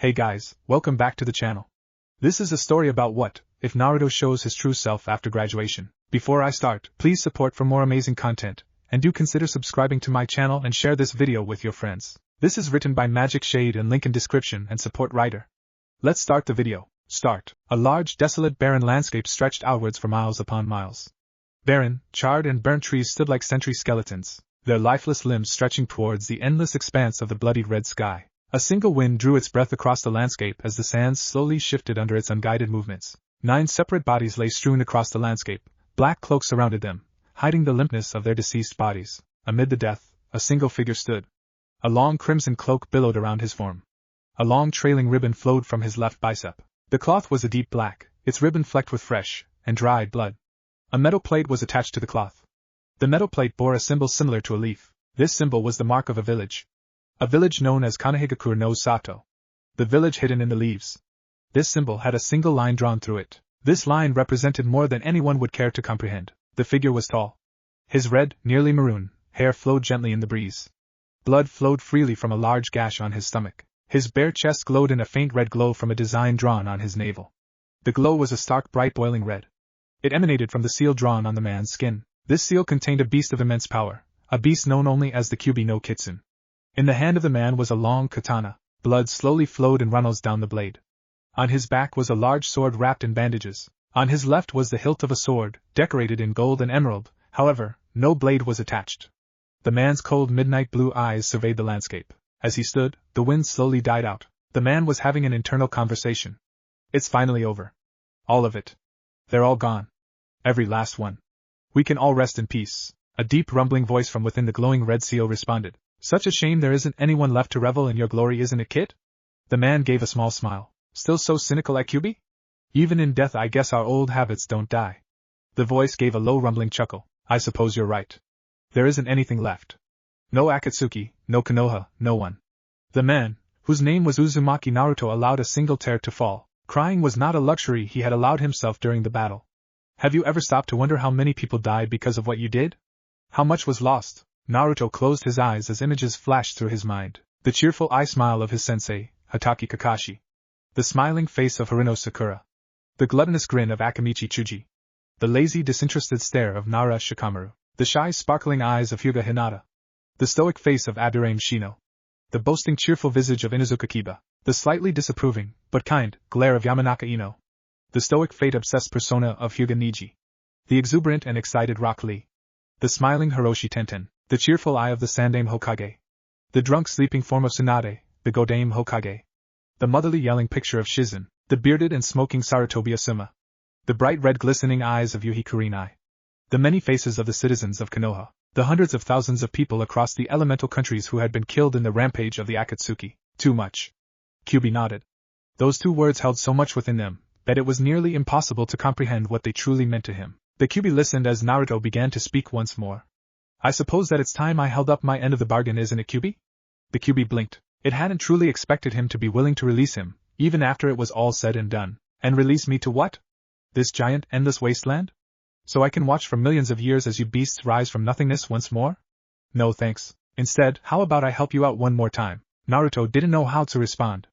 Hey guys, welcome back to the channel. This is a story about what if Naruto shows his true self after graduation. Before I start, please support for more amazing content, and do consider subscribing to my channel and share this video with your friends. This is written by Magic Shade and link in description and support writer. Let's start the video. Start. A large, desolate, barren landscape stretched outwards for miles upon miles. Barren, charred and burnt trees stood like sentry skeletons, their lifeless limbs stretching towards the endless expanse of the bloodied red sky. A single wind drew its breath across the landscape as the sands slowly shifted under its unguided movements. 9 separate bodies lay strewn across the landscape. Black cloaks surrounded them, hiding the limpness of their deceased bodies. Amid the death, a single figure stood. A long crimson cloak billowed around his form. A long trailing ribbon flowed from his left bicep. The cloth was a deep black, its ribbon flecked with fresh and dried blood. A metal plate was attached to the cloth. The metal plate bore a symbol similar to a leaf. This symbol was the mark of a village. A village known as Kanehigakure no Sato. The village hidden in the leaves. This symbol had a single line drawn through it. This line represented more than anyone would care to comprehend. The figure was tall. His red, nearly maroon, hair flowed gently in the breeze. Blood flowed freely from a large gash on his stomach. His bare chest glowed in a faint red glow from a design drawn on his navel. The glow was a stark, bright, boiling red. It emanated from the seal drawn on the man's skin. This seal contained a beast of immense power, a beast known only as the Kyuubi no Kitsune. In the hand of the man was a long katana. Blood slowly flowed in runnels down the blade. On his back was a large sword wrapped in bandages. On his left was the hilt of a sword, decorated in gold and emerald. However, no blade was attached. The man's cold midnight blue eyes surveyed the landscape. As he stood, the wind slowly died out. The man was having an internal conversation. It's finally over. All of it. They're all gone. Every last one. We can all rest in peace. A deep rumbling voice from within the glowing red seal responded. Such a shame there isn't anyone left to revel in your glory, isn't it, kid? The man gave a small smile. Still so cynical like Kyuubi? Even in death I guess our old habits don't die. The voice gave a low rumbling chuckle. I suppose you're right. There isn't anything left. No Akatsuki, no Konoha, no one. The man, whose name was Uzumaki Naruto, allowed a single tear to fall. Crying was not a luxury he had allowed himself during the battle. Have you ever stopped to wonder how many people died because of what you did? How much was lost? Naruto closed his eyes as images flashed through his mind. The cheerful eye smile of his sensei, Hatake Kakashi. The smiling face of Harino Sakura. The gluttonous grin of Akamichi Chuji. The lazy, disinterested stare of Nara Shikamaru. The shy, sparkling eyes of Hyuga Hinata. The stoic face of Abirame Shino. The boasting, cheerful visage of Inuzuka Kiba. The slightly disapproving, but kind, glare of Yamanaka Ino. The stoic, fate-obsessed persona of Hyuga Niji. The exuberant and excited Rock Lee. The smiling Hiroshi Tenten. The cheerful eye of the Sandame Hokage. The drunk, sleeping form of Tsunade, the Godame Hokage. The motherly, yelling picture of Shizen. The bearded and smoking Sarutobi Asuma. The bright red, glistening eyes of Yuhi Kurenai. The many faces of the citizens of Konoha. The hundreds of thousands of people across the elemental countries who had been killed in the rampage of the Akatsuki. Too much. Kyuubi nodded. Those 2 words held so much within them that it was nearly impossible to comprehend what they truly meant to him. The Kyuubi listened as Naruto began to speak once more. I suppose that it's time I held up my end of the bargain, isn't it, Kyuubi? The Kyuubi blinked. It hadn't truly expected him to be willing to release him, even after it was all said and done. And release me to what? This giant, endless wasteland? So I can watch for millions of years as you beasts rise from nothingness once more? No thanks. Instead, how about I help you out one more time? Naruto didn't know how to respond.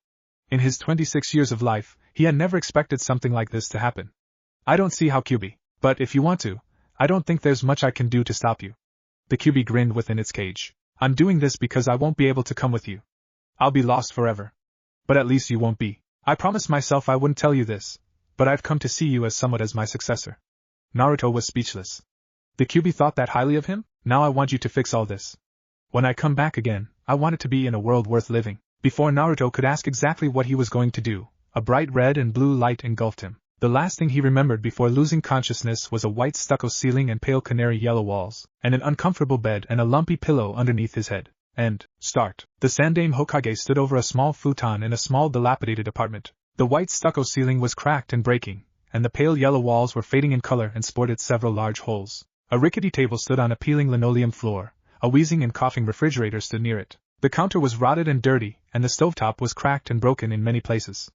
In his 26 years of life, he had never expected something like this to happen. I don't see how, Kyuubi. But if you want to, I don't think there's much I can do to stop you. The Kyuubi grinned within its cage. I'm doing this because I won't be able to come with you. I'll be lost forever. But at least you won't be. I promised myself I wouldn't tell you this, but I've come to see you as somewhat as my successor. Naruto was speechless. The Kyuubi thought that highly of him? Now I want you to fix all this. When I come back again, I want it to be in a world worth living. Before Naruto could ask exactly what he was going to do, a bright red and blue light engulfed him. The last thing he remembered before losing consciousness was a white stucco ceiling and pale canary yellow walls, and an uncomfortable bed and a lumpy pillow underneath his head. And, start. The Sandame Hokage stood over a small futon in a small dilapidated apartment. The white stucco ceiling was cracked and breaking, and the pale yellow walls were fading in color and sported several large holes. A rickety table stood on a peeling linoleum floor. A wheezing and coughing refrigerator stood near it. The counter was rotted and dirty, and the stovetop was cracked and broken in many places.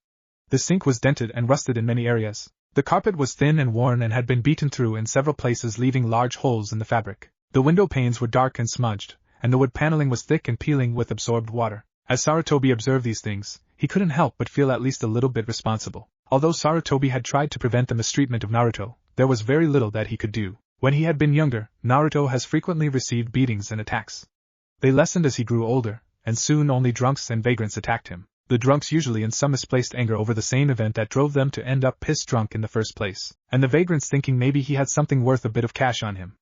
The sink was dented and rusted in many areas. The carpet was thin and worn and had been beaten through in several places, leaving large holes in the fabric. The window panes were dark and smudged, and the wood paneling was thick and peeling with absorbed water. As Sarutobi observed these things, he couldn't help but feel at least a little bit responsible. Although Sarutobi had tried to prevent the mistreatment of Naruto, there was very little that he could do. When he had been younger, Naruto has frequently received beatings and attacks. They lessened as he grew older, and soon only drunks and vagrants attacked him. The drunks usually in some misplaced anger over the same event that drove them to end up pissed drunk in the first place, and the vagrants thinking maybe he had something worth a bit of cash on him.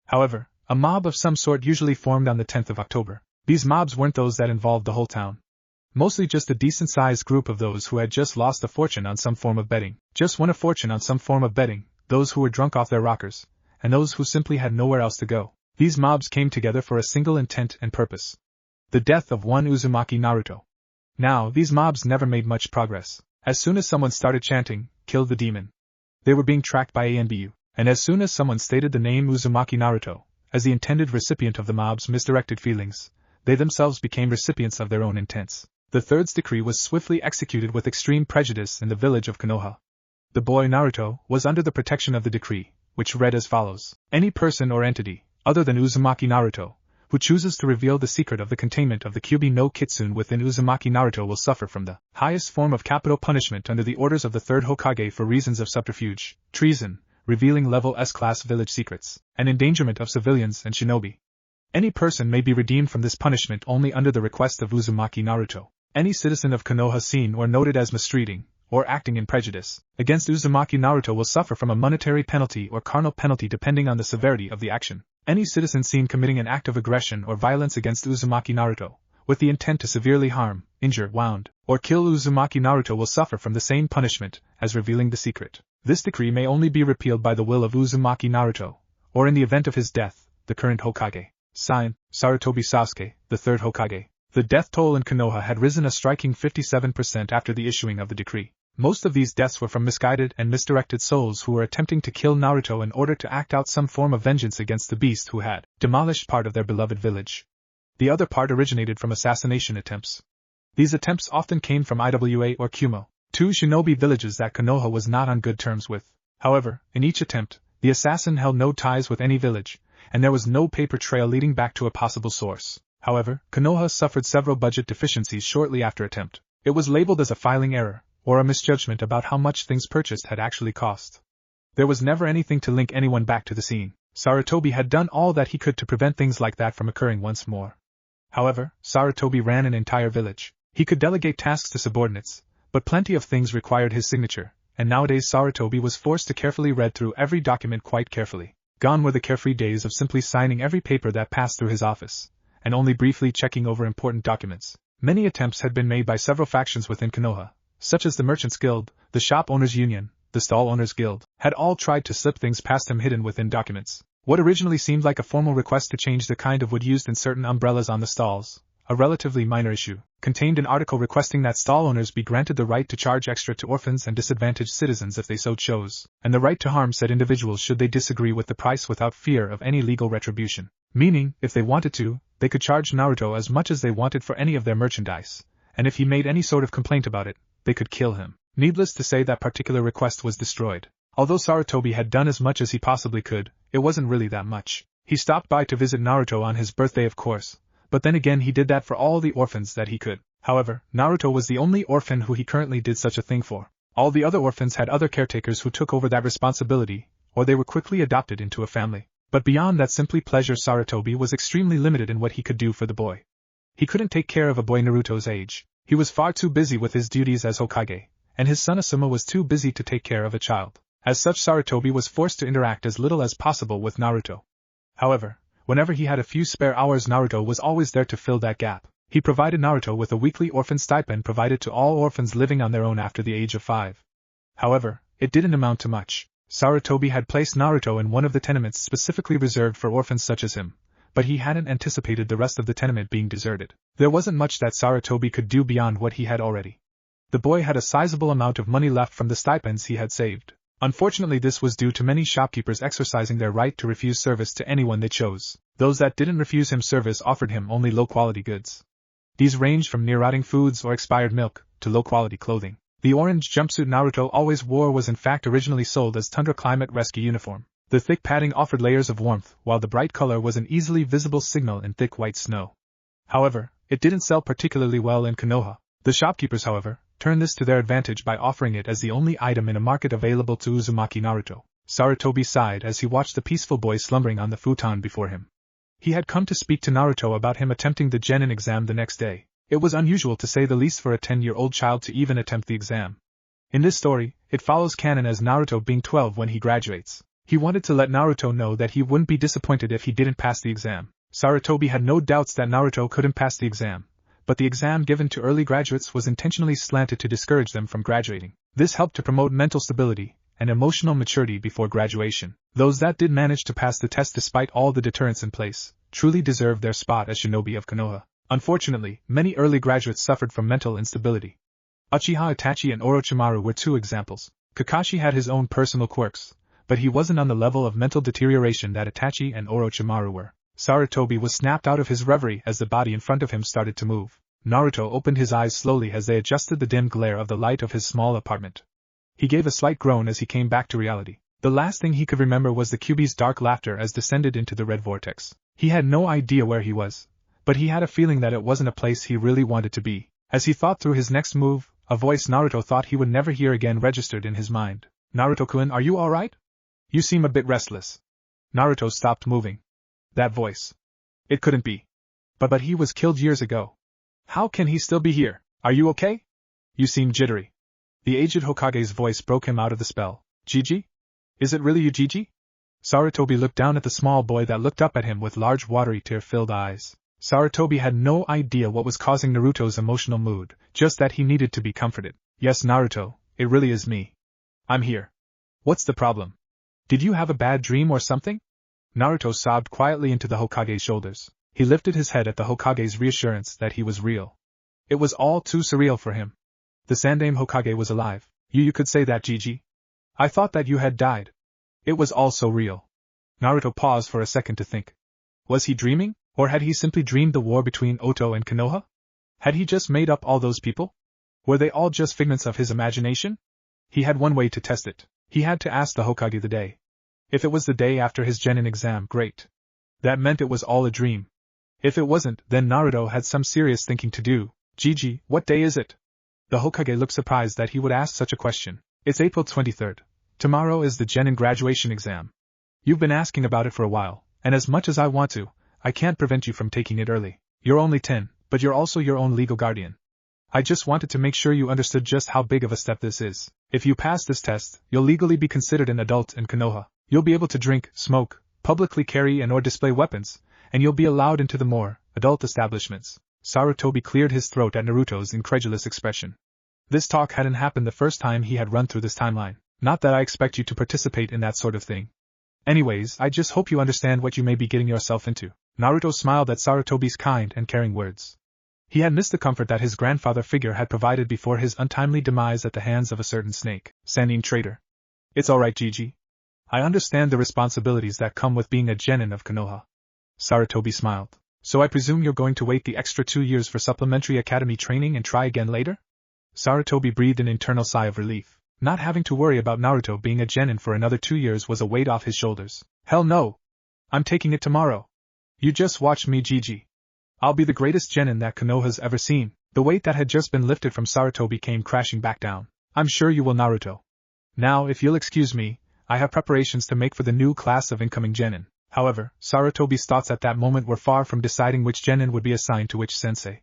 However, a mob of some sort usually formed on the 10th of October. These mobs weren't those that involved the whole town. Mostly just a decent-sized group of those who had just lost a fortune on some form of betting, just won a fortune on some form of betting, those who were drunk off their rockers, and those who simply had nowhere else to go. These mobs came together for a single intent and purpose: the death of one Uzumaki Naruto. Now, these mobs never made much progress. As soon as someone started chanting, "Kill the demon," they were being tracked by ANBU, and as soon as someone stated the name Uzumaki Naruto, as the intended recipient of the mob's misdirected feelings, they themselves became recipients of their own intents. The third's decree was swiftly executed with extreme prejudice in the village of Konoha. The boy Naruto was under the protection of the decree, which read as follows: any person or entity, other than Uzumaki Naruto, who chooses to reveal the secret of the containment of the Kyubi no Kitsune within Uzumaki Naruto will suffer from the highest form of capital punishment under the orders of the third Hokage for reasons of subterfuge, treason, revealing level S-class village secrets, and endangerment of civilians and shinobi. Any person may be redeemed from this punishment only under the request of Uzumaki Naruto. Any citizen of Konoha seen or noted as mistreating, or acting in prejudice, against Uzumaki Naruto will suffer from a monetary penalty or carnal penalty depending on the severity of the action. Any citizen seen committing an act of aggression or violence against Uzumaki Naruto, with the intent to severely harm, injure, wound, or kill Uzumaki Naruto will suffer from the same punishment as revealing the secret. This decree may only be repealed by the will of Uzumaki Naruto, or in the event of his death, the current Hokage. Signed, Sarutobi Sasuke, the third Hokage. The death toll in Konoha had risen a striking 57% after the issuing of the decree. Most of these deaths were from misguided and misdirected souls who were attempting to kill Naruto in order to act out some form of vengeance against the beast who had demolished part of their beloved village. The other part originated from assassination attempts. These attempts often came from Iwa or Kumo, two shinobi villages that Konoha was not on good terms with. However, in each attempt, the assassin held no ties with any village, and there was no paper trail leading back to a possible source. However, Konoha suffered several budget deficiencies shortly after attempt. It was labeled as a filing error, or a misjudgment about how much things purchased had actually cost. There was never anything to link anyone back to the scene. Sarutobi had done all that he could to prevent things like that from occurring once more. However, Sarutobi ran an entire village. He could delegate tasks to subordinates, but plenty of things required his signature, and nowadays Sarutobi was forced to carefully read through every document quite carefully. Gone were the carefree days of simply signing every paper that passed through his office, and only briefly checking over important documents. Many attempts had been made by several factions within Konoha, such as the Merchants Guild, the Shop Owners Union, the Stall Owners Guild, had all tried to slip things past him hidden within documents. What originally seemed like a formal request to change the kind of wood used in certain umbrellas on the stalls, a relatively minor issue, contained an article requesting that stall owners be granted the right to charge extra to orphans and disadvantaged citizens if they so chose, and the right to harm said individuals should they disagree with the price without fear of any legal retribution. Meaning, if they wanted to, they could charge Naruto as much as they wanted for any of their merchandise, and if he made any sort of complaint about it, they could kill him. Needless to say, that particular request was destroyed. Although Sarutobi had done as much as he possibly could, it wasn't really that much. He stopped by to visit Naruto on his birthday, of course, but then again he did that for all the orphans that he could. However, Naruto was the only orphan who he currently did such a thing for. All the other orphans had other caretakers who took over that responsibility, or they were quickly adopted into a family. But beyond that simply pleasure, Sarutobi was extremely limited in what he could do for the boy. He couldn't take care of a boy Naruto's age. He was far too busy with his duties as Hokage, and his son Asuma was too busy to take care of a child. As such, Sarutobi was forced to interact as little as possible with Naruto. However, whenever he had a few spare hours, Naruto was always there to fill that gap. He provided Naruto with a weekly orphan stipend provided to all orphans living on their own after the age of 5. However, it didn't amount to much. Sarutobi had placed Naruto in one of the tenements specifically reserved for orphans such as him, but he hadn't anticipated the rest of the tenement being deserted. There wasn't much that Sarutobi could do beyond what he had already. The boy had a sizable amount of money left from the stipends he had saved. Unfortunately, this was due to many shopkeepers exercising their right to refuse service to anyone they chose. Those that didn't refuse him service offered him only low-quality goods. These ranged from near-rotting foods or expired milk, to low-quality clothing. The orange jumpsuit Naruto always wore was in fact originally sold as Tundra Climate Rescue uniform. The thick padding offered layers of warmth, while the bright color was an easily visible signal in thick white snow. However, it didn't sell particularly well in Konoha. The shopkeepers, however, turned this to their advantage by offering it as the only item in a market available to Uzumaki Naruto. Sarutobi sighed as he watched the peaceful boy slumbering on the futon before him. He had come to speak to Naruto about him attempting the genin exam the next day. It was unusual to say the least for a 10-year-old child to even attempt the exam. In this story, it follows canon as Naruto being 12 when he graduates. He wanted to let Naruto know that he wouldn't be disappointed if he didn't pass the exam. Sarutobi had no doubts that Naruto couldn't pass the exam, but the exam given to early graduates was intentionally slanted to discourage them from graduating. This helped to promote mental stability and emotional maturity before graduation. Those that did manage to pass the test despite all the deterrents in place truly deserved their spot as shinobi of Konoha. Unfortunately, many early graduates suffered from mental instability. Uchiha Itachi and Orochimaru were two examples. Kakashi had his own personal quirks, but he wasn't on the level of mental deterioration that Itachi and Orochimaru were. Sarutobi was snapped out of his reverie as the body in front of him started to move. Naruto opened his eyes slowly as they adjusted the dim glare of the light of his small apartment. He gave a slight groan as he came back to reality. The last thing he could remember was the Kyuubi's dark laughter as descended into the red vortex. He had no idea where he was, but he had a feeling that it wasn't a place he really wanted to be. As he thought through his next move, a voice Naruto thought he would never hear again registered in his mind. "Naruto-kun, are you alright? You seem a bit restless." Naruto stopped moving. That voice. It couldn't be. But he was killed years ago. How can he still be here? "Are you okay? You seem jittery." The aged Hokage's voice broke him out of the spell. "Gigi? Is it really you, Gigi?" Sarutobi looked down at the small boy that looked up at him with large watery tear-filled eyes. Sarutobi had no idea what was causing Naruto's emotional mood, just that he needed to be comforted. "Yes, Naruto, it really is me. I'm here. What's the problem? Did you have a bad dream or something?" Naruto sobbed quietly into the Hokage's shoulders. He lifted his head at the Hokage's reassurance that he was real. It was all too surreal for him. The Sandaime Hokage was alive. You could say that, Gigi. I thought that you had died. It was all so real. Naruto paused for a second to think. Was he dreaming, or had he simply dreamed the war between Oto and Konoha? Had he just made up all those people? Were they all just figments of his imagination? He had one way to test it. He had to ask the Hokage the day. If it was the day after his genin exam, great. That meant it was all a dream. If it wasn't, then Naruto had some serious thinking to do. "Gigi, what day is it?" The Hokage looked surprised that he would ask such a question. "It's April 23rd. Tomorrow is the genin graduation exam. You've been asking about it for a while, and as much as I want to, I can't prevent you from taking it early. You're only 10, but you're also your own legal guardian. I just wanted to make sure you understood just how big of a step this is. If you pass this test, you'll legally be considered an adult in Konoha. You'll be able to drink, smoke, publicly carry and or display weapons, and you'll be allowed into the more adult establishments." Sarutobi cleared his throat at Naruto's incredulous expression. This talk hadn't happened the first time he had run through this timeline. "Not that I expect you to participate in that sort of thing. Anyways, I just hope you understand what you may be getting yourself into." Naruto smiled at Sarutobi's kind and caring words. He had missed the comfort that his grandfather figure had provided before his untimely demise at the hands of a certain snake, Sannin traitor. "It's alright, Gigi. I understand the responsibilities that come with being a genin of Konoha." Sarutobi smiled. "So I presume you're going to wait the extra 2 years for supplementary academy training and try again later?" Sarutobi breathed an internal sigh of relief. Not having to worry about Naruto being a genin for another 2 years was a weight off his shoulders. "Hell no! I'm taking it tomorrow. You just watch me, Gigi. I'll be the greatest genin that Konoha's ever seen." The weight that had just been lifted from Sarutobi came crashing back down. "I'm sure you will, Naruto. Now, if you'll excuse me, I have preparations to make for the new class of incoming genin." However, Sarutobi's thoughts at that moment were far from deciding which genin would be assigned to which sensei.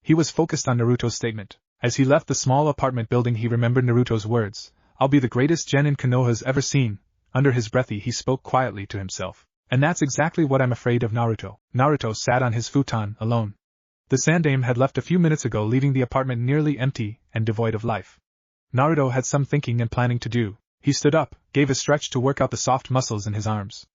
He was focused on Naruto's statement. As he left the small apartment building, he remembered Naruto's words, "I'll be the greatest genin Konoha's ever seen." Under his breath he spoke quietly to himself. "And that's exactly what I'm afraid of, Naruto." Naruto sat on his futon, alone. The Sandaime had left a few minutes ago, leaving the apartment nearly empty and devoid of life. Naruto had some thinking and planning to do. He stood up, gave a stretch to work out the soft muscles in his arms.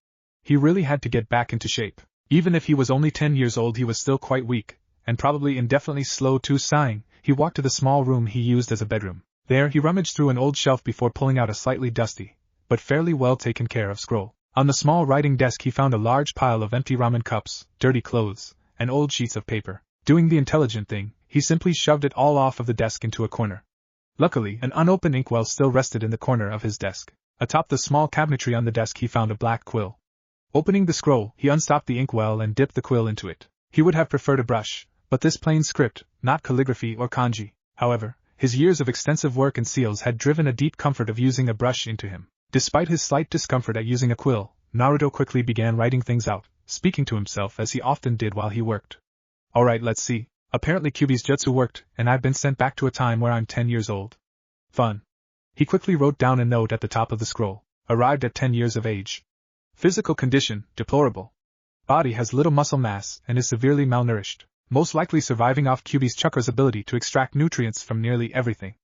He really had to get back into shape. Even if he was only 10 years old, he was still quite weak, and probably indefinitely slow too. Sighing, he walked to the small room he used as a bedroom. There he rummaged through an old shelf before pulling out a slightly dusty, but fairly well taken care of scroll. On the small writing desk he found a large pile of empty ramen cups, dirty clothes, and old sheets of paper. Doing the intelligent thing, he simply shoved it all off of the desk into a corner. Luckily, an unopened inkwell still rested in the corner of his desk. Atop the small cabinetry on the desk he found a black quill. Opening the scroll, he unstopped the inkwell and dipped the quill into it. He would have preferred a brush, but this plain script, not calligraphy or kanji, However, his years of extensive work in seals had driven a deep comfort of using a brush into him. Despite his slight discomfort at using a quill, Naruto quickly began writing things out, speaking to himself as he often did while he worked. Alright, let's see. Apparently Kyuubi's jutsu worked, and I've been sent back to a time where I'm 10 years old. Fun. He quickly wrote down a note at the top of the scroll. Arrived at 10 years of age. Physical condition, deplorable. Body has little muscle mass and is severely malnourished, most likely surviving off Kyuubi's chakra's ability to extract nutrients from nearly everything.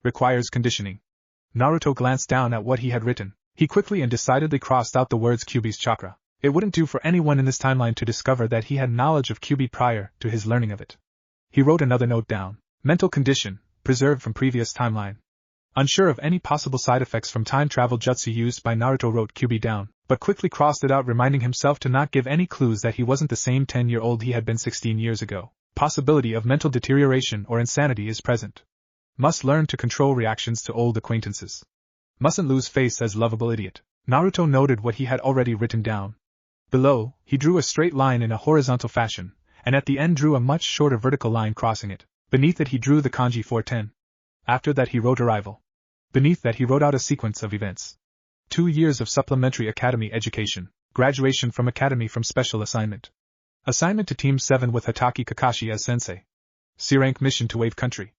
Requires conditioning. Naruto glanced down at what he had written. He quickly and decidedly crossed out the words Kyuubi's chakra. It wouldn't do for anyone in this timeline to discover that he had knowledge of Kyuubi prior to his learning of it. He wrote another note down. Mental condition, preserved from previous timeline. Unsure of any possible side effects from time travel jutsu used by Naruto wrote Kyuubi down, but quickly crossed it out, reminding himself to not give any clues that he wasn't the same 10-year-old he had been 16 years ago. Possibility of mental deterioration or insanity is present. Must learn to control reactions to old acquaintances. Mustn't lose face as lovable idiot. Naruto noted what he had already written down. Below, he drew a straight line in a horizontal fashion, and at the end drew a much shorter vertical line crossing it. Beneath it he drew the kanji 410. After that he wrote arrival. Beneath that he wrote out a sequence of events. 2 years of supplementary academy education. Graduation from academy from special assignment. Assignment to Team 7 with Hatake Kakashi as sensei. C-rank mission to Wave Country.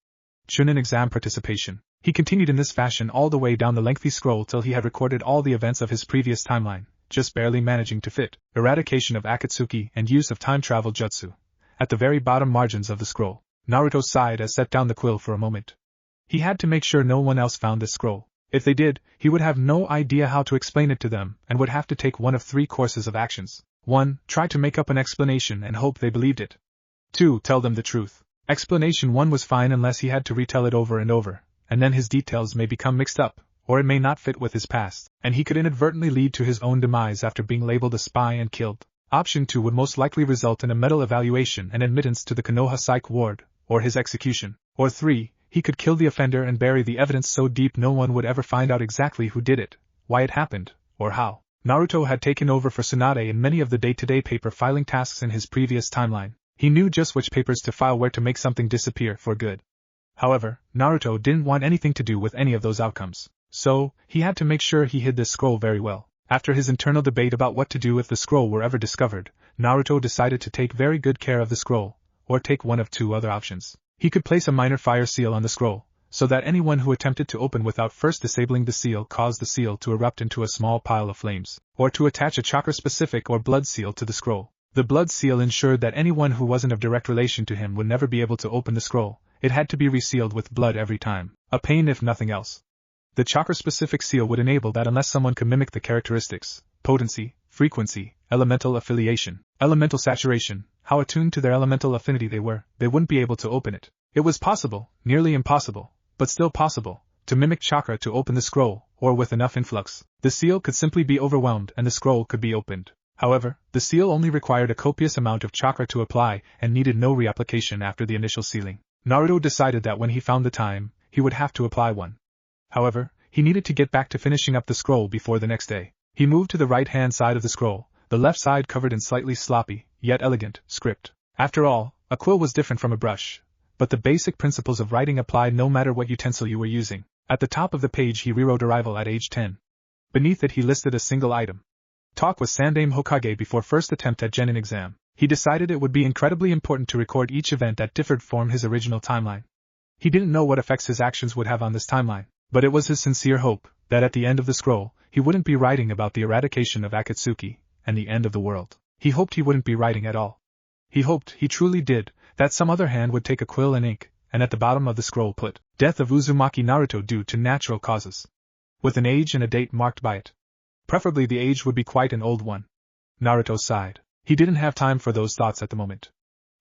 Chunin exam participation. He continued in this fashion all the way down the lengthy scroll till he had recorded all the events of his previous timeline, just barely managing to fit eradication of Akatsuki and use of time travel jutsu. At the very bottom margins of the scroll, Naruto sighed as set down the quill for a moment. He had to make sure no one else found this scroll. If they did, he would have no idea how to explain it to them and would have to take one of 3 courses of actions. 1. Try to make up an explanation and hope they believed it. 2. Tell them the truth. Explanation 1 was fine unless he had to retell it over and over, and then his details may become mixed up, or it may not fit with his past, and he could inadvertently lead to his own demise after being labeled a spy and killed. Option 2 would most likely result in a medal evaluation and admittance to the Konoha Psych Ward, or his execution. Or 3, he could kill the offender and bury the evidence so deep no one would ever find out exactly who did it, why it happened, or how. Naruto had taken over for Tsunade in many of the day-to-day paper filing tasks in his previous timeline. He knew just which papers to file where to make something disappear for good. However, Naruto didn't want anything to do with any of those outcomes, so he had to make sure he hid this scroll very well. After his internal debate about what to do if the scroll were ever discovered, Naruto decided to take very good care of the scroll, or take one of 2 other options. He could place a minor fire seal on the scroll, so that anyone who attempted to open without first disabling the seal caused the seal to erupt into a small pile of flames, or to attach a chakra-specific or blood seal to the scroll. The blood seal ensured that anyone who wasn't of direct relation to him would never be able to open the scroll. It had to be resealed with blood every time, a pain if nothing else. The chakra-specific seal would enable that unless someone could mimic the characteristics, potency, frequency, elemental affiliation, elemental saturation, how attuned to their elemental affinity they were, they wouldn't be able to open it. It was possible, nearly impossible, but still possible, to mimic chakra to open the scroll, or with enough influx, the seal could simply be overwhelmed and the scroll could be opened. However, the seal only required a copious amount of chakra to apply and needed no reapplication after the initial sealing. Naruto decided that when he found the time, he would have to apply one. However, he needed to get back to finishing up the scroll before the next day. He moved to the right-hand side of the scroll, the left side covered in slightly sloppy, yet elegant, script. After all, a quill was different from a brush, but the basic principles of writing applied no matter what utensil you were using. At the top of the page he rewrote arrival at age 10. Beneath it he listed a single item. Talk with Sandaime Hokage before first attempt at genin exam. He decided it would be incredibly important to record each event that differed from his original timeline. He didn't know what effects his actions would have on this timeline, but it was his sincere hope that at the end of the scroll, he wouldn't be writing about the eradication of Akatsuki and the end of the world. He hoped he wouldn't be writing at all. He hoped, he truly did, that some other hand would take a quill and ink, and at the bottom of the scroll put, Death of Uzumaki Naruto due to natural causes, with an age and a date marked by it. Preferably the age would be quite an old one. Naruto sighed. He didn't have time for those thoughts at the moment.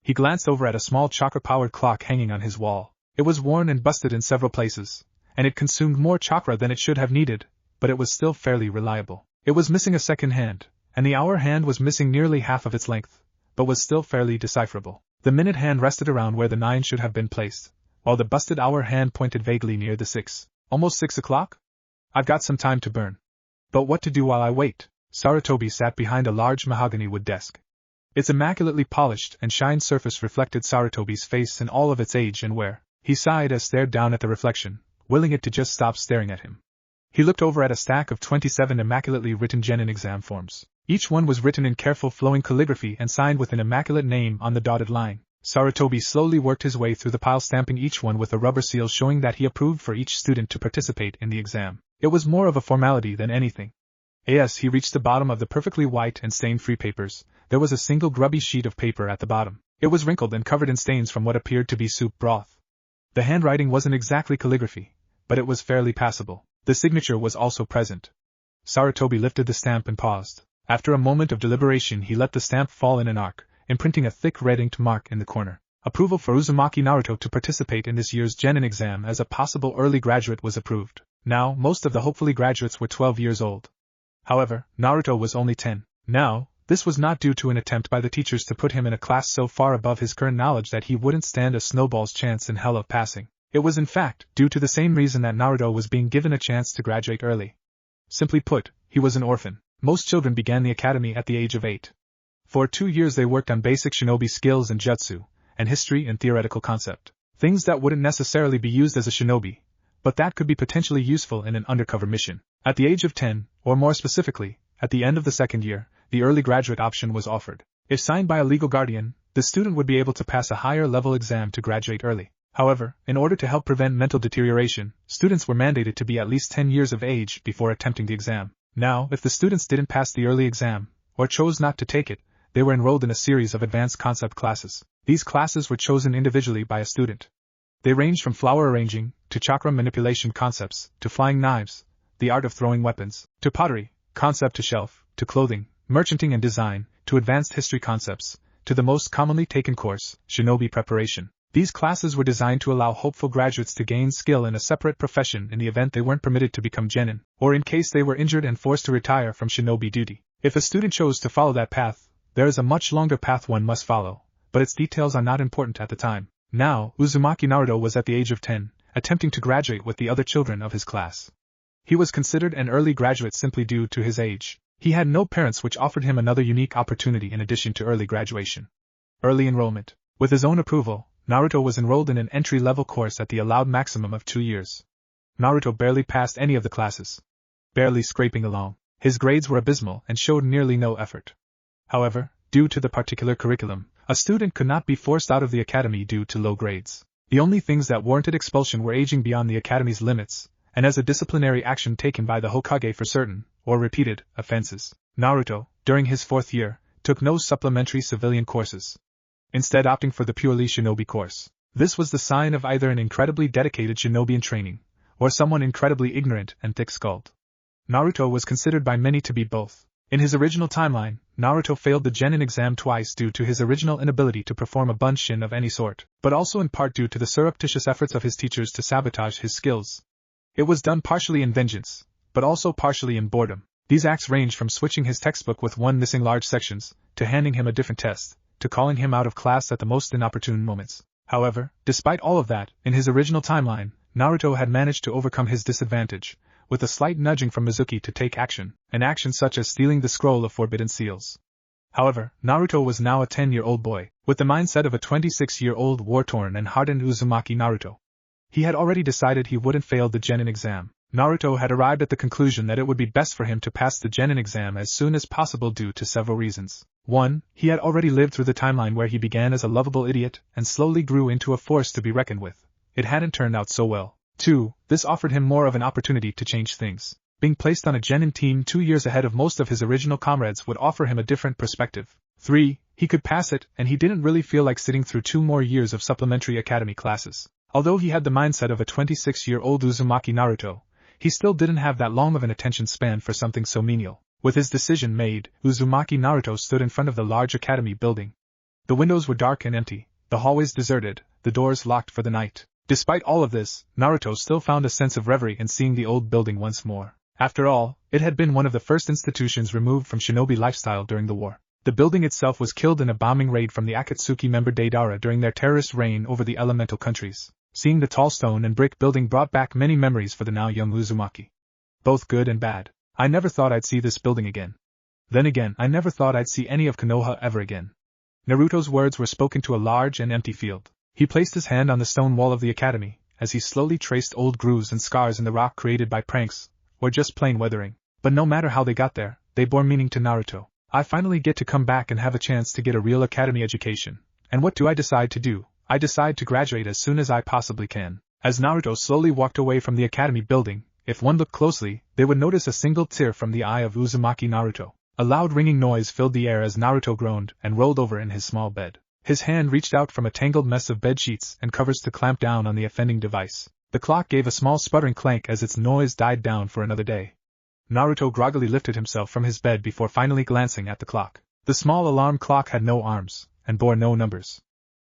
He glanced over at a small chakra-powered clock hanging on his wall. It was worn and busted in several places, and it consumed more chakra than it should have needed, but it was still fairly reliable. It was missing a second hand, and the hour hand was missing nearly half of its length, but was still fairly decipherable. The minute hand rested around where the 9 should have been placed, while the busted hour hand pointed vaguely near the 6. Almost 6 o'clock? I've got some time to burn. But what to do while I wait? Sarutobi sat behind a large mahogany wood desk. Its immaculately polished and shined surface reflected Sarutobi's face in all of its age and wear. He sighed as stared down at the reflection, willing it to just stop staring at him. He looked over at a stack of 27 immaculately written genin exam forms. Each one was written in careful flowing calligraphy and signed with an immaculate name on the dotted line. Sarutobi slowly worked his way through the pile, stamping each one with a rubber seal showing that he approved for each student to participate in the exam. It was more of a formality than anything. As he reached the bottom of the perfectly white and stain-free papers, there was a single grubby sheet of paper at the bottom. It was wrinkled and covered in stains from what appeared to be soup broth. The handwriting wasn't exactly calligraphy, but it was fairly passable. The signature was also present. Sarutobi lifted the stamp and paused. After a moment of deliberation, he let the stamp fall in an arc, imprinting a thick red inked mark in the corner. Approval for Uzumaki Naruto to participate in this year's genin exam as a possible early graduate was approved. Now, most of the hopefully graduates were 12 years old. However, Naruto was only 10. Now, this was not due to an attempt by the teachers to put him in a class so far above his current knowledge that he wouldn't stand a snowball's chance in hell of passing. It was in fact due to the same reason that Naruto was being given a chance to graduate early. Simply put, he was an orphan. Most children began the academy at the age of 8. For 2 years they worked on basic shinobi skills and jutsu, and history and theoretical concept. Things that wouldn't necessarily be used as a shinobi, but that could be potentially useful in an undercover mission. At the age of 10, or more specifically, at the end of the second year, the early graduate option was offered. If signed by a legal guardian, the student would be able to pass a higher level exam to graduate early. However, in order to help prevent mental deterioration, students were mandated to be at least 10 years of age before attempting the exam. Now, if the students didn't pass the early exam, or chose not to take it, they were enrolled in a series of advanced concept classes. These classes were chosen individually by a student. They ranged from flower arranging, to chakra manipulation concepts, to flying knives, the art of throwing weapons, to pottery, concept to shelf, to clothing, merchanting and design, to advanced history concepts, to the most commonly taken course, shinobi preparation. These classes were designed to allow hopeful graduates to gain skill in a separate profession in the event they weren't permitted to become genin, or in case they were injured and forced to retire from shinobi duty. If a student chose to follow that path, there is a much longer path one must follow, but its details are not important at the time. Now, Uzumaki Naruto was at the age of 10, attempting to graduate with the other children of his class. He was considered an early graduate simply due to his age. He had no parents, which offered him another unique opportunity in addition to early graduation. Early enrollment. With his own approval, Naruto was enrolled in an entry-level course at the allowed maximum of 2 years. Naruto barely passed any of the classes. Barely scraping along. His grades were abysmal and showed nearly no effort. However, due to the particular curriculum, a student could not be forced out of the academy due to low grades. The only things that warranted expulsion were aging beyond the academy's limits, and as a disciplinary action taken by the Hokage for certain, or repeated, offenses. Naruto, during his 4th year, took no supplementary civilian courses, instead opting for the purely shinobi course. This was the sign of either an incredibly dedicated shinobi in training, or someone incredibly ignorant and thick-skulled. Naruto was considered by many to be both. In his original timeline, Naruto failed the genin exam twice due to his original inability to perform a bunshin of any sort, but also in part due to the surreptitious efforts of his teachers to sabotage his skills. It was done partially in vengeance, but also partially in boredom. These acts ranged from switching his textbook with one missing large sections, to handing him a different test, to calling him out of class at the most inopportune moments. However, despite all of that, in his original timeline, Naruto had managed to overcome his disadvantage, with a slight nudging from Mizuki to take action, an action such as stealing the scroll of forbidden seals. However, Naruto was now a 10-year-old boy, with the mindset of a 26-year-old war-torn and hardened Uzumaki Naruto. He had already decided he wouldn't fail the genin exam. Naruto had arrived at the conclusion that it would be best for him to pass the genin exam as soon as possible due to several reasons. 1. He had already lived through the timeline where he began as a lovable idiot and slowly grew into a force to be reckoned with. It hadn't turned out so well. 2. This offered him more of an opportunity to change things. Being placed on a genin team 2 years ahead of most of his original comrades would offer him a different perspective. 3. He could pass it, and he didn't really feel like sitting through 2 more years of supplementary academy classes. Although he had the mindset of a 26-year-old Uzumaki Naruto, he still didn't have that long of an attention span for something so menial. With his decision made, Uzumaki Naruto stood in front of the large academy building. The windows were dark and empty, the hallways deserted, the doors locked for the night. Despite all of this, Naruto still found a sense of reverie in seeing the old building once more. After all, it had been one of the first institutions removed from shinobi lifestyle during the war. The building itself was killed in a bombing raid from the Akatsuki member Deidara during their terrorist reign over the elemental countries. Seeing the tall stone and brick building brought back many memories for the now young Uzumaki. Both good and bad. I never thought I'd see this building again. Then again, I never thought I'd see any of Konoha ever again. Naruto's words were spoken to a large and empty field. He placed his hand on the stone wall of the academy, as he slowly traced old grooves and scars in the rock created by pranks, or just plain weathering. But no matter how they got there, they bore meaning to Naruto. I finally get to come back and have a chance to get a real academy education. And what do I decide to do? I decide to graduate as soon as I possibly can. As Naruto slowly walked away from the academy building, if one looked closely, they would notice a single tear from the eye of Uzumaki Naruto. A loud ringing noise filled the air as Naruto groaned and rolled over in his small bed. His hand reached out from a tangled mess of bed sheets and covers to clamp down on the offending device. The clock gave a small sputtering clank as its noise died down for another day. Naruto groggily lifted himself from his bed before finally glancing at the clock. The small alarm clock had no arms, and bore no numbers.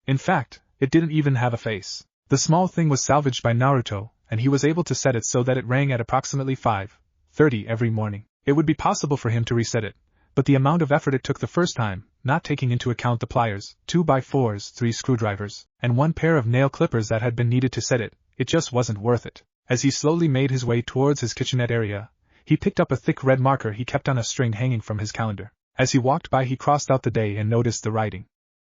In fact, it didn't even have a face. The small thing was salvaged by Naruto, and he was able to set it so that it rang at approximately 5:30 every morning. It would be possible for him to reset it, but the amount of effort it took the first time, not taking into account the pliers, 2x4s, 3 screwdrivers, and 1 pair of nail clippers that had been needed to set it, it just wasn't worth it. As he slowly made his way towards his kitchenette area, he picked up a thick red marker he kept on a string hanging from his calendar. As he walked by, he crossed out the day and noticed the writing.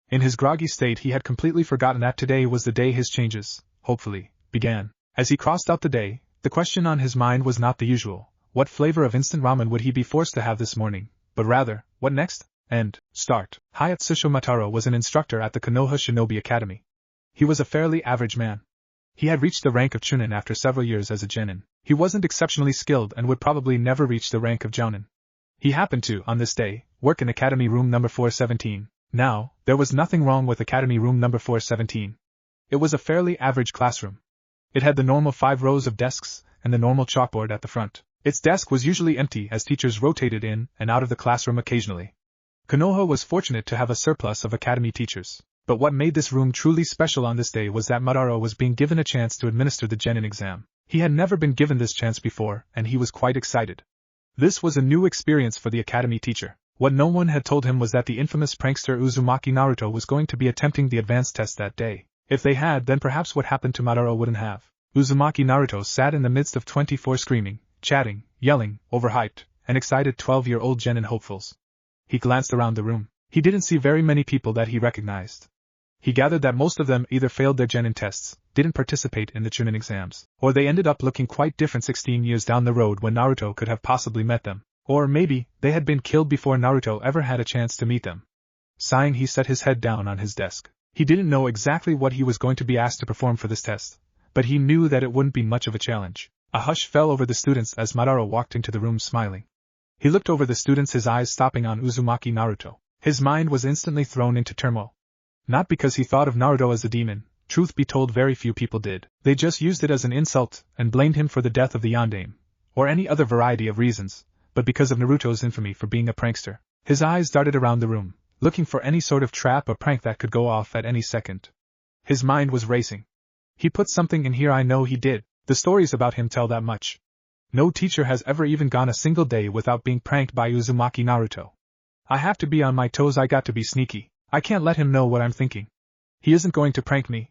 In his groggy state, he had completely forgotten that today was the day his changes, hopefully, began. As he crossed out the day, the question on his mind was not the usual, what flavor of instant ramen would he be forced to have this morning, but rather, what next? And, start. Hayatsushi Mataro was an instructor at the Konoha Shinobi Academy. He was a fairly average man. He had reached the rank of Chunin after several years as a genin. He wasn't exceptionally skilled and would probably never reach the rank of Jounin. He happened to, on this day, work in Academy Room number 417. Now, there was nothing wrong with Academy Room number 417. It was a fairly average classroom. It had the normal 5 rows of desks, and the normal chalkboard at the front. Its desk was usually empty as teachers rotated in and out of the classroom occasionally. Konoha was fortunate to have a surplus of academy teachers. But what made this room truly special on this day was that Madara was being given a chance to administer the genin exam. He had never been given this chance before, and he was quite excited. This was a new experience for the academy teacher. What no one had told him was that the infamous prankster Uzumaki Naruto was going to be attempting the advanced test that day. If they had, then perhaps what happened to Madara wouldn't have. Uzumaki Naruto sat in the midst of 24 screaming, chatting, yelling, overhyped, and excited 12-year-old genin hopefuls. He glanced around the room. He didn't see very many people that he recognized. He gathered that most of them either failed their genin tests, didn't participate in the Chunin exams, or they ended up looking quite different 16 years down the road when Naruto could have possibly met them. Or maybe, they had been killed before Naruto ever had a chance to meet them. Sighing, he set his head down on his desk. He didn't know exactly what he was going to be asked to perform for this test, but he knew that it wouldn't be much of a challenge. A hush fell over the students as Madara walked into the room smiling. He looked over the students, his eyes stopping on Uzumaki Naruto. His mind was instantly thrown into turmoil. Not because he thought of Naruto as a demon, truth be told very few people did. They just used it as an insult and blamed him for the death of the Yondaime, or any other variety of reasons, but because of Naruto's infamy for being a prankster. His eyes darted around the room, looking for any sort of trap or prank that could go off at any second. His mind was racing. He put something in here, I know he did. The stories about him tell that much. No teacher has ever even gone a single day without being pranked by Uzumaki Naruto. I have to be on my toes, I got to be sneaky. I can't let him know what I'm thinking. He isn't going to prank me.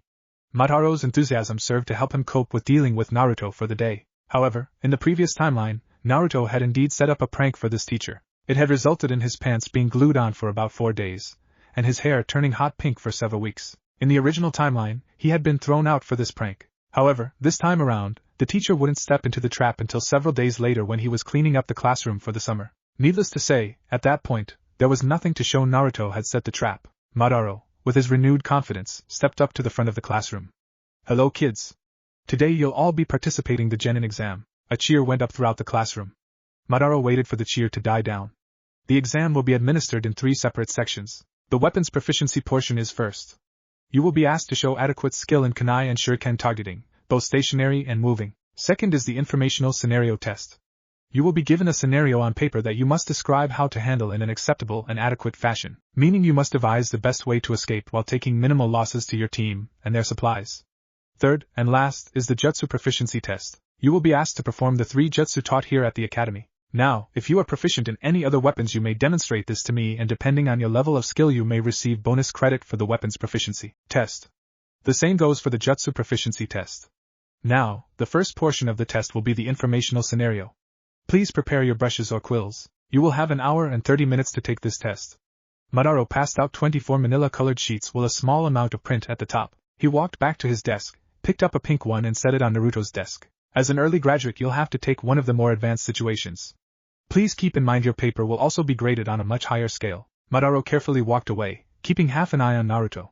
Mataro's enthusiasm served to help him cope with dealing with Naruto for the day. However, in the previous timeline, Naruto had indeed set up a prank for this teacher. It had resulted in his pants being glued on for about 4 days, and his hair turning hot pink for several weeks. In the original timeline, he had been thrown out for this prank. However, this time around, the teacher wouldn't step into the trap until several days later when he was cleaning up the classroom for the summer. Needless to say, at that point, there was nothing to show Naruto had set the trap. Madara, with his renewed confidence, stepped up to the front of the classroom. Hello kids. Today you'll all be participating in the genin exam. A cheer went up throughout the classroom. Madara waited for the cheer to die down. The exam will be administered in 3 separate sections. The weapons proficiency portion is first. You will be asked to show adequate skill in kunai and shuriken targeting, both stationary and moving. Second is the informational scenario test. You will be given a scenario on paper that you must describe how to handle in an acceptable and adequate fashion, meaning you must devise the best way to escape while taking minimal losses to your team and their supplies. Third, and last, is the Jutsu proficiency test. You will be asked to perform the 3 Jutsu taught here at the academy. Now, if you are proficient in any other weapons, you may demonstrate this to me, and depending on your level of skill you may receive bonus credit for the weapons proficiency test. The same goes for the Jutsu proficiency test. Now, the first portion of the test will be the informational scenario. Please prepare your brushes or quills. You will have 1 hour and 30 minutes to take this test. Madara passed out 24 manila-colored sheets with a small amount of print at the top. He walked back to his desk, picked up a pink one and set it on Naruto's desk. As an early graduate, you'll have to take one of the more advanced situations. Please keep in mind your paper will also be graded on a much higher scale. Madara carefully walked away, keeping half an eye on Naruto.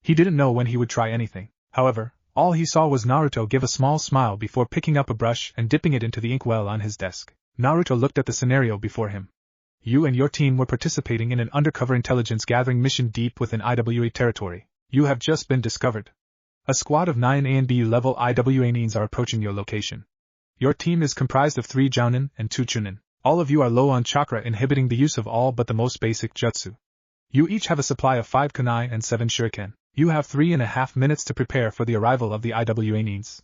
He didn't know when he would try anything. However, all he saw was Naruto give a small smile before picking up a brush and dipping it into the inkwell on his desk. Naruto looked at the scenario before him. You and your team were participating in an undercover intelligence gathering mission deep within IWA territory. You have just been discovered. A squad of 9 A and B level IWA nines are approaching your location. Your team is comprised of 3 jounin and 2 chunin. All of you are low on chakra, inhibiting the use of all but the most basic jutsu. You each have a supply of 5 kunai and 7 shuriken. You have 3.5 minutes to prepare for the arrival of the IWA nines.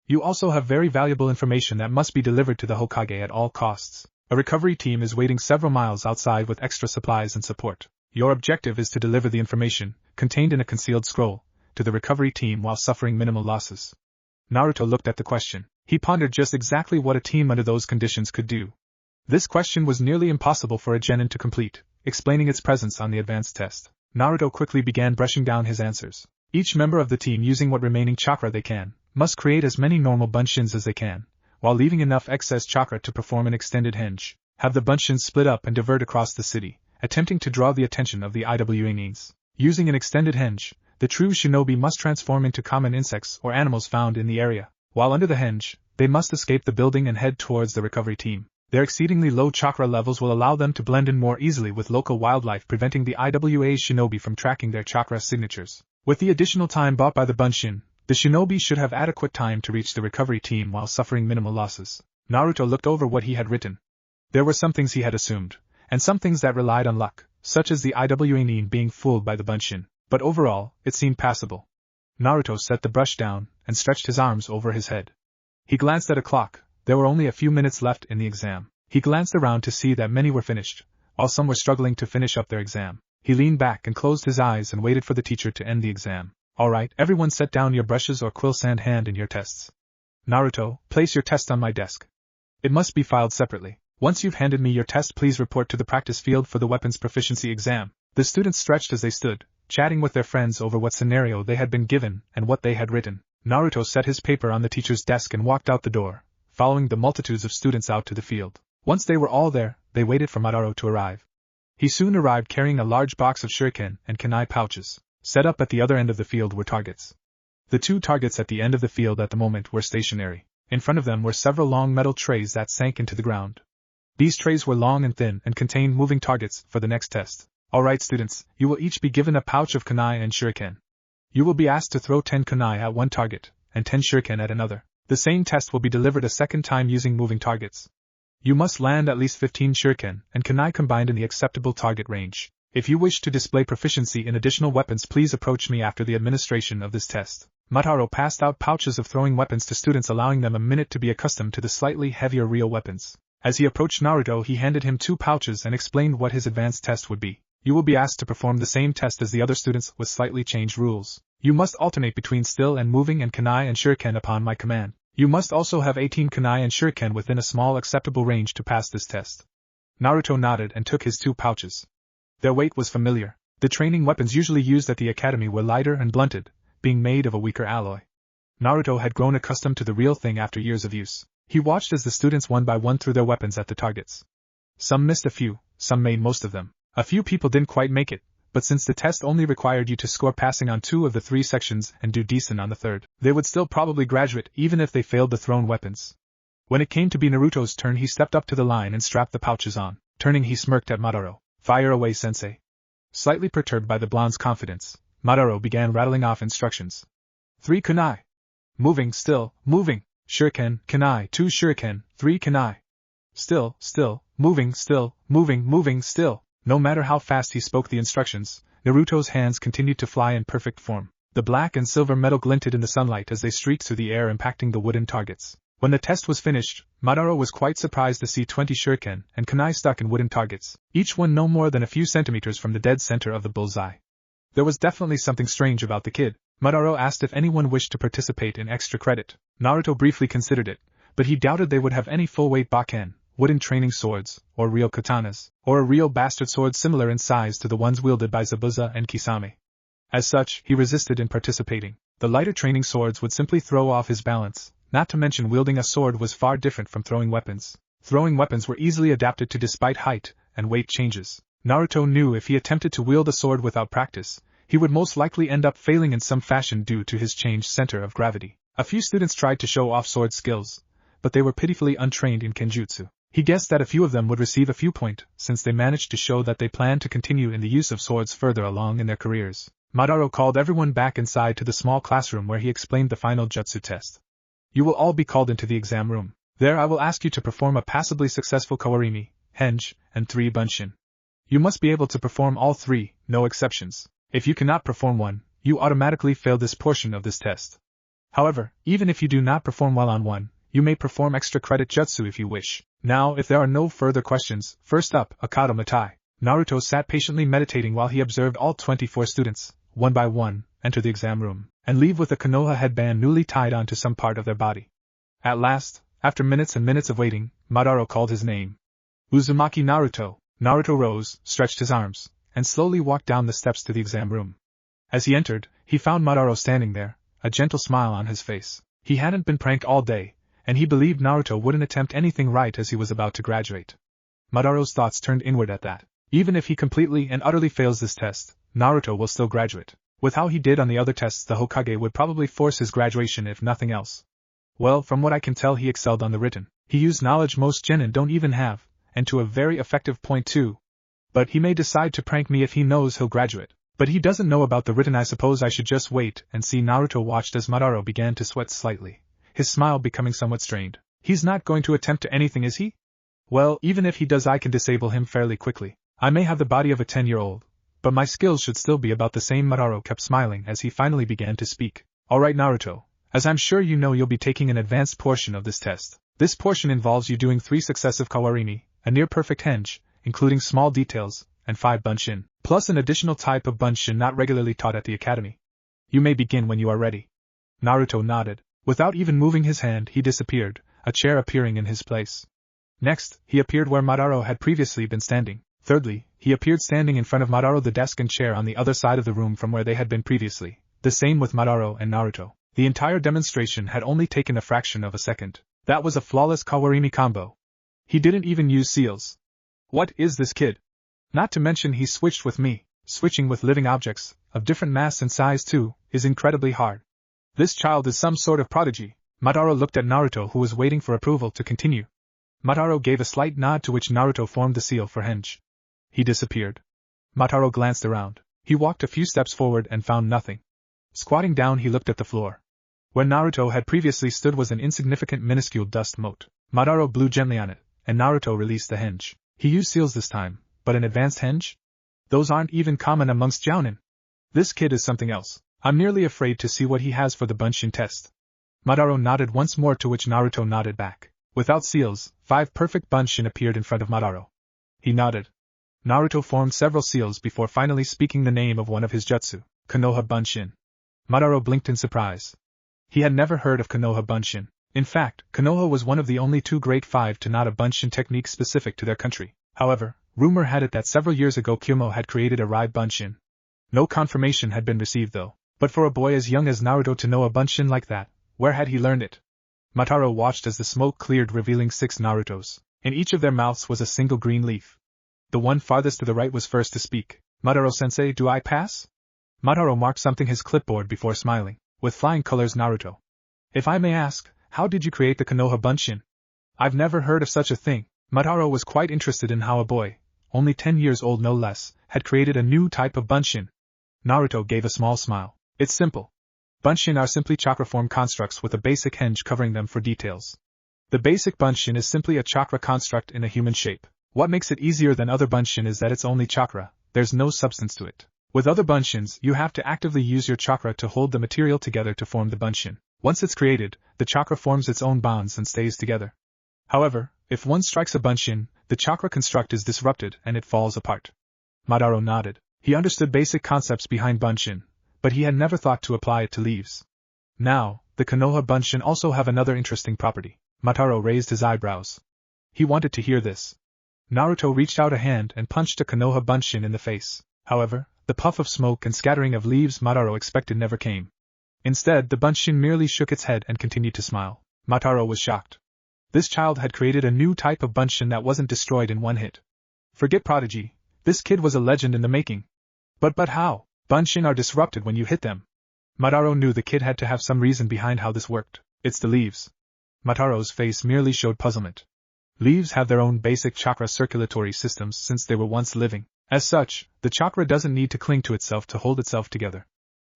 You also have very valuable information that must be delivered to the Hokage at all costs. A recovery team is waiting several miles outside with extra supplies and support. Your objective is to deliver the information, contained in a concealed scroll, to the recovery team while suffering minimal losses. Naruto looked at the question. He pondered just exactly what a team under those conditions could do. This question was nearly impossible for a genin to complete, explaining its presence on the advanced test. Naruto quickly began brushing down his answers. Each member of the team, using what remaining chakra they can, must create as many normal bunshins as they can, while leaving enough excess chakra to perform an extended henge. Have the bunshins split up and divert across the city, attempting to draw the attention of the IWA nines. Using an extended henge, the true shinobi must transform into common insects or animals found in the area. While under the henge, they must escape the building and head towards the recovery team. Their exceedingly low chakra levels will allow them to blend in more easily with local wildlife, preventing the IWA shinobi from tracking their chakra signatures. With the additional time bought by the bunshin, the shinobi should have adequate time to reach the recovery team while suffering minimal losses. Naruto looked over what he had written. There were some things he had assumed, and some things that relied on luck, such as the IWA nin being fooled by the bunshin, but overall, it seemed passable. Naruto set the brush down and stretched his arms over his head. He glanced at a clock. There were only a few minutes left in the exam. He glanced around to see that many were finished, while some were struggling to finish up their exam. He leaned back and closed his eyes and waited for the teacher to end the exam. Alright, everyone set down your brushes or quill sand hand in your tests. Naruto, place your test on my desk. It must be filed separately. Once you've handed me your test, please report to the practice field for the weapons proficiency exam. The students stretched as they stood, chatting with their friends over what scenario they had been given and what they had written. Naruto set his paper on the teacher's desk and walked out the door, following the multitudes of students out to the field. Once they were all there, they waited for Madara to arrive. He soon arrived carrying a large box of shuriken and kunai pouches. Set up at the other end of the field were targets. The 2 targets at the end of the field at the moment were stationary. In front of them were several long metal trays that sank into the ground. These trays were long and thin and contained moving targets for the next test. Alright students, you will each be given a pouch of kunai and shuriken. You will be asked to throw 10 kunai at one target, and 10 shuriken at another. The same test will be delivered a second time using moving targets. You must land at least 15 shuriken and kunai combined in the acceptable target range. If you wish to display proficiency in additional weapons, please approach me after the administration of this test. Madara passed out pouches of throwing weapons to students, allowing them a minute to be accustomed to the slightly heavier real weapons. As he approached Naruto, he handed him 2 pouches and explained what his advanced test would be. You will be asked to perform the same test as the other students with slightly changed rules. You must alternate between still and moving and kunai and shuriken upon my command. You must also have 18 kunai and shuriken within a small acceptable range to pass this test. Naruto nodded and took his 2 pouches. Their weight was familiar. The training weapons usually used at the academy were lighter and blunted, being made of a weaker alloy. Naruto had grown accustomed to the real thing after years of use. He watched as the students one by one threw their weapons at the targets. Some missed a few, some made most of them. A few people didn't quite make it, but since the test only required you to score passing on 2 of the 3 sections and do decent on the 3rd, they would still probably graduate even if they failed the thrown weapons. When it came to be Naruto's turn, he stepped up to the line and strapped the pouches on. Turning, he smirked at Madara. Fire away, sensei. Slightly perturbed by the blonde's confidence, Madara began rattling off instructions. 3 kunai. Moving, still, moving. Shuriken, kunai, 2 shuriken, 3 kunai. Still, moving, still. No matter how fast he spoke the instructions, Naruto's hands continued to fly in perfect form. The black and silver metal glinted in the sunlight as they streaked through the air, impacting the wooden targets. When the test was finished, Madara was quite surprised to see 20 shuriken and kunai stuck in wooden targets, each one no more than a few centimeters from the dead center of the bullseye. There was definitely something strange about the kid. Madara asked if anyone wished to participate in extra credit. Naruto briefly considered it, but he doubted they would have any full-weight bakken, wooden training swords, or real katanas, or a real bastard sword similar in size to the ones wielded by Zabuza and Kisame. As such, he resisted in participating. The lighter training swords would simply throw off his balance, not to mention wielding a sword was far different from throwing weapons. Throwing weapons were easily adapted to despite height and weight changes. Naruto knew if he attempted to wield a sword without practice, he would most likely end up failing in some fashion due to his changed center of gravity. A few students tried to show off sword skills, but they were pitifully untrained in kenjutsu. He guessed that a few of them would receive a few points, since they managed to show that they planned to continue in the use of swords further along in their careers. Madara called everyone back inside to the small classroom where he explained the final jutsu test. You will all be called into the exam room. There I will ask you to perform a passably successful kawarimi, henge, and 3 bunshin. You must be able to perform all 3, no exceptions. If you cannot perform one, you automatically fail this portion of this test. However, even if you do not perform well on one, you may perform extra credit jutsu if you wish. Now, if there are no further questions, first up, Akata Matai. Naruto sat patiently meditating while he observed all 24 students, one by one, enter the exam room, and leave with a Konoha headband newly tied onto some part of their body. At last, after minutes and minutes of waiting, Madara called his name. Uzumaki Naruto. Naruto rose, stretched his arms, and slowly walked down the steps to the exam room. As he entered, he found Madara standing there, a gentle smile on his face. He hadn't been pranked all day, and he believed Naruto wouldn't attempt anything right as he was about to graduate. Madara's thoughts turned inward at that. Even if he completely and utterly fails this test, Naruto will still graduate. With how he did on the other tests, the Hokage would probably force his graduation if nothing else. Well, from what I can tell, he excelled on the written. He used knowledge most genin don't even have, and to a very effective point too. But he may decide to prank me if he knows he'll graduate. But he doesn't know about the written. I suppose I should just wait and see. Naruto watched as Madara began to sweat slightly, his smile becoming somewhat strained. He's not going to attempt to anything, is he? Well, even if he does, I can disable him fairly quickly. I may have the body of a 10-year-old, but my skills should still be about the same. Madara kept smiling as he finally began to speak. Alright Naruto, as I'm sure you know, you'll be taking an advanced portion of this test. This portion involves you doing 3 successive kawarimi, a near-perfect henge, including small details, and 5 bunshin, plus an additional type of bunshin not regularly taught at the academy. You may begin when you are ready. Naruto nodded. Without even moving his hand, he disappeared, a chair appearing in his place. Next, he appeared where Madara had previously been standing. Thirdly, he appeared standing in front of Madara, the desk and chair on the other side of the room from where they had been previously. The same with Madara and Naruto. The entire demonstration had only taken a fraction of a second. That was a flawless kawarimi combo. He didn't even use seals. What is this kid? Not to mention he switched with me. Switching with living objects, of different mass and size too, is incredibly hard. This child is some sort of prodigy. Madara looked at Naruto, who was waiting for approval to continue. Madara gave a slight nod, to which Naruto formed the seal for henge. He disappeared. Madara glanced around. He walked a few steps forward and found nothing. Squatting down, he looked at the floor. Where Naruto had previously stood was an insignificant minuscule dust mote. Madara blew gently on it, and Naruto released the henge. He used seals this time, but an advanced henge? Those aren't even common amongst jounin. This kid is something else. I'm nearly afraid to see what he has for the bunshin test. Madara nodded once more, to which Naruto nodded back. Without seals, 5 perfect bunshin appeared in front of Madara. He nodded. Naruto formed several seals before finally speaking the name of one of his jutsu, Konoha Bunshin. Madara blinked in surprise. He had never heard of Konoha Bunshin. In fact, Konoha was one of the only 2 Grade 5 to not a bunshin technique specific to their country. However, rumor had it that several years ago Kyomo had created a Rai Bunshin. No confirmation had been received though. But for a boy as young as Naruto to know a bunshin like that, where had he learned it? Madara watched as the smoke cleared, revealing 6 Narutos. In each of their mouths was a single green leaf. The one farthest to the right was first to speak. Madara-sensei, do I pass? Madara marked something his clipboard before smiling. With flying colors, Naruto. If I may ask, how did you create the Konoha Bunshin? I've never heard of such a thing. Madara was quite interested in how a boy, only 10 years old no less, had created a new type of bunshin. Naruto gave a small smile. It's simple. Bunshin are simply chakra-form constructs with a basic henge covering them. For details, the basic bunshin is simply a chakra construct in a human shape. What makes it easier than other bunshin is that it's only chakra, there's no substance to it. With other bunshins, you have to actively use your chakra to hold the material together to form the bunshin. Once it's created, the chakra forms its own bonds and stays together. However, if one strikes a bunshin, the chakra construct is disrupted and it falls apart. Madara nodded. He understood basic concepts behind bunshin, but he had never thought to apply it to leaves. Now, the Konoha Bunshin also have another interesting property. Madara raised his eyebrows. He wanted to hear this. Naruto reached out a hand and punched a Konoha Bunshin in the face. However, the puff of smoke and scattering of leaves Madara expected never came. Instead, the bunshin merely shook its head and continued to smile. Mataro was shocked. This child had created a new type of bunshin that wasn't destroyed in one hit. Forget prodigy, this kid was a legend in the making. But how? Bunshin are disrupted when you hit them. Mataro knew the kid had to have some reason behind how this worked. It's the leaves. Mataro's face merely showed puzzlement. Leaves have their own basic chakra circulatory systems since they were once living. As such, the chakra doesn't need to cling to itself to hold itself together.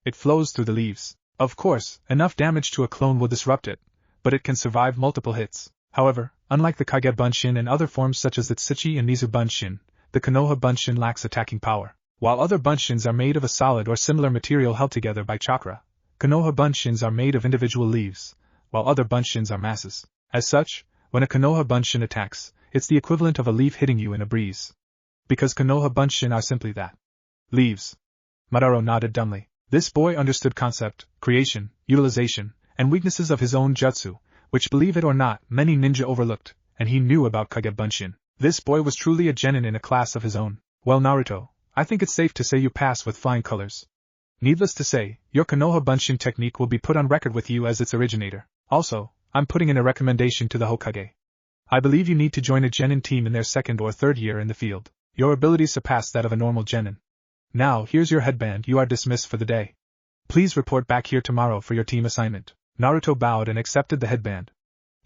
It flows through the leaves. Of course, enough damage to a clone will disrupt it, but it can survive multiple hits. However, unlike the Kage bunshin and other forms such as the Tsuchi and Nizu bunshin, the Konoha bunshin lacks attacking power. While other bunshins are made of a solid or similar material held together by chakra, Konoha bunshins are made of individual leaves, while other bunshins are masses. As such, when a Konoha bunshin attacks, it's the equivalent of a leaf hitting you in a breeze. Because Konoha bunshin are simply that. Leaves. Mataro nodded dumbly. This boy understood concept, creation, utilization, and weaknesses of his own jutsu, which, believe it or not, many ninja overlooked, and he knew about Kage bunshin. This boy was truly a genin in a class of his own. Well, Naruto, I think it's safe to say you pass with flying colors. Needless to say, your Konoha bunshin technique will be put on record with you as its originator. Also, I'm putting in a recommendation to the Hokage. I believe you need to join a genin team in their second or third year in the field. Your abilities surpass that of a normal genin. Now, here's your headband. You are dismissed for the day. Please report back here tomorrow for your team assignment. Naruto bowed and accepted the headband.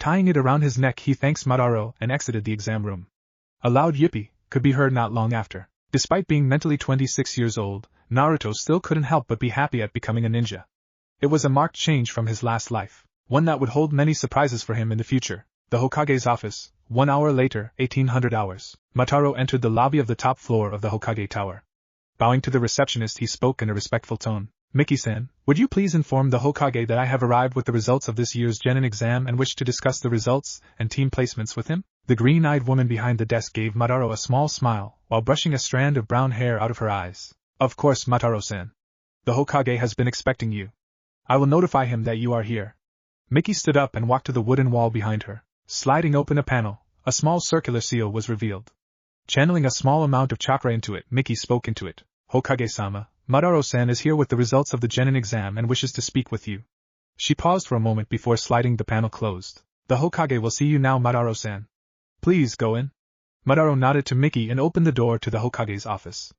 Tying it around his neck, he thanked Mataro and exited the exam room. A loud yippee could be heard not long after. Despite being mentally 26 years old, Naruto still couldn't help but be happy at becoming a ninja. It was a marked change from his last life, one that would hold many surprises for him in the future. The Hokage's office, 1 hour later, 1800 hours. Mataro entered the lobby of the top floor of the Hokage Tower. Bowing to the receptionist, he spoke in a respectful tone. Miki-san, would you please inform the Hokage that I have arrived with the results of this year's genin exam and wish to discuss the results and team placements with him? The green-eyed woman behind the desk gave Mataro a small smile, while brushing a strand of brown hair out of her eyes. Of course, Mataro-san. The Hokage has been expecting you. I will notify him that you are here. Miki stood up and walked to the wooden wall behind her. Sliding open a panel, a small circular seal was revealed. Channeling a small amount of chakra into it, Miki spoke into it. Hokage-sama, Mataro-san is here with the results of the genin exam and wishes to speak with you. She paused for a moment before sliding the panel closed. The Hokage will see you now, Mataro-san. Please go in. Mataro nodded to Miki and opened the door to the Hokage's office.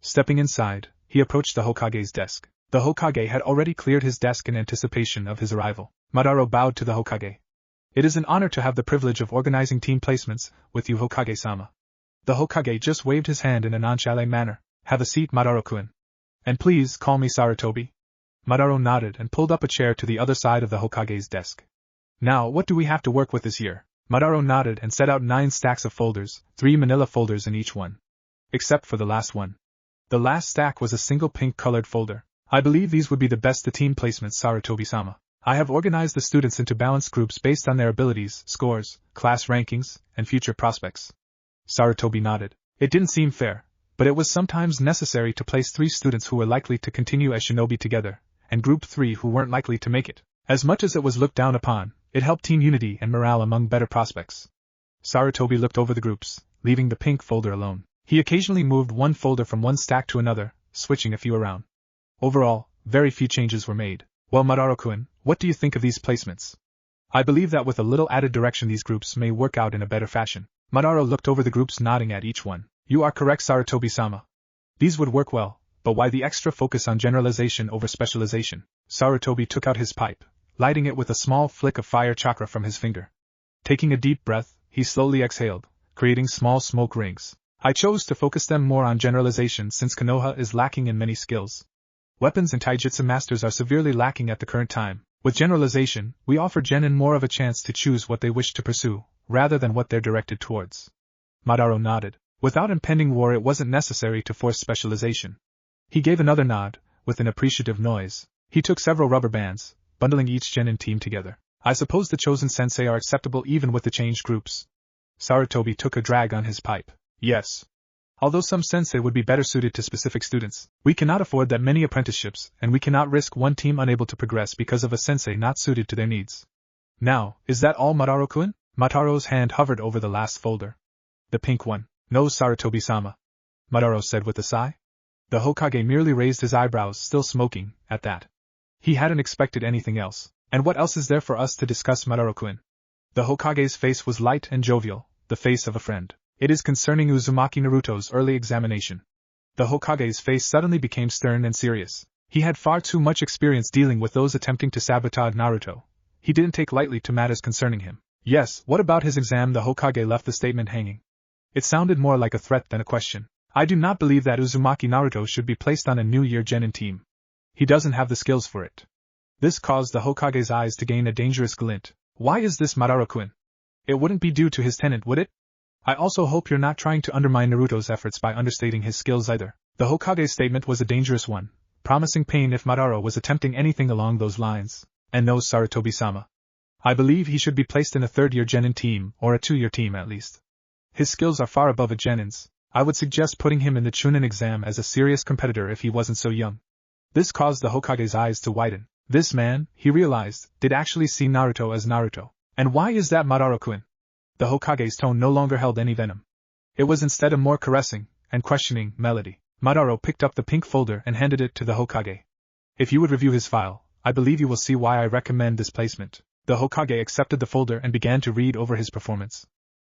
Stepping inside, he approached the Hokage's desk. The Hokage had already cleared his desk in anticipation of his arrival. Mataro bowed to the Hokage. It is an honor to have the privilege of organizing team placements with you, Hokage-sama. The Hokage just waved his hand in a nonchalant manner. Have a seat, Mataro-kun. And please call me Sarutobi. Mataro nodded and pulled up a chair to the other side of the Hokage's desk. Now, what do we have to work with this year? Mataro nodded and set out 9 stacks of folders, 3 manila folders in each one. Except for the last one. The last stack was a single pink-colored folder. I believe these would be the best team placements, Sarutobi-sama. I have organized the students into balanced groups based on their abilities, scores, class rankings, and future prospects. Sarutobi nodded. It didn't seem fair, but it was sometimes necessary to place 3 students who were likely to continue as shinobi together, and group 3 who weren't likely to make it. As much as it was looked down upon, it helped team unity and morale among better prospects. Sarutobi looked over the groups, leaving the pink folder alone. He occasionally moved one folder from one stack to another, switching a few around. Overall, very few changes were made. Well, Mataro-kun, what do you think of these placements? I believe that with a little added direction these groups may work out in a better fashion. Mataro looked over the groups, nodding at each one. You are correct, Sarutobi-sama. These would work well, but why the extra focus on generalization over specialization? Sarutobi took out his pipe, lighting it with a small flick of fire chakra from his finger. Taking a deep breath, he slowly exhaled, creating small smoke rings. I chose to focus them more on generalization since Konoha is lacking in many skills. Weapons and taijutsu masters are severely lacking at the current time. With generalization, we offer genin more of a chance to choose what they wish to pursue, rather than what they're directed towards. Mataro nodded. Without impending war, it wasn't necessary to force specialization. He gave another nod, with an appreciative noise. He took several rubber bands, bundling each genin team together. I suppose the chosen sensei are acceptable even with the changed groups. Sarutobi took a drag on his pipe. Yes. Although some sensei would be better suited to specific students, we cannot afford that many apprenticeships, and we cannot risk one team unable to progress because of a sensei not suited to their needs. Now, is that all, Mataro-kun? Mataro's hand hovered over the last folder. The pink one. No, Sarutobi-sama. Mataro said with a sigh. The Hokage merely raised his eyebrows, still smoking, at that. He hadn't expected anything else. And what else is there for us to discuss, Madara-kun? The Hokage's face was light and jovial, the face of a friend. It is concerning Uzumaki Naruto's early examination. The Hokage's face suddenly became stern and serious. He had far too much experience dealing with those attempting to sabotage Naruto. He didn't take lightly to matters concerning him. Yes, what about his exam? The Hokage left the statement hanging. It sounded more like a threat than a question. I do not believe that Uzumaki Naruto should be placed on a New Year genin team. He doesn't have the skills for it. This caused the Hokage's eyes to gain a dangerous glint. Why is this, Madara-kun? It wouldn't be due to his tenant, would it? I also hope you're not trying to undermine Naruto's efforts by understating his skills either. The Hokage's statement was a dangerous one, promising pain if Madara was attempting anything along those lines. And no, Sarutobi-sama. I believe he should be placed in a third-year genin team, or a 2-year team at least. His skills are far above a genin's. I would suggest putting him in the Chunin exam as a serious competitor if he wasn't so young. This caused the Hokage's eyes to widen. This man, he realized, did actually see Naruto as Naruto. And why is that, Madara-kun? The Hokage's tone no longer held any venom. It was instead a more caressing and questioning melody. Madara picked up the pink folder and handed it to the Hokage. If you would review his file, I believe you will see why I recommend this placement. The Hokage accepted the folder and began to read over his performance.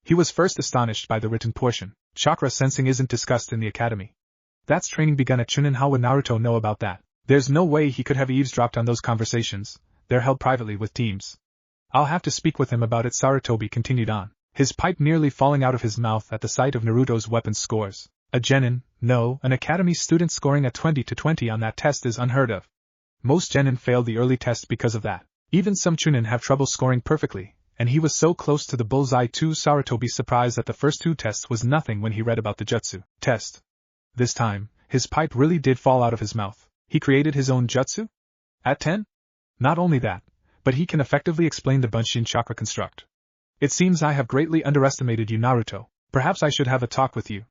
He was first astonished by the written portion. Chakra sensing isn't discussed in the academy. That's training begun at Chunin. How would Naruto know about that? There's no way he could have eavesdropped on those conversations. They're held privately with teams. I'll have to speak with him about it. Sarutobi continued on, his pipe nearly falling out of his mouth at the sight of Naruto's weapon scores. A genin, no, an academy student scoring a 20-20 on that test is unheard of. Most genin failed the early test because of that. Even some Chunin have trouble scoring perfectly, and he was so close to the bullseye too. Sarutobi's surprise that the first 2 tests was nothing when he read about the Jutsu test. This time, his pipe really did fall out of his mouth. He created his own Jutsu? At 10? Not only that, but he can effectively explain the Bunshin chakra construct. It seems I have greatly underestimated you, Naruto. Perhaps I should have a talk with you.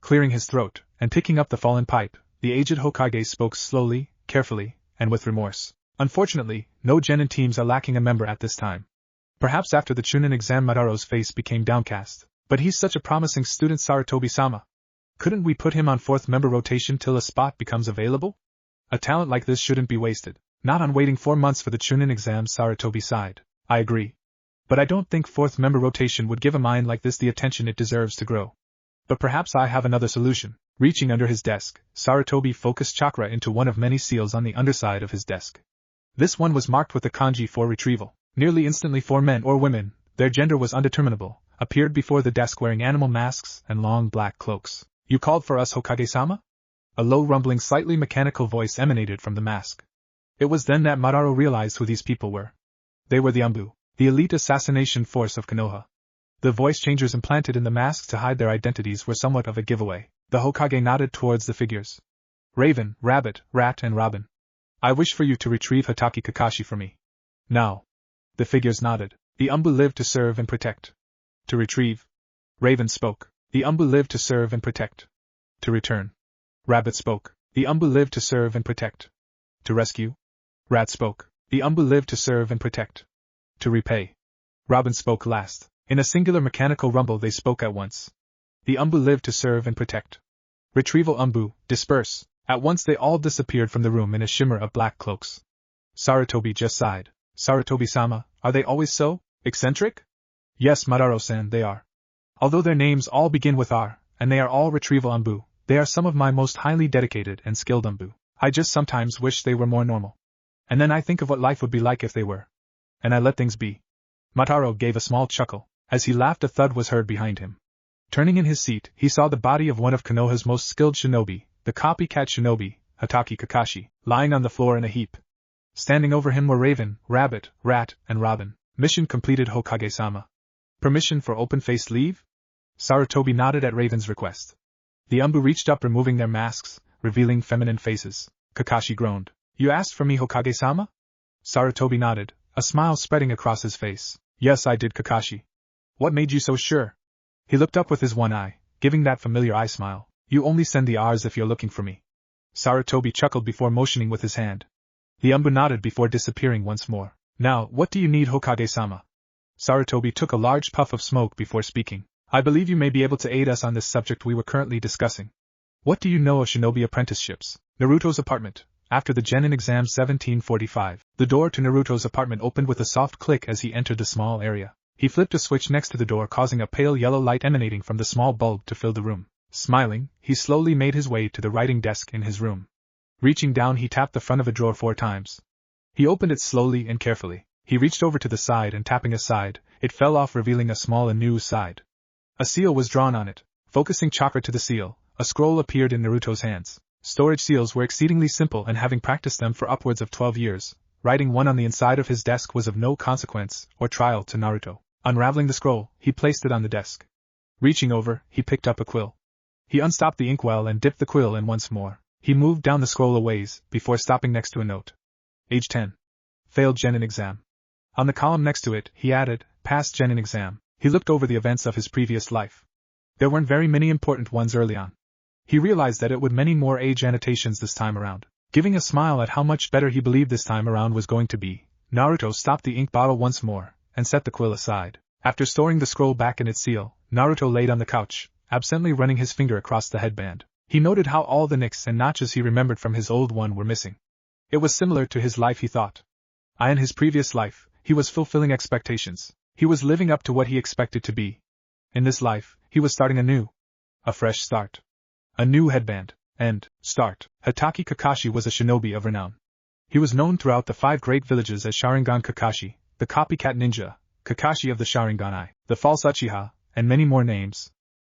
Clearing his throat, and picking up the fallen pipe, the aged Hokage spoke slowly, carefully, and with remorse. Unfortunately, no genin teams are lacking a member at this time. Perhaps after the Chunin exam Madaro's face became downcast. But he's such a promising student, Sarutobi-sama. Couldn't we put him on 4th member rotation till a spot becomes available? A talent like this shouldn't be wasted. Not on waiting 4 months for the Chunin exam, Sarutobi sighed. I agree. But I don't think 4th member rotation would give a mind like this the attention it deserves to grow. But perhaps I have another solution. Reaching under his desk, Sarutobi focused chakra into one of many seals on the underside of his desk. This one was marked with the kanji for retrieval. Nearly instantly 4 men or women, their gender was undeterminable, appeared before the desk wearing animal masks and long black cloaks. You called for us, Hokage-sama? A low rumbling, slightly mechanical voice emanated from the mask. It was then that Madara realized who these people were. They were the Umbu, the elite assassination force of Konoha. The voice changers implanted in the masks to hide their identities were somewhat of a giveaway. The Hokage nodded towards the figures. Raven, Rabbit, Rat and Robin. I wish for you to retrieve Hatake Kakashi for me. Now. The figures nodded. The Umbu live to serve and protect. To retrieve. Raven spoke. The Umbu live to serve and protect. To return. Rabbit spoke. The Umbu live to serve and protect. To rescue. Rat spoke. The Umbu live to serve and protect. To repay. Robin spoke last. In a singular mechanical rumble they spoke at once. The Umbu live to serve and protect. Retrieval. Umbu, disperse. At once they all disappeared from the room in a shimmer of black cloaks. Sarutobi just sighed. Sarutobi-sama, are they always so eccentric? Yes, Madara-san, they are. Although their names all begin with R, and they are all retrieval Umbu, they are some of my most highly dedicated and skilled Umbu. I just sometimes wish they were more normal. And then I think of what life would be like if they were. And I let things be. Mataro gave a small chuckle. As he laughed, a thud was heard behind him. Turning in his seat, he saw the body of one of Konoha's most skilled shinobi, the copycat shinobi, Hatake Kakashi, lying on the floor in a heap. Standing over him were Raven, Rabbit, Rat, and Robin. Mission completed, Hokage-sama. Permission for open-faced leave? Sarutobi nodded at Raven's request. The Umbu reached up, removing their masks, revealing feminine faces. Kakashi groaned. You asked for me, Hokage-sama? Sarutobi nodded, a smile spreading across his face. Yes, I did, Kakashi. What made you so sure? He looked up with his one eye, giving that familiar eye smile. You only send the R's if you're looking for me. Sarutobi chuckled before motioning with his hand. The Umbu nodded before disappearing once more. Now, what do you need, Hokage-sama? Sarutobi took a large puff of smoke before speaking. I believe you may be able to aid us on this subject we were currently discussing. What do you know of shinobi apprenticeships? Naruto's apartment. After the genin exam 1745, the door to Naruto's apartment opened with a soft click as he entered the small area. He flipped a switch next to the door, causing a pale yellow light emanating from the small bulb to fill the room. Smiling, he slowly made his way to the writing desk in his room. Reaching down, he tapped the front of a drawer 4 times. He opened it slowly and carefully. He reached over to the side and tapping a side, it fell off, revealing a small and new side. A seal was drawn on it. Focusing chakra to the seal, a scroll appeared in Naruto's hands. Storage seals were exceedingly simple, and having practiced them for upwards of 12 years, writing one on the inside of his desk was of no consequence or trial to Naruto. Unraveling the scroll, he placed it on the desk. Reaching over, he picked up a quill. He unstopped the inkwell and dipped the quill in once more. He moved down the scroll a ways, before stopping next to a note. Age 10. Failed genin exam. On the column next to it, he added, passed genin exam. He looked over the events of his previous life. There weren't very many important ones early on. He realized that it would many more age annotations this time around. Giving a smile at how much better he believed this time around was going to be, Naruto stopped the ink bottle once more, and set the quill aside. After storing the scroll back in its seal, Naruto laid on the couch, absently running his finger across the headband. He noted how all the nicks and notches he remembered from his old one were missing. It was similar to his life, he thought. In his previous life, he was fulfilling expectations. He was living up to what he expected to be. In this life, he was starting anew. A fresh start. A new headband. Start. Hokage Kakashi was a shinobi of renown. He was known throughout the 5 great villages as Sharingan Kakashi, the copycat ninja, Kakashi of the Sharingan Eye, the false Uchiha, and many more names.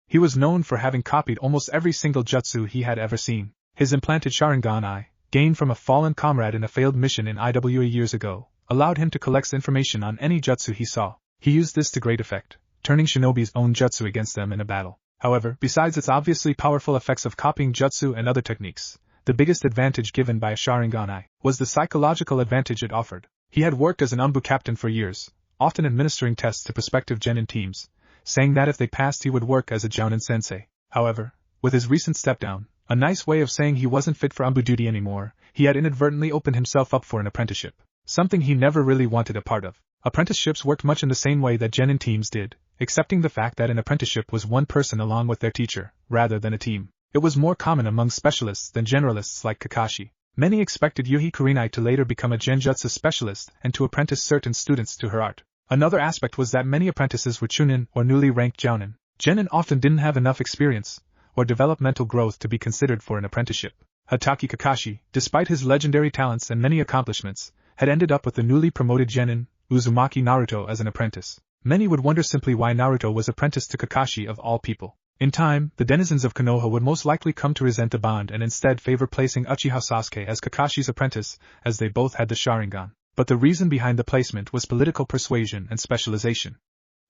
He was known for having copied almost every single jutsu he had ever seen. His implanted Sharingan Eye, gained from a fallen comrade in a failed mission in IWA years ago, allowed him to collect information on any jutsu he saw. He used this to great effect, turning shinobi's own jutsu against them in a battle. However, besides its obviously powerful effects of copying jutsu and other techniques, the biggest advantage given by a Sharingan Eye was the psychological advantage it offered. He had worked as an Anbu captain for years, often administering tests to prospective genin teams, saying that if they passed he would work as a Jounin sensei. However, with his recent step down, a nice way of saying he wasn't fit for Anbu duty anymore, he had inadvertently opened himself up for an apprenticeship, something he never really wanted a part of. Apprenticeships worked much in the same way that genin teams did, excepting the fact that an apprenticeship was one person along with their teacher, rather than a team. It was more common among specialists than generalists like Kakashi. Many expected Yuhi Kurenai to later become a genjutsu specialist and to apprentice certain students to her art. Another aspect was that many apprentices were chunin or newly ranked jounin. Genin often didn't have enough experience or developmental growth to be considered for an apprenticeship. Hokage Kakashi, despite his legendary talents and many accomplishments, had ended up with the newly promoted genin, Uzumaki Naruto, as an apprentice. Many would wonder simply why Naruto was apprenticed to Kakashi of all people. In time, the denizens of Konoha would most likely come to resent the bond and instead favor placing Uchiha Sasuke as Kakashi's apprentice, as they both had the Sharingan. But the reason behind the placement was political persuasion and specialization.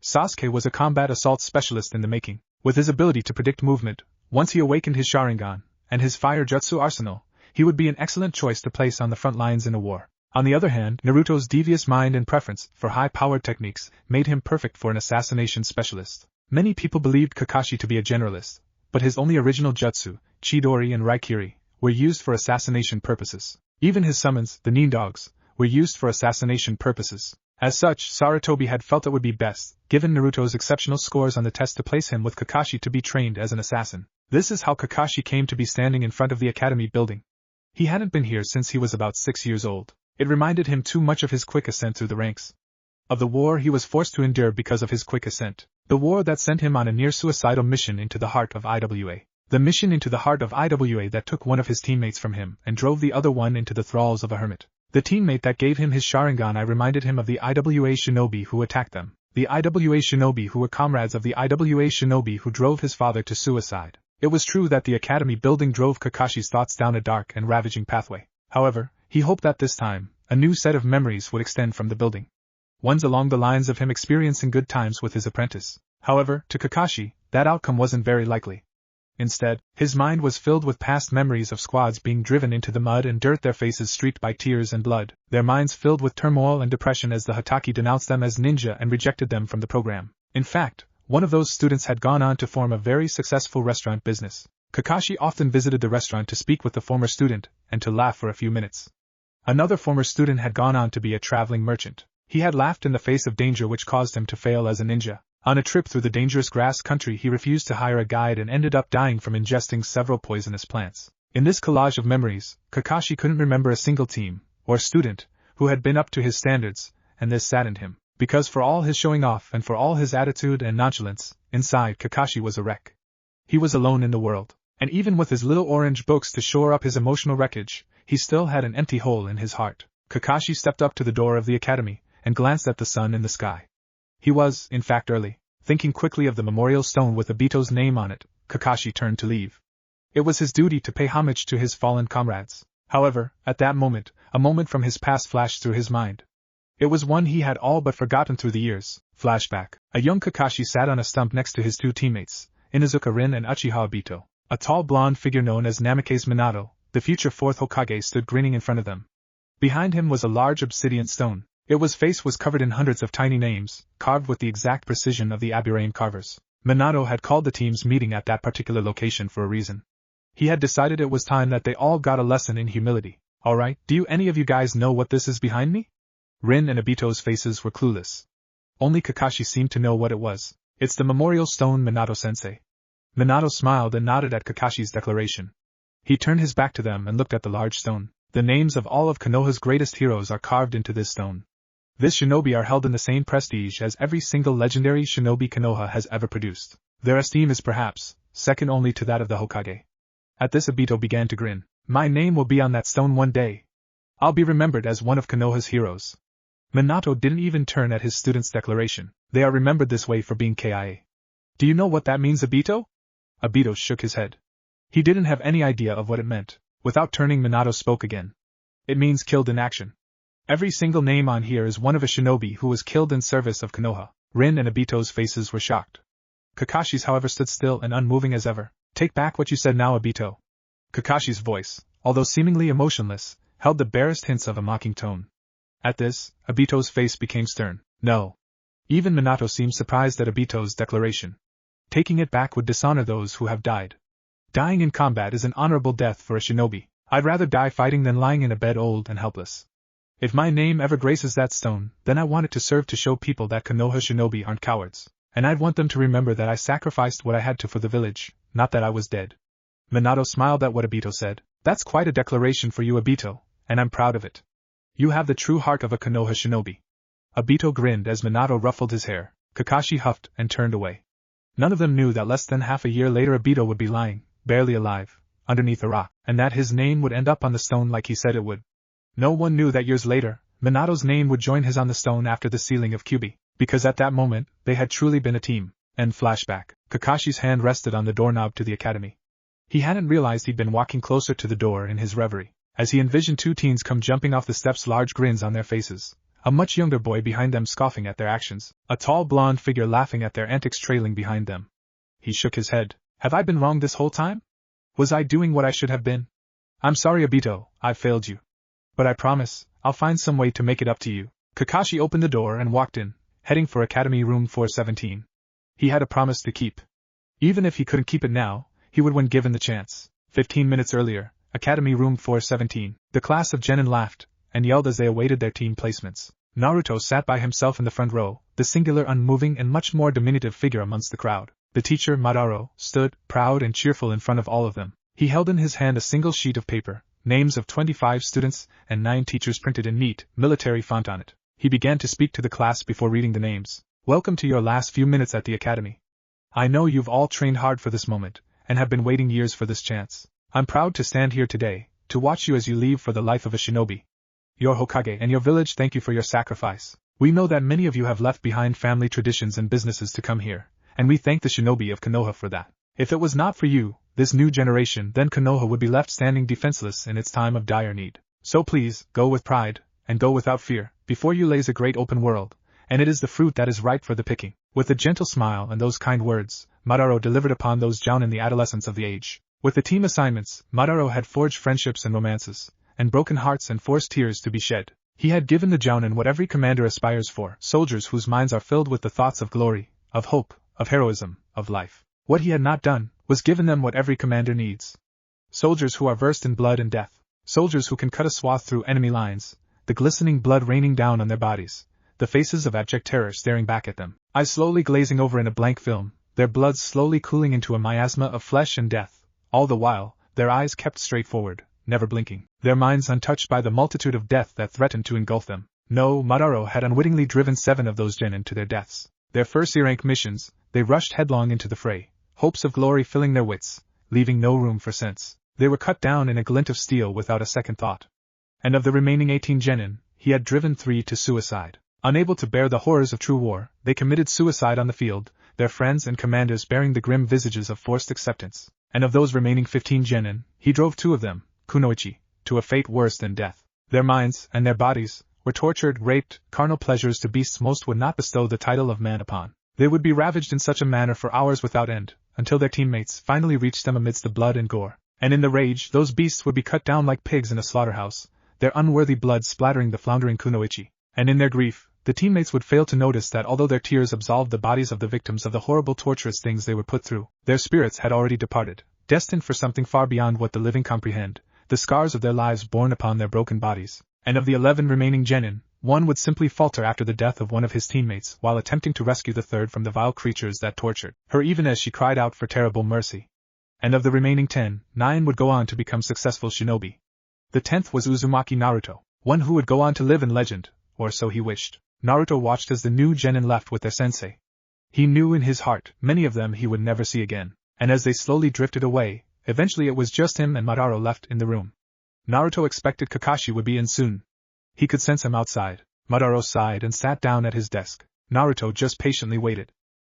Sasuke was a combat assault specialist in the making. With his ability to predict movement, once he awakened his Sharingan, and his fire jutsu arsenal, he would be an excellent choice to place on the front lines in a war. On the other hand, Naruto's devious mind and preference for high-powered techniques made him perfect for an assassination specialist. Many people believed Kakashi to be a generalist, but his only original jutsu, Chidori and Raikiri, were used for assassination purposes. Even his summons, the Nin Dogs, were used for assassination purposes. As such, Sarutobi had felt it would be best, given Naruto's exceptional scores on the test, to place him with Kakashi to be trained as an assassin. This is how Kakashi came to be standing in front of the academy building. He hadn't been here since he was about 6 years old. It reminded him too much of his quick ascent through the ranks. Of the war he was forced to endure because of his quick ascent. The war that sent him on a near-suicidal mission into the heart of IWA. The mission into the heart of IWA that took one of his teammates from him and drove the other one into the thralls of a hermit. The teammate that gave him his Sharingan Eye reminded him of the IWA shinobi who attacked them. The IWA shinobi who were comrades of the IWA shinobi who drove his father to suicide. It was true that the academy building drove Kakashi's thoughts down a dark and ravaging pathway. However, he hoped that this time, a new set of memories would extend from the building. Ones along the lines of him experiencing good times with his apprentice. However, to Kakashi, that outcome wasn't very likely. Instead, his mind was filled with past memories of squads being driven into the mud and dirt, their faces streaked by tears and blood, their minds filled with turmoil and depression as the Hokage denounced them as ninja and rejected them from the program. In fact, one of those students had gone on to form a very successful restaurant business. Kakashi often visited the restaurant to speak with the former student and to laugh for a few minutes. Another former student had gone on to be a traveling merchant. He had laughed in the face of danger which caused him to fail as a ninja. On a trip through the dangerous grass country he refused to hire a guide and ended up dying from ingesting several poisonous plants. In this collage of memories, Kakashi couldn't remember a single team, or student, who had been up to his standards, and this saddened him, because for all his showing off and for all his attitude and nonchalance, inside Kakashi was a wreck. He was alone in the world, and even with his little orange books to shore up his emotional wreckage, he still had an empty hole in his heart. Kakashi stepped up to the door of the academy, and glanced at the sun in the sky. He was, in fact, early. Thinking quickly of the memorial stone with Obito's name on it, Kakashi turned to leave. It was his duty to pay homage to his fallen comrades. However, at that moment, a moment from his past flashed through his mind. It was one he had all but forgotten through the years. Flashback. A young Kakashi sat on a stump next to his two teammates, Inuzuka Rin and Uchiha Obito. A tall blonde figure known as Namikaze Minato, the future fourth Hokage, stood grinning in front of them. Behind him was a large obsidian stone. Its face was covered in hundreds of tiny names, carved with the exact precision of the Aburain carvers. Minato had called the team's meeting at that particular location for a reason. He had decided it was time that they all got a lesson in humility. Alright, do any of you guys know what this is behind me? Rin and Obito's faces were clueless. Only Kakashi seemed to know what it was. It's the memorial stone, Minato-sensei. Minato smiled and nodded at Kakashi's declaration. He turned his back to them and looked at the large stone. The names of all of Konoha's greatest heroes are carved into this stone. This shinobi are held in the same prestige as every single legendary shinobi Konoha has ever produced. Their esteem is perhaps second only to that of the Hokage. At this, Obito began to grin. My name will be on that stone one day. I'll be remembered as one of Konoha's heroes. Minato didn't even turn at his student's declaration. They are remembered this way for being KIA. Do you know what that means, Obito? Obito shook his head. He didn't have any idea of what it meant. Without turning, Minato spoke again. It means killed in action. Every single name on here is one of a shinobi who was killed in service of Konoha. Rin and Obito's faces were shocked. Kakashi's, however, stood still and unmoving as ever. Take back what you said now, Obito. Kakashi's voice, although seemingly emotionless, held the barest hints of a mocking tone. At this, Obito's face became stern. No. Even Minato seemed surprised at Obito's declaration. Taking it back would dishonor those who have died. Dying in combat is an honorable death for a shinobi. I'd rather die fighting than lying in a bed old and helpless. If my name ever graces that stone, then I want it to serve to show people that Konoha shinobi aren't cowards, and I'd want them to remember that I sacrificed what I had to for the village, not that I was dead. Minato smiled at what Obito said. That's quite a declaration for you, Obito, and I'm proud of it. You have the true heart of a Konoha shinobi. Obito grinned as Minato ruffled his hair. Kakashi huffed and turned away. None of them knew that less than half a year later Obito would be lying, barely alive, underneath a rock, and that his name would end up on the stone like he said it would. No one knew that years later, Minato's name would join his on the stone after the sealing of Kyubi, because at that moment, they had truly been a team. End flashback. Kakashi's hand rested on the doorknob to the academy. He hadn't realized he'd been walking closer to the door in his reverie, as he envisioned two teens come jumping off the steps, large grins on their faces, a much younger boy behind them scoffing at their actions, a tall blonde figure laughing at their antics trailing behind them. He shook his head. Have I been wrong this whole time? Was I doing what I should have been? I'm sorry, Obito, I failed you. But I promise, I'll find some way to make it up to you. Kakashi opened the door and walked in, heading for Academy Room 417. He had a promise to keep. Even if he couldn't keep it now, he would when given the chance. 15 minutes earlier, Academy Room 417, the class of genin laughed and yelled as they awaited their team placements. Naruto sat by himself in the front row, the singular, unmoving and much more diminutive figure amongst the crowd. The teacher, Madara, stood, proud and cheerful in front of all of them. He held in his hand a single sheet of paper, names of 25 students and 9 teachers printed in neat, military font on it. He began to speak to the class before reading the names. Welcome to your last few minutes at the academy. I know you've all trained hard for this moment, and have been waiting years for this chance. I'm proud to stand here today, to watch you as you leave for the life of a shinobi. Your Hokage and your village thank you for your sacrifice. We know that many of you have left behind family traditions and businesses to come here, and we thank the shinobi of Konoha for that. If it was not for you, this new generation, then Konoha would be left standing defenseless in its time of dire need. So please, go with pride, and go without fear. Before you lays a great open world, and it is the fruit that is ripe for the picking. With a gentle smile and those kind words, Madara delivered upon those jounin the adolescents of the age. With the team assignments, Madara had forged friendships and romances, and broken hearts and forced tears to be shed. He had given the jounin what every commander aspires for, soldiers whose minds are filled with the thoughts of glory, of hope, of heroism, of life. What he had not done, was given them what every commander needs. Soldiers who are versed in blood and death. Soldiers who can cut a swath through enemy lines, the glistening blood raining down on their bodies, the faces of abject terror staring back at them, eyes slowly glazing over in a blank film, their blood slowly cooling into a miasma of flesh and death. All the while, their eyes kept straight forward, never blinking, their minds untouched by the multitude of death that threatened to engulf them. No, Madara had unwittingly driven 7 of those genin to their deaths. Their first E-rank missions, they rushed headlong into the fray, hopes of glory filling their wits, leaving no room for sense. They were cut down in a glint of steel without a second thought. And of the remaining 18 genin, he had driven 3 to suicide. Unable to bear the horrors of true war, they committed suicide on the field, their friends and commanders bearing the grim visages of forced acceptance. And of those remaining 15 genin, he drove 2 of them, kunoichi, to a fate worse than death. Their minds, and their bodies, were tortured, raped, carnal pleasures to beasts most would not bestow the title of man upon. They would be ravaged in such a manner for hours without end, until their teammates finally reached them amidst the blood and gore. And in the rage, those beasts would be cut down like pigs in a slaughterhouse, their unworthy blood splattering the floundering kunoichi. And in their grief, the teammates would fail to notice that although their tears absolved the bodies of the victims of the horrible torturous things they were put through, their spirits had already departed, destined for something far beyond what the living comprehend, the scars of their lives borne upon their broken bodies. And of the 11 remaining genin, one would simply falter after the death of one of his teammates while attempting to rescue the third from the vile creatures that tortured her even as she cried out for terrible mercy. And of the remaining 10, 9 would go on to become successful shinobi. The 10th was Uzumaki Naruto, one who would go on to live in legend, or so he wished. Naruto watched as the new genin left with their sensei. He knew in his heart many of them he would never see again, and as they slowly drifted away, eventually it was just him and Madara left in the room. Naruto expected Kakashi would be in soon. He could sense him outside. Madara sighed and sat down at his desk. Naruto just patiently waited.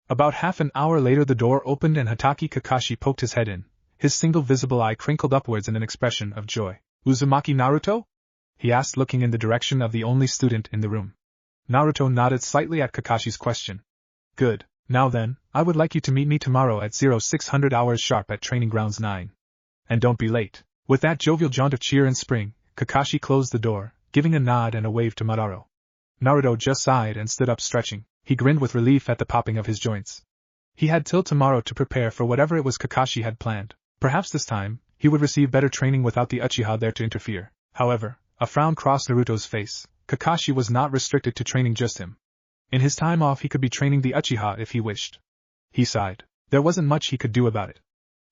About half an hour later the door opened and Hatake Kakashi poked his head in. His single visible eye crinkled upwards in an expression of joy. "Uzumaki Naruto?" he asked, looking in the direction of the only student in the room. Naruto nodded slightly at Kakashi's question. "Good. Now then, I would like you to meet me tomorrow at 0600 hours sharp at Training Grounds 9. And don't be late." With that jovial jaunt of cheer and spring, Kakashi closed the door, giving a nod and a wave to Madara. Naruto just sighed and stood up stretching. He grinned with relief at the popping of his joints. He had till tomorrow to prepare for whatever it was Kakashi had planned. Perhaps this time, he would receive better training without the Uchiha there to interfere. However, a frown crossed Naruto's face. Kakashi was not restricted to training just him. In his time off he could be training the Uchiha if he wished. He sighed. There wasn't much he could do about it.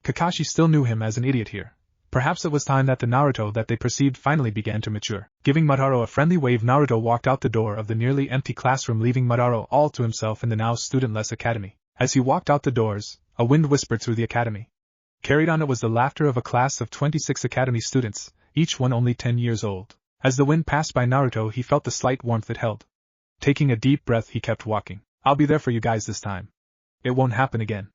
Kakashi still knew him as an idiot here. Perhaps it was time that the Naruto that they perceived finally began to mature. Giving Madara a friendly wave, Naruto walked out the door of the nearly empty classroom, leaving Madara all to himself in the now studentless academy. As he walked out the doors, a wind whispered through the academy. Carried on it was the laughter of a class of 26 academy students, each one only 10 years old. As the wind passed by Naruto, he felt the slight warmth it held. Taking a deep breath, he kept walking. "I'll be there for you guys this time. It won't happen again."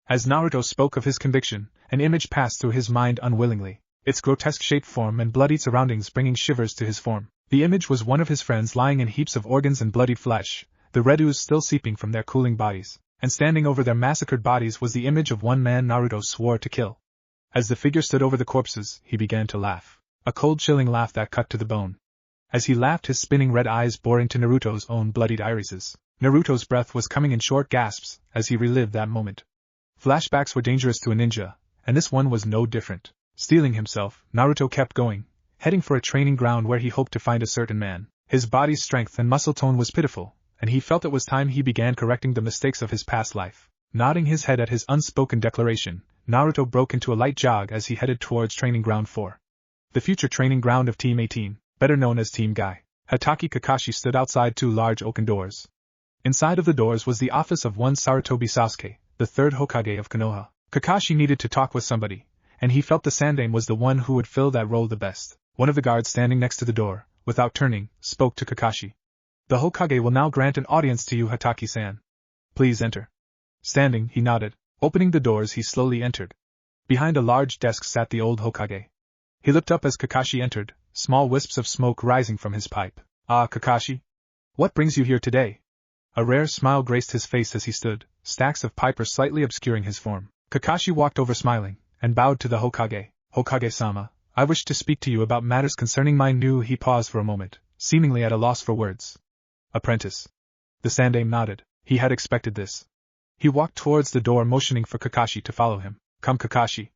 As Naruto spoke of his conviction, an image passed through his mind unwillingly, its grotesque shaped form and bloody surroundings bringing shivers to his form. The image was one of his friends lying in heaps of organs and bloodied flesh, the red ooze still seeping from their cooling bodies, and standing over their massacred bodies was the image of one man Naruto swore to kill. As the figure stood over the corpses, he began to laugh, a cold chilling laugh that cut to the bone. As he laughed, his spinning red eyes bore into Naruto's own bloodied irises. Naruto's breath was coming in short gasps as he relived that moment. Flashbacks were dangerous to a ninja, and this one was no different. Steeling himself, Naruto kept going, heading for a training ground where he hoped to find a certain man. His body's strength and muscle tone was pitiful, and he felt it was time he began correcting the mistakes of his past life. Nodding his head at his unspoken declaration, Naruto broke into a light jog as he headed towards Training Ground 4. The future training ground of Team 18, better known as Team Guy. Hatake Kakashi stood outside 2 large oaken doors. Inside of the doors was the office of one Sarutobi Sasuke, the 3rd Hokage of Konoha. Kakashi needed to talk with somebody, and he felt the Sandaime was the one who would fill that role the best. One of the guards standing next to the door, without turning, spoke to Kakashi. "The Hokage will now grant an audience to you, Hatake-san. Please enter." Standing, he nodded. Opening the doors, he slowly entered. Behind a large desk sat the old Hokage. He looked up as Kakashi entered, small wisps of smoke rising from his pipe. "Ah, Kakashi? What brings you here today?" A rare smile graced his face as he stood, stacks of pipers slightly obscuring his form. Kakashi walked over smiling, and bowed to the Hokage. "Hokage-sama, I wish to speak to you about matters concerning my new..." He paused for a moment, seemingly at a loss for words. "Apprentice." The Sandaime nodded. He had expected this. He walked towards the door, motioning for Kakashi to follow him. "Come, Kakashi.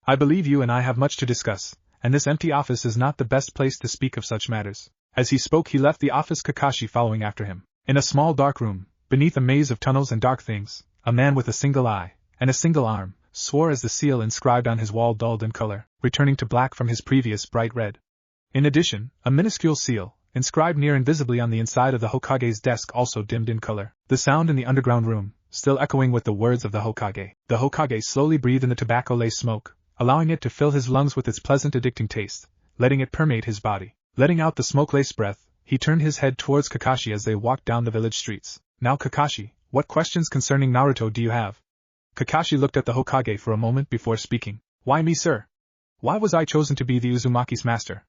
I believe you and I have much to discuss, and this empty office is not the best place to speak of such matters." As he spoke, he left the office, Kakashi following after him. In a small dark room, beneath a maze of tunnels and dark things, a man with a single eye and a single arm swore as the seal inscribed on his wall dulled in color, returning to black from his previous bright red. In addition, a minuscule seal, inscribed near invisibly on the inside of the Hokage's desk, also dimmed in color, the sound in the underground room, still echoing with the words of the Hokage. The Hokage slowly breathed in the tobacco-laced smoke, allowing it to fill his lungs with its pleasant addicting taste, letting it permeate his body. Letting out the smoke-laced breath, he turned his head towards Kakashi as they walked down the village streets. Now Kakashi, what questions concerning Naruto do you have? Kakashi looked at the Hokage for a moment before speaking. Why me, sir? Why was I chosen to be the Uzumaki's master?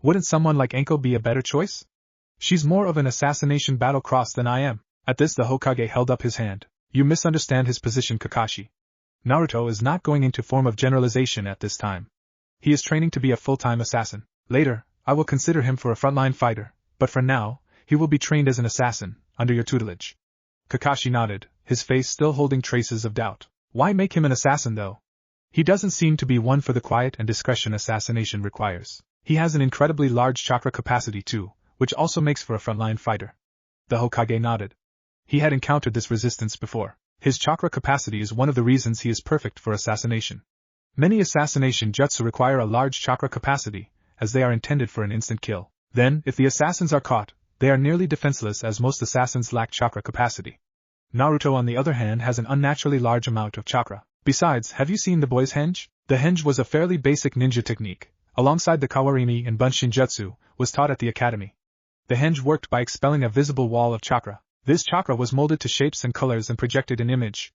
Wouldn't someone like Enko be a better choice? She's more of an assassination battle-cross than I am. At this the Hokage held up his hand. You misunderstand his position, Kakashi. Naruto is not going into form of generalization at this time. He is training to be a full-time assassin. Later, I will consider him for a frontline fighter, but for now, he will be trained as an assassin, under your tutelage. Kakashi nodded, his face still holding traces of doubt. Why make him an assassin though? He doesn't seem to be one for the quiet and discretion assassination requires. He has an incredibly large chakra capacity too, which also makes for a frontline fighter. The Hokage nodded. He had encountered this resistance before. His chakra capacity is one of the reasons he is perfect for assassination. Many assassination jutsu require a large chakra capacity, as they are intended for an instant kill. Then, if the assassins are caught, they are nearly defenseless as most assassins lack chakra capacity. Naruto on the other hand has an unnaturally large amount of chakra. Besides, have you seen the boy's henge? The henge was a fairly basic ninja technique, alongside the kawarini and bunshin jutsu, was taught at the academy. The henge worked by expelling a visible wall of chakra. This chakra was molded to shapes and colors and projected an image.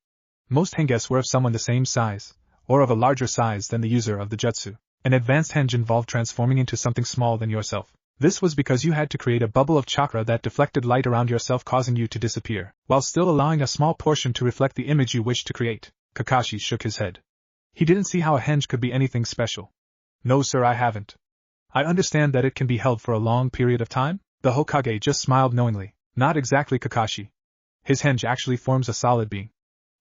Most henges were of someone the same size, or of a larger size than the user of the jutsu. An advanced henge involved transforming into something small than yourself. This was because you had to create a bubble of chakra that deflected light around yourself, causing you to disappear, while still allowing a small portion to reflect the image you wished to create. Kakashi shook his head. He didn't see how a henge could be anything special. No sir, I haven't. I understand that it can be held for a long period of time? The Hokage just smiled knowingly. Not exactly, Kakashi. His henge actually forms a solid being.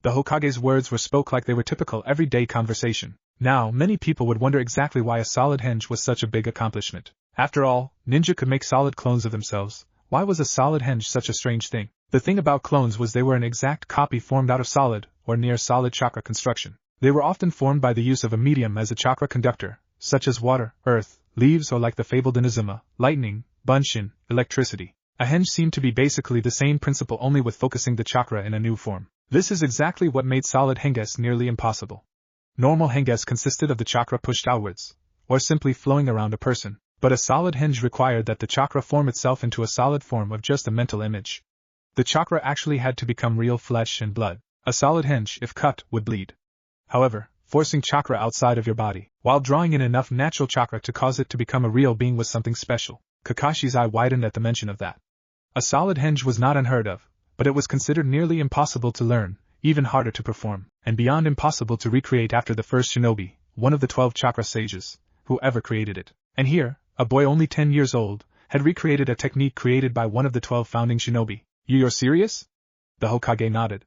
The Hokage's words were spoke like they were typical everyday conversation. Now, many people would wonder exactly why a solid henge was such a big accomplishment. After all, ninja could make solid clones of themselves. Why was a solid henge such a strange thing? The thing about clones was they were an exact copy formed out of solid, or near solid chakra construction. They were often formed by the use of a medium as a chakra conductor, such as water, earth, leaves, or like the fabled Inazuma, lightning, bunshin, electricity. A henge seemed to be basically the same principle, only with focusing the chakra in a new form. This is exactly what made solid henges nearly impossible. Normal henges consisted of the chakra pushed outwards, or simply flowing around a person, but a solid henge required that the chakra form itself into a solid form of just a mental image. The chakra actually had to become real flesh and blood. A solid henge, if cut, would bleed. However, forcing chakra outside of your body, while drawing in enough natural chakra to cause it to become a real being, was something special. Kakashi's eye widened at the mention of that. A solid henge was not unheard of, but it was considered nearly impossible to learn, even harder to perform, and beyond impossible to recreate after the first shinobi, one of the 12 chakra sages, who ever created it. And here, a boy only 10 years old, had recreated a technique created by one of the 12 founding shinobi. You're serious? The Hokage nodded.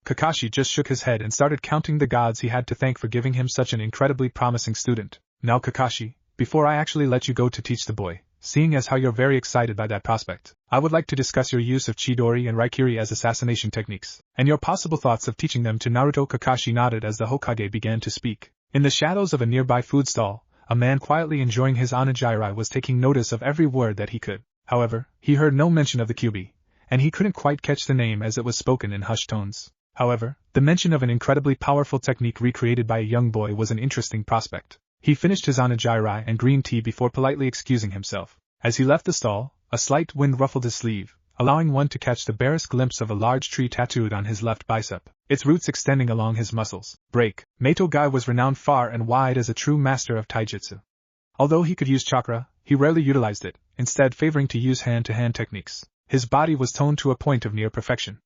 Kakashi just shook his head and started counting the gods he had to thank for giving him such an incredibly promising student. Now Kakashi, before I actually let you go to teach the boy, seeing as how you're very excited by that prospect, I would like to discuss your use of Chidori and Raikiri as assassination techniques, and your possible thoughts of teaching them to Naruto. Kakashi nodded as the Hokage began to speak. In the shadows of a nearby food stall, a man quietly enjoying his onigiri was taking notice of every word that he could. However, he heard no mention of the Kyuubi, and he couldn't quite catch the name as it was spoken in hushed tones. However, the mention of an incredibly powerful technique recreated by a young boy was an interesting prospect. He finished his onigiri and green tea before politely excusing himself. As he left the stall, a slight wind ruffled his sleeve, allowing one to catch the barest glimpse of a large tree tattooed on his left bicep, its roots extending along his muscles. Break. Meito Gai was renowned far and wide as a true master of taijutsu. Although he could use chakra, he rarely utilized it, instead favoring to use hand-to-hand techniques. His body was toned to a point of near perfection.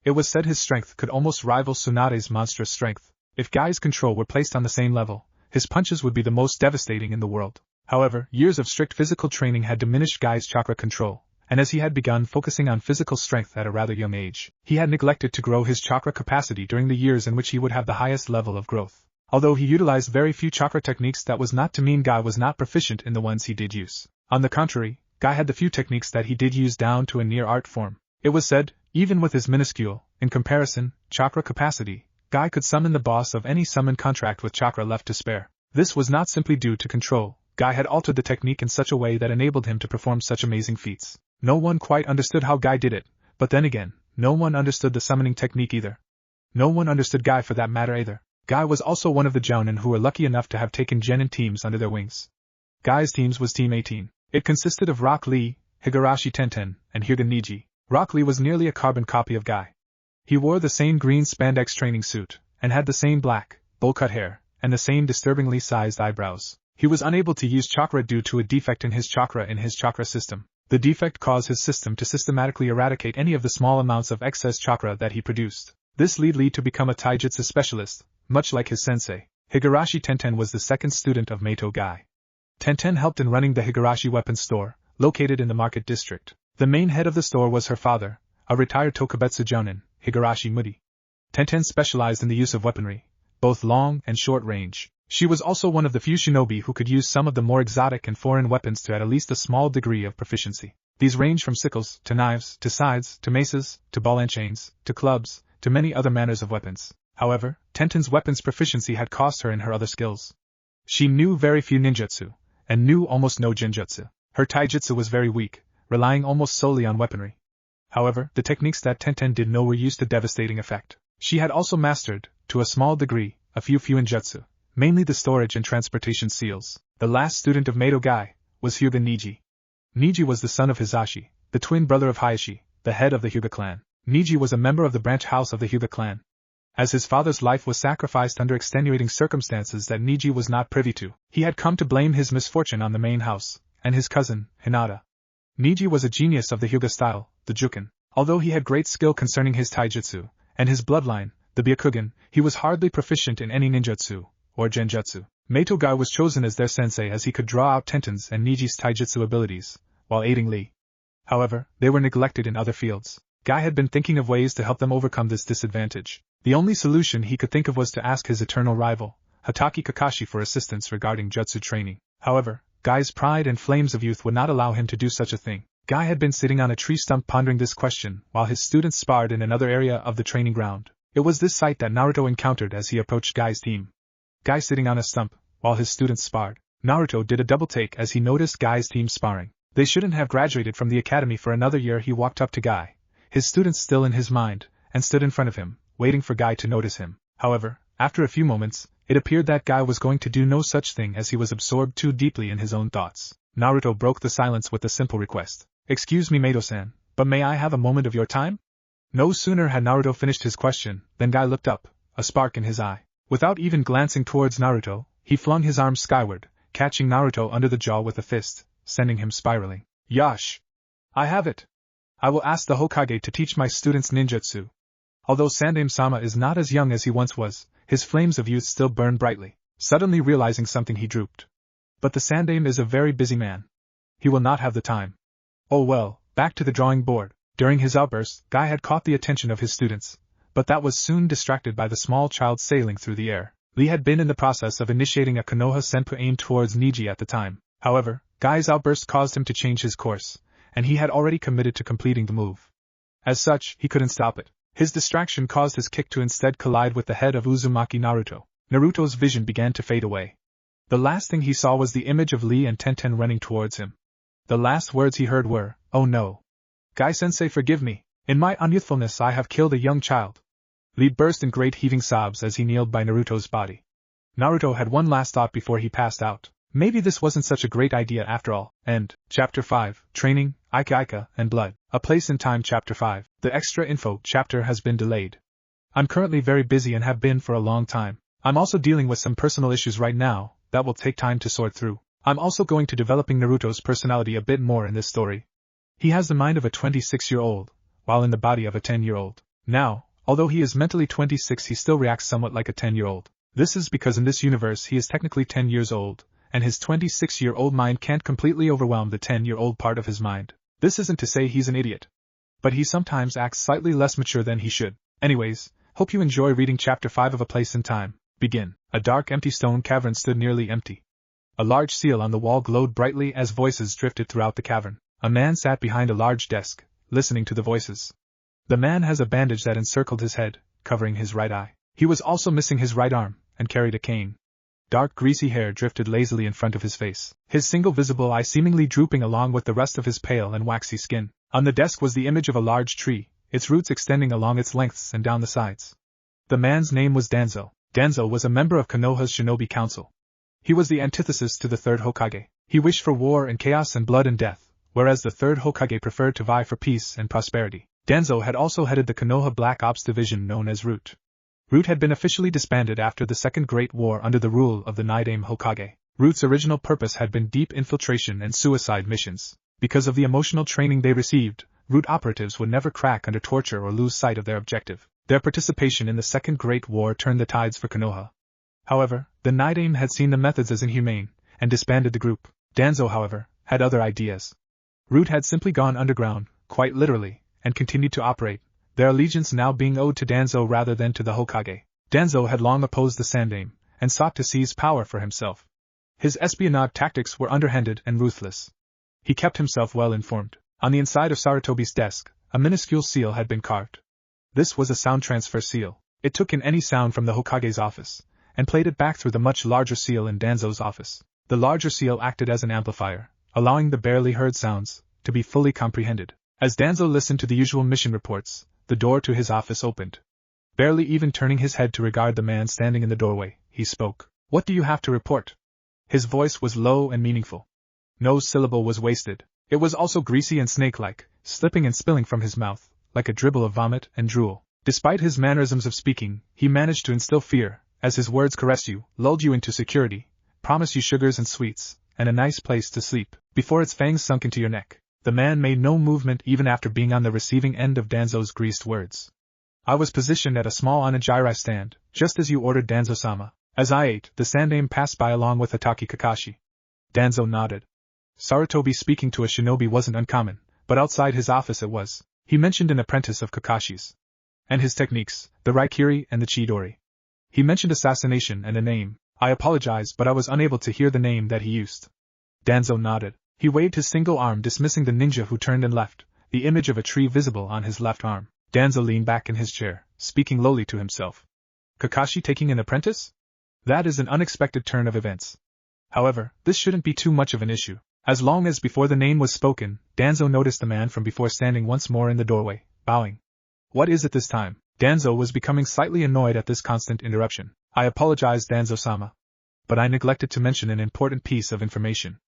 It was said his strength could almost rival Tsunade's monstrous strength. If Gai's control were placed on the same level, his punches would be the most devastating in the world. However, years of strict physical training had diminished Gai's chakra control, and as he had begun focusing on physical strength at a rather young age, he had neglected to grow his chakra capacity during the years in which he would have the highest level of growth. Although he utilized very few chakra techniques, that was not to mean Gai was not proficient in the ones he did use. On the contrary, Gai had the few techniques that he did use down to a near art form. It was said, even with his minuscule, in comparison, chakra capacity, Guy could summon the boss of any summon contract with chakra left to spare. This was not simply due to control. Guy had altered the technique in such a way that enabled him to perform such amazing feats. No one quite understood how Guy did it, but then again, no one understood the summoning technique either. No one understood Guy for that matter either. Guy was also one of the jounin who were lucky enough to have taken genin teams under their wings. Guy's teams was Team 18. It consisted of Rock Lee, Higurashi Tenten, and Hyuga Niji. Rock Lee was nearly a carbon copy of Guy. He wore the same green spandex training suit, and had the same black, bowl-cut hair, and the same disturbingly sized eyebrows. He was unable to use chakra due to a defect in his chakra system. The defect caused his system to systematically eradicate any of the small amounts of excess chakra that he produced. This led Lee to become a taijutsu specialist, much like his sensei. Higurashi Tenten was the second student of Meito Guy. Tenten helped in running the Higurashi weapons store, located in the market district. The main head of the store was her father, a retired Tokubetsu jounin, Higurashi Mudi. Tenten specialized in the use of weaponry, both long and short range. She was also one of the few shinobi who could use some of the more exotic and foreign weapons to at least a small degree of proficiency. These range from sickles, to knives, to scythes, to maces, to ball and chains, to clubs, to many other manners of weapons. However, Tenten's weapons proficiency had cost her in her other skills. She knew very few ninjutsu, and knew almost no genjutsu. Her taijutsu was very weak, relying almost solely on weaponry. However, the techniques that Tenten did know were used to devastating effect. She had also mastered, to a small degree, a few fuinjutsu, mainly the storage and transportation seals. The last student of Meito Guy was Hyuga Niji. Niji was the son of Hisashi, the twin brother of Hayashi, the head of the Hyuga clan. Niji was a member of the branch house of the Hyuga clan. As his father's life was sacrificed under extenuating circumstances that Niji was not privy to, he had come to blame his misfortune on the main house, and his cousin, Hinata. Niji was a genius of the Hyuga style, the Juken. Although he had great skill concerning his taijutsu, and his bloodline, the Byakugan, he was hardly proficient in any ninjutsu, or genjutsu. Meito Guy was chosen as their sensei as he could draw out Tenten's and Niji's taijutsu abilities, while aiding Lee. However, they were neglected in other fields. Guy had been thinking of ways to help them overcome this disadvantage. The only solution he could think of was to ask his eternal rival, Hatake Kakashi, for assistance regarding jutsu training. However, Guy's pride and flames of youth would not allow him to do such a thing. Guy had been sitting on a tree stump pondering this question while his students sparred in another area of the training ground. It was this sight that Naruto encountered as he approached Guy's team. Guy sitting on a stump, while his students sparred. Naruto did a double take as he noticed Guy's team sparring. They shouldn't have graduated from the academy for another year. He walked up to Guy, his students still in his mind, and stood in front of him, waiting for Guy to notice him. However, after a few moments, it appeared that Guy was going to do no such thing as he was absorbed too deeply in his own thoughts. Naruto broke the silence with a simple request. "Excuse me, Meito-san, but may I have a moment of your time?" No sooner had Naruto finished his question than Guy looked up, a spark in his eye. Without even glancing towards Naruto, he flung his arms skyward, catching Naruto under the jaw with a fist, sending him spiraling. "Yash! I have it! I will ask the Hokage to teach my students ninjutsu." Although Sandaime-sama is not as young as he once was, his flames of youth still burn brightly. Suddenly realizing something, he drooped. But the Sandaime is a very busy man. He will not have the time. Oh well, back to the drawing board. During his outburst, Guy had caught the attention of his students, but that was soon distracted by the small child sailing through the air. Lee had been in the process of initiating a Konoha Senpu aimed towards Niji at the time. However, Guy's outburst caused him to change his course, and he had already committed to completing the move. As such, he couldn't stop it. His distraction caused his kick to instead collide with the head of Uzumaki Naruto. Naruto's vision began to fade away. The last thing he saw was the image of Lee and Tenten running towards him. The last words he heard were, "Oh no. Guy-sensei, forgive me. In my unyouthfulness I have killed a young child." Lee burst in great heaving sobs as he kneeled by Naruto's body. Naruto had one last thought before he passed out. Maybe this wasn't such a great idea after all. End. Chapter 5, Training, Ika and Blood. A Place in Time. Chapter 5. The extra info chapter has been delayed. I'm currently very busy and have been for a long time. I'm also dealing with some personal issues right now that will take time to sort through. I'm also going to developing Naruto's personality a bit more in this story. He has the mind of a 26-year-old, while in the body of a 10-year-old. Now, although he is mentally 26, he still reacts somewhat like a 10-year-old. This is because in this universe he is technically 10 years old, and his 26-year-old mind can't completely overwhelm the 10-year-old part of his mind. This isn't to say he's an idiot, but he sometimes acts slightly less mature than he should. Anyways, hope you enjoy reading Chapter 5 of A Place in Time. Begin. A dark empty stone cavern stood nearly empty. A large seal on the wall glowed brightly as voices drifted throughout the cavern. A man sat behind a large desk, listening to the voices. The man has a bandage that encircled his head, covering his right eye. He was also missing his right arm, and carried a cane. Dark greasy hair drifted lazily in front of his face, his single visible eye seemingly drooping along with the rest of his pale and waxy skin. On the desk was the image of a large tree, its roots extending along its lengths and down the sides. The man's name was Danzo. Danzo was a member of Konoha's shinobi council. He was the antithesis to the third Hokage. He wished for war and chaos and blood and death, whereas the third Hokage preferred to vie for peace and prosperity. Danzo had also headed the Konoha Black Ops division known as Root. Root had been officially disbanded after the Second Great War under the rule of the Naidame Hokage. Root's original purpose had been deep infiltration and suicide missions. Because of the emotional training they received, Root operatives would never crack under torture or lose sight of their objective. Their participation in the Second Great War turned the tides for Konoha. However, the Naidame had seen the methods as inhumane, and disbanded the group. Danzo, however, had other ideas. Root had simply gone underground, quite literally, and continued to operate, their allegiance now being owed to Danzo rather than to the Hokage. Danzo had long opposed the Sandaime, and sought to seize power for himself. His espionage tactics were underhanded and ruthless. He kept himself well informed. On the inside of Sarutobi's desk, a minuscule seal had been carved. This was a sound transfer seal. It took in any sound from the Hokage's office, and played it back through the much larger seal in Danzo's office. The larger seal acted as an amplifier, allowing the barely heard sounds to be fully comprehended. As Danzo listened to the usual mission reports, the door to his office opened. Barely even turning his head to regard the man standing in the doorway, he spoke. "What do you have to report?" His voice was low and meaningful. No syllable was wasted. It was also greasy and snake-like, slipping and spilling from his mouth, like a dribble of vomit and drool. Despite his mannerisms of speaking, he managed to instill fear, as his words caressed you, lulled you into security, promised you sugars and sweets, and a nice place to sleep, before its fangs sunk into your neck. The man made no movement even after being on the receiving end of Danzo's greased words. "I was positioned at a small onigiri stand, just as you ordered, Danzo-sama. As I ate, the Sandaime passed by along with Itachi Kakashi." Danzo nodded. Sarutobi speaking to a shinobi wasn't uncommon, but outside his office it was. He mentioned an apprentice of Kakashi's. And his techniques, the Raikiri and the Chidori. He mentioned assassination and a name. "I apologize, but I was unable to hear the name that he used." Danzo nodded. He waved his single arm, dismissing the ninja who turned and left, the image of a tree visible on his left arm. Danzo leaned back in his chair, speaking lowly to himself. Kakashi taking an apprentice? That is an unexpected turn of events. However, this shouldn't be too much of an issue. As long as before the name was spoken, Danzo noticed the man from before standing once more in the doorway, bowing. "What is it this time?" Danzo was becoming slightly annoyed at this constant interruption. "I apologize, Danzo-sama. But I neglected to mention an important piece of information.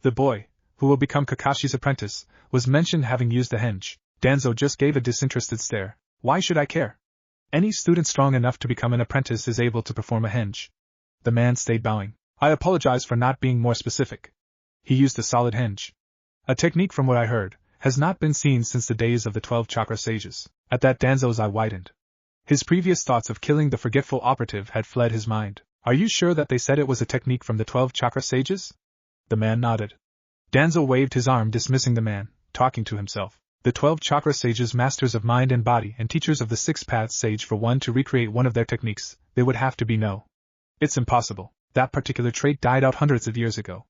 The boy, who will become Kakashi's apprentice, was mentioned having used the henge." Danzo just gave a disinterested stare. "Why should I care? Any student strong enough to become an apprentice is able to perform a henge." The man stayed bowing. "I apologize for not being more specific. He used a solid henge. A technique, from what I heard, has not been seen since the days of the 12 chakra sages." At that, Danzo's eye widened. His previous thoughts of killing the forgetful operative had fled his mind. "Are you sure that they said it was a technique from the 12 chakra sages?" The man nodded. Danzo waved his arm, dismissing the man, talking to himself. "The 12 chakra sages, masters of mind and body and teachers of the 6 paths, sage for one to recreate one of their techniques, they would have to be no. It's impossible. That particular trait died out hundreds of years ago.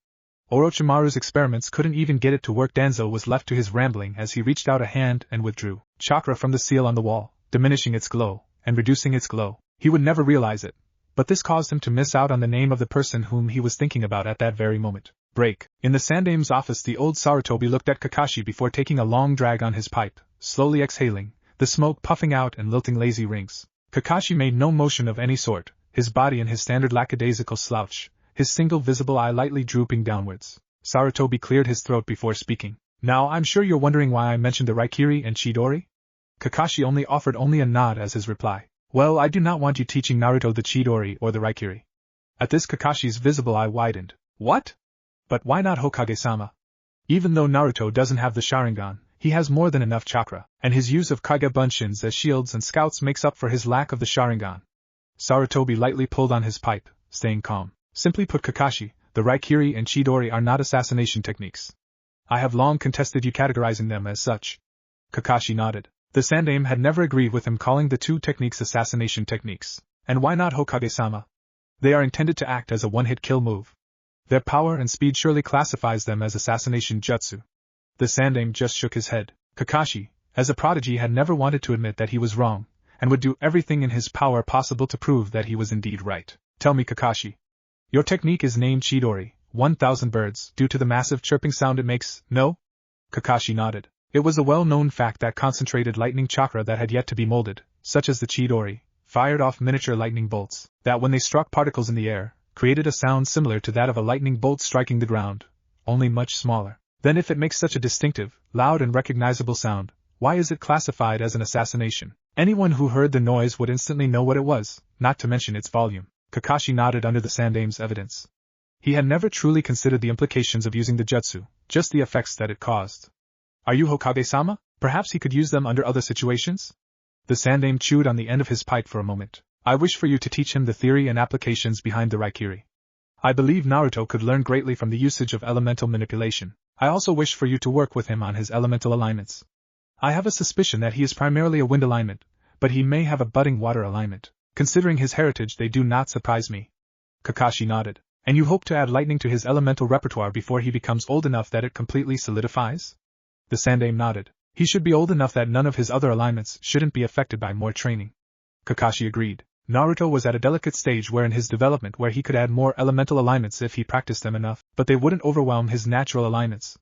Orochimaru's experiments couldn't even get it to work." Danzo was left to his rambling as he reached out a hand and withdrew chakra from the seal on the wall, diminishing its glow, and reducing its glow. He would never realize it, but this caused him to miss out on the name of the person whom he was thinking about at that very moment. Break. In the Sandaime's office, the old Sarutobi looked at Kakashi before taking a long drag on his pipe, slowly exhaling, the smoke puffing out and lilting lazy rings. Kakashi made no motion of any sort, his body in his standard lackadaisical slouch, his single visible eye lightly drooping downwards. Sarutobi cleared his throat before speaking. "Now I'm sure you're wondering why I mentioned the Raikiri and Chidori?" Kakashi offered a nod as his reply. "Well, I do not want you teaching Naruto the Chidori or the Raikiri." At this, Kakashi's visible eye widened. "What? But why not, Hokage-sama? Even though Naruto doesn't have the Sharingan, he has more than enough chakra, and his use of Kage Bunshins as shields and scouts makes up for his lack of the Sharingan." Sarutobi lightly pulled on his pipe, staying calm. "Simply put, Kakashi, the Raikiri and Chidori are not assassination techniques. I have long contested you categorizing them as such." Kakashi nodded. The Sandaime had never agreed with him calling the two techniques assassination techniques. "And why not, Hokage-sama? They are intended to act as a one-hit kill move. Their power and speed surely classifies them as assassination jutsu." The Sandaime just shook his head. Kakashi, as a prodigy, had never wanted to admit that he was wrong, and would do everything in his power possible to prove that he was indeed right. Tell me, Kakashi. Your technique is named Chidori, 1,000 birds, due to the massive chirping sound it makes, no? Kakashi nodded. It was a well-known fact that concentrated lightning chakra that had yet to be molded, such as the Chidori, fired off miniature lightning bolts, that when they struck particles in the air, created a sound similar to that of a lightning bolt striking the ground, only much smaller. Then if it makes such a distinctive, loud and recognizable sound, why is it classified as an assassination? Anyone who heard the noise would instantly know what it was, not to mention its volume. Kakashi nodded under the Sandame's evidence. He had never truly considered the implications of using the jutsu, just the effects that it caused. Are you Hokage-sama? Perhaps he could use them under other situations? The Sandame chewed on the end of his pipe for a moment. I wish for you to teach him the theory and applications behind the Raikiri. I believe Naruto could learn greatly from the usage of elemental manipulation. I also wish for you to work with him on his elemental alignments. I have a suspicion that he is primarily a wind alignment, but he may have a budding water alignment. Considering his heritage, they do not surprise me. Kakashi nodded. And you hope to add lightning to his elemental repertoire before he becomes old enough that it completely solidifies? The Sandame nodded. He should be old enough that none of his other alignments shouldn't be affected by more training. Kakashi agreed. Naruto was at a delicate stage where in his development where he could add more elemental alignments if he practiced them enough, but they wouldn't overwhelm his natural alignments.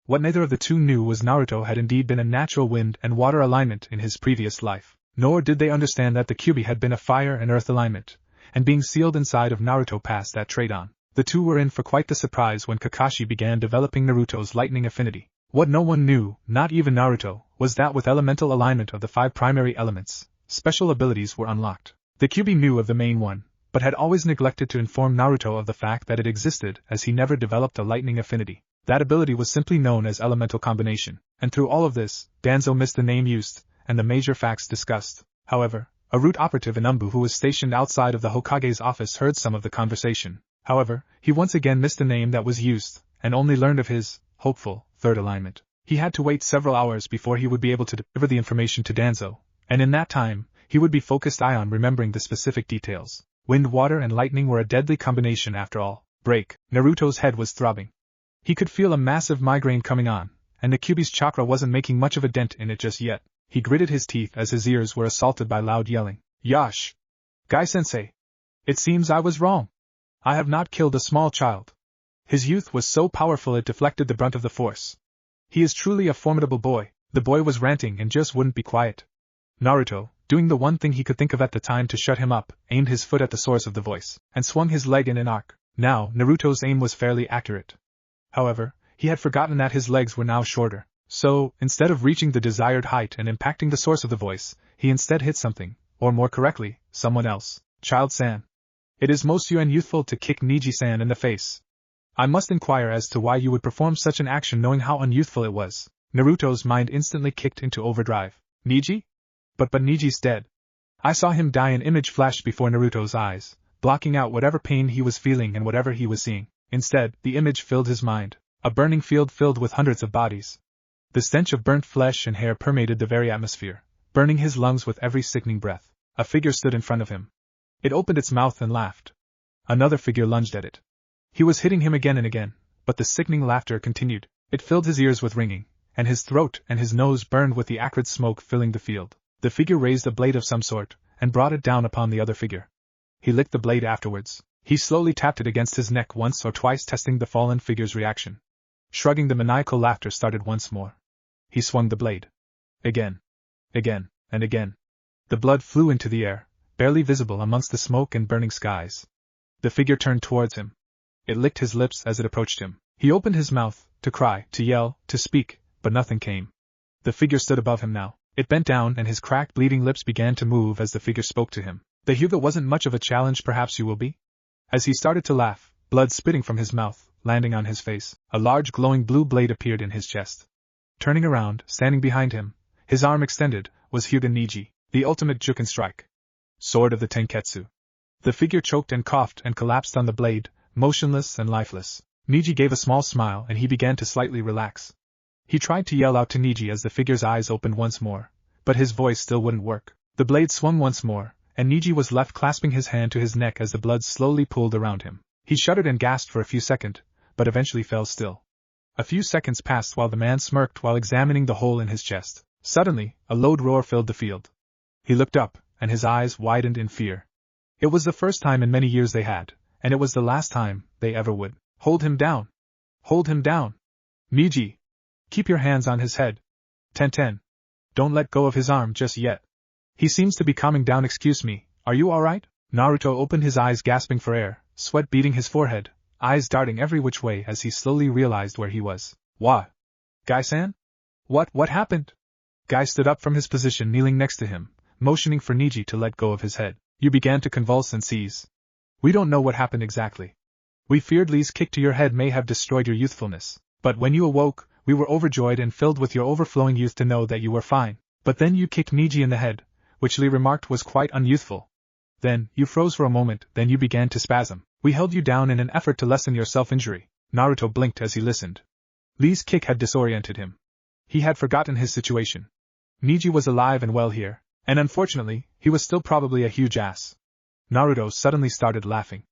What neither of the two knew was Naruto had indeed been a natural wind and water alignment in his previous life, nor did they understand that the Kyuubi had been a fire and earth alignment, and being sealed inside of Naruto passed that trait on. The two were in for quite the surprise when Kakashi began developing Naruto's lightning affinity. What no one knew, not even Naruto, was that with elemental alignment of the 5 primary elements, special abilities were unlocked. The Kyuubi knew of the main one, but had always neglected to inform Naruto of the fact that it existed as he never developed a lightning affinity. That ability was simply known as elemental combination, and through all of this, Danzo missed the name used, and the major facts discussed. However, a root operative in Umbu who was stationed outside of the Hokage's office heard some of the conversation. However, he once again missed the name that was used, and only learned of his, hopeful, third alignment. He had to wait several hours before he would be able to deliver the information to Danzo, and in that time, he would be focused on remembering the specific details. Wind, water, and lightning were a deadly combination after all. Break. Naruto's head was throbbing. He could feel a massive migraine coming on, and the Kyuubi's chakra wasn't making much of a dent in it just yet. He gritted his teeth as his ears were assaulted by loud yelling. Yash! Gai-sensei! It seems I was wrong. I have not killed a small child. His youth was so powerful it deflected the brunt of the force. He is truly a formidable boy. The boy was ranting and just wouldn't be quiet. Naruto, doing the one thing he could think of at the time to shut him up, aimed his foot at the source of the voice, and swung his leg in an arc. Now, Naruto's aim was fairly accurate. However, he had forgotten that his legs were now shorter, so, instead of reaching the desired height and impacting the source of the voice, he instead hit something, or more correctly, someone else. Child-san. It is most youthful to kick Niji-san in the face. I must inquire as to why you would perform such an action knowing how unyouthful it was. Naruto's mind instantly kicked into overdrive. Niji? But Niji's dead. I saw him die. An image flashed before Naruto's eyes, blocking out whatever pain he was feeling and whatever he was seeing. Instead, the image filled his mind. A burning field filled with hundreds of bodies. The stench of burnt flesh and hair permeated the very atmosphere, burning his lungs with every sickening breath. A figure stood in front of him. It opened its mouth and laughed. Another figure lunged at it. He was hitting him again and again, but the sickening laughter continued. It filled his ears with ringing, and his throat and his nose burned with the acrid smoke filling the field. The figure raised a blade of some sort, and brought it down upon the other figure. He licked the blade afterwards. He slowly tapped it against his neck once or twice, testing the fallen figure's reaction. Shrugging, the maniacal laughter started once more. He swung the blade. Again. Again, and again. The blood flew into the air, barely visible amongst the smoke and burning skies. The figure turned towards him. It licked his lips as it approached him. He opened his mouth, to cry, to yell, to speak, but nothing came. The figure stood above him now. It bent down and his cracked, bleeding lips began to move as the figure spoke to him. The Hyuga wasn't much of a challenge, perhaps you will be? As he started to laugh, blood spitting from his mouth, landing on his face, a large glowing blue blade appeared in his chest. Turning around, standing behind him, his arm extended, was Hyuga Niji, the ultimate Juken strike. Sword of the Tenketsu. The figure choked and coughed and collapsed on the blade, motionless and lifeless. Niji gave a small smile and he began to slightly relax. He tried to yell out to Niji as the figure's eyes opened once more, but his voice still wouldn't work. The blade swung once more, and Niji was left clasping his hand to his neck as the blood slowly pooled around him. He shuddered and gasped for a few seconds, but eventually fell still. A few seconds passed while the man smirked while examining the hole in his chest. Suddenly, a loud roar filled the field. He looked up, and his eyes widened in fear. It was the first time in many years they had, and it was the last time they ever would. Hold him down! Hold him down! Miji! Keep your hands on his head. Ten. Don't let go of his arm just yet. He seems to be calming down. Excuse me, are you alright? Naruto opened his eyes, gasping for air, sweat beading his forehead, eyes darting every which way as he slowly realized where he was. What? Gai-san? What happened? Gai stood up from his position, kneeling next to him, motioning for Niji to let go of his head. You began to convulse and seize. We don't know what happened exactly. We feared Lee's kick to your head may have destroyed your youthfulness, but when you awoke, we were overjoyed and filled with your overflowing youth to know that you were fine. But then you kicked Niji in the head, which Lee remarked was quite unyouthful. Then, you froze for a moment, then you began to spasm. We held you down in an effort to lessen your self-injury. Naruto blinked as he listened. Lee's kick had disoriented him. He had forgotten his situation. Niji was alive and well here, and unfortunately, he was still probably a huge ass. Naruto suddenly started laughing.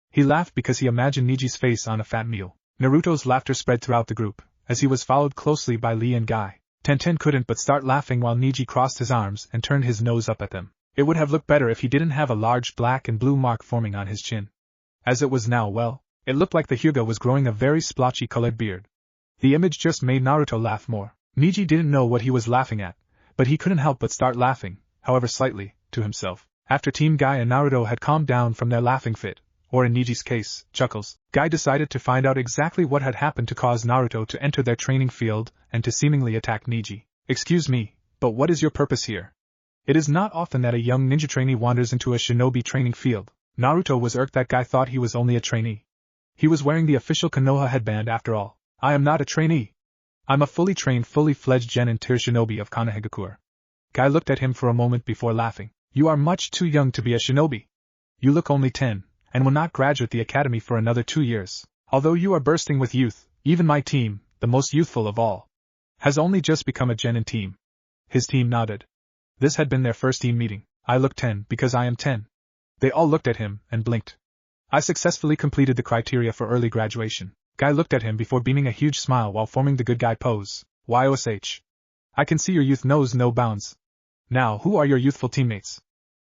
He laughed because he imagined Niji's face on a fat meal. Naruto's laughter spread throughout the group, as he was followed closely by Lee and Guy. Tenten couldn't but start laughing while Niji crossed his arms and turned his nose up at them. It would have looked better if he didn't have a large black and blue mark forming on his chin. As it was now, well, it looked like the Hyuga was growing a very splotchy colored beard. The image just made Naruto laugh more. Niji didn't know what he was laughing at, but he couldn't help but start laughing, however slightly, to himself. After Team Guy and Naruto had calmed down from their laughing fit, or in Niji's case, chuckles, Guy decided to find out exactly what had happened to cause Naruto to enter their training field and to seemingly attack Niji. Excuse me, but what is your purpose here? It is not often that a young ninja trainee wanders into a shinobi training field. Naruto was irked that Guy thought he was only a trainee. He was wearing the official Konoha headband after all. I am not a trainee. I'm a fully trained, fully fledged genin tier shinobi of Konohagakure. Guy looked at him for a moment before laughing. You are much too young to be a shinobi. You look only 10, and will not graduate the academy for another 2 years. Although you are bursting with youth, even my team, the most youthful of all, has only just become a genin team. His team nodded. This had been their first team meeting. I look 10 because I am 10. They all looked at him and blinked. I successfully completed the criteria for early graduation. Guy looked at him before beaming a huge smile while forming the good guy pose. YOSH. I can see your youth knows no bounds. Now, who are your youthful teammates?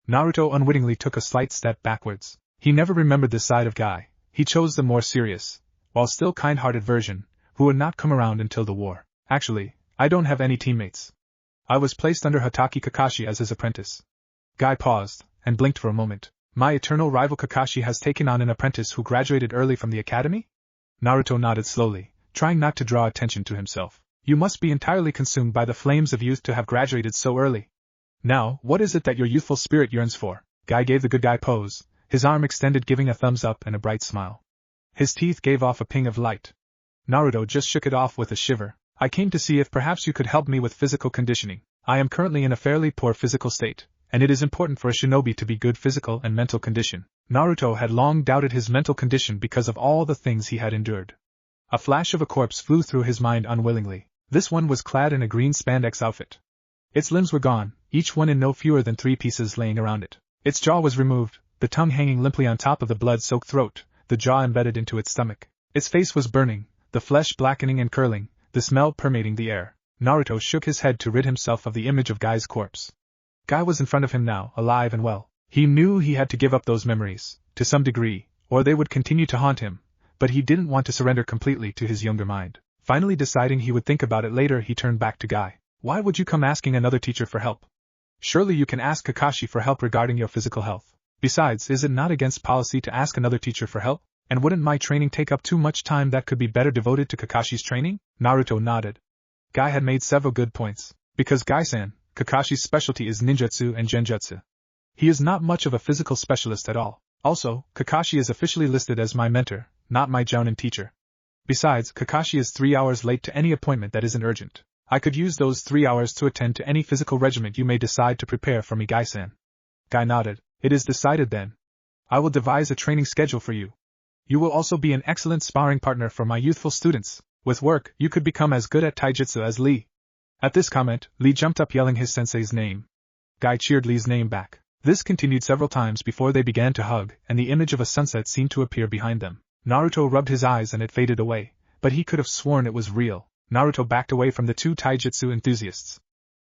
Naruto unwittingly took a slight step backwards. He never remembered this side of Guy. He chose the more serious, while still kind-hearted version, who would not come around until the war. Actually, I don't have any teammates. I was placed under Hatake Kakashi as his apprentice. Guy paused, and blinked for a moment. My eternal rival Kakashi has taken on an apprentice who graduated early from the academy? Naruto nodded slowly, trying not to draw attention to himself. You must be entirely consumed by the flames of youth to have graduated so early. Now, what is it that your youthful spirit yearns for? Guy gave the good guy pose, his arm extended giving a thumbs up and a bright smile. His teeth gave off a ping of light. Naruto just shook it off with a shiver. I came to see if perhaps you could help me with physical conditioning. I am currently in a fairly poor physical state, and it is important for a shinobi to be good physical and mental condition. Naruto had long doubted his mental condition because of all the things he had endured. A flash of a corpse flew through his mind unwillingly. This one was clad in a green spandex outfit. Its limbs were gone, each one in no fewer than 3 pieces laying around it. Its jaw was removed, the tongue hanging limply on top of the blood-soaked throat, the jaw embedded into its stomach. Its face was burning, the flesh blackening and curling, the smell permeating the air. Naruto shook his head to rid himself of the image of Guy's corpse. Guy was in front of him now, alive and well. He knew he had to give up those memories, to some degree, or they would continue to haunt him, but he didn't want to surrender completely to his younger mind. Finally deciding he would think about it later, he turned back to Guy. Why would you come asking another teacher for help? Surely you can ask Kakashi for help regarding your physical health. Besides, is it not against policy to ask another teacher for help? And wouldn't my training take up too much time that could be better devoted to Kakashi's training? Naruto nodded. Guy had made several good points. Because Guy-san, Kakashi's specialty is ninjutsu and genjutsu. He is not much of a physical specialist at all. Also, Kakashi is officially listed as my mentor, not my jounin teacher. Besides, Kakashi is 3 hours late to any appointment that isn't urgent. I could use those 3 hours to attend to any physical regimen you may decide to prepare for me, Guy-san. Guy nodded. It is decided then. I will devise a training schedule for you. You will also be an excellent sparring partner for my youthful students. With work, you could become as good at taijutsu as Lee. At this comment, Lee jumped up yelling his sensei's name. Guy cheered Lee's name back. This continued several times before they began to hug, and the image of a sunset seemed to appear behind them. Naruto rubbed his eyes and it faded away, but he could have sworn it was real. Naruto backed away from the 2 taijutsu enthusiasts.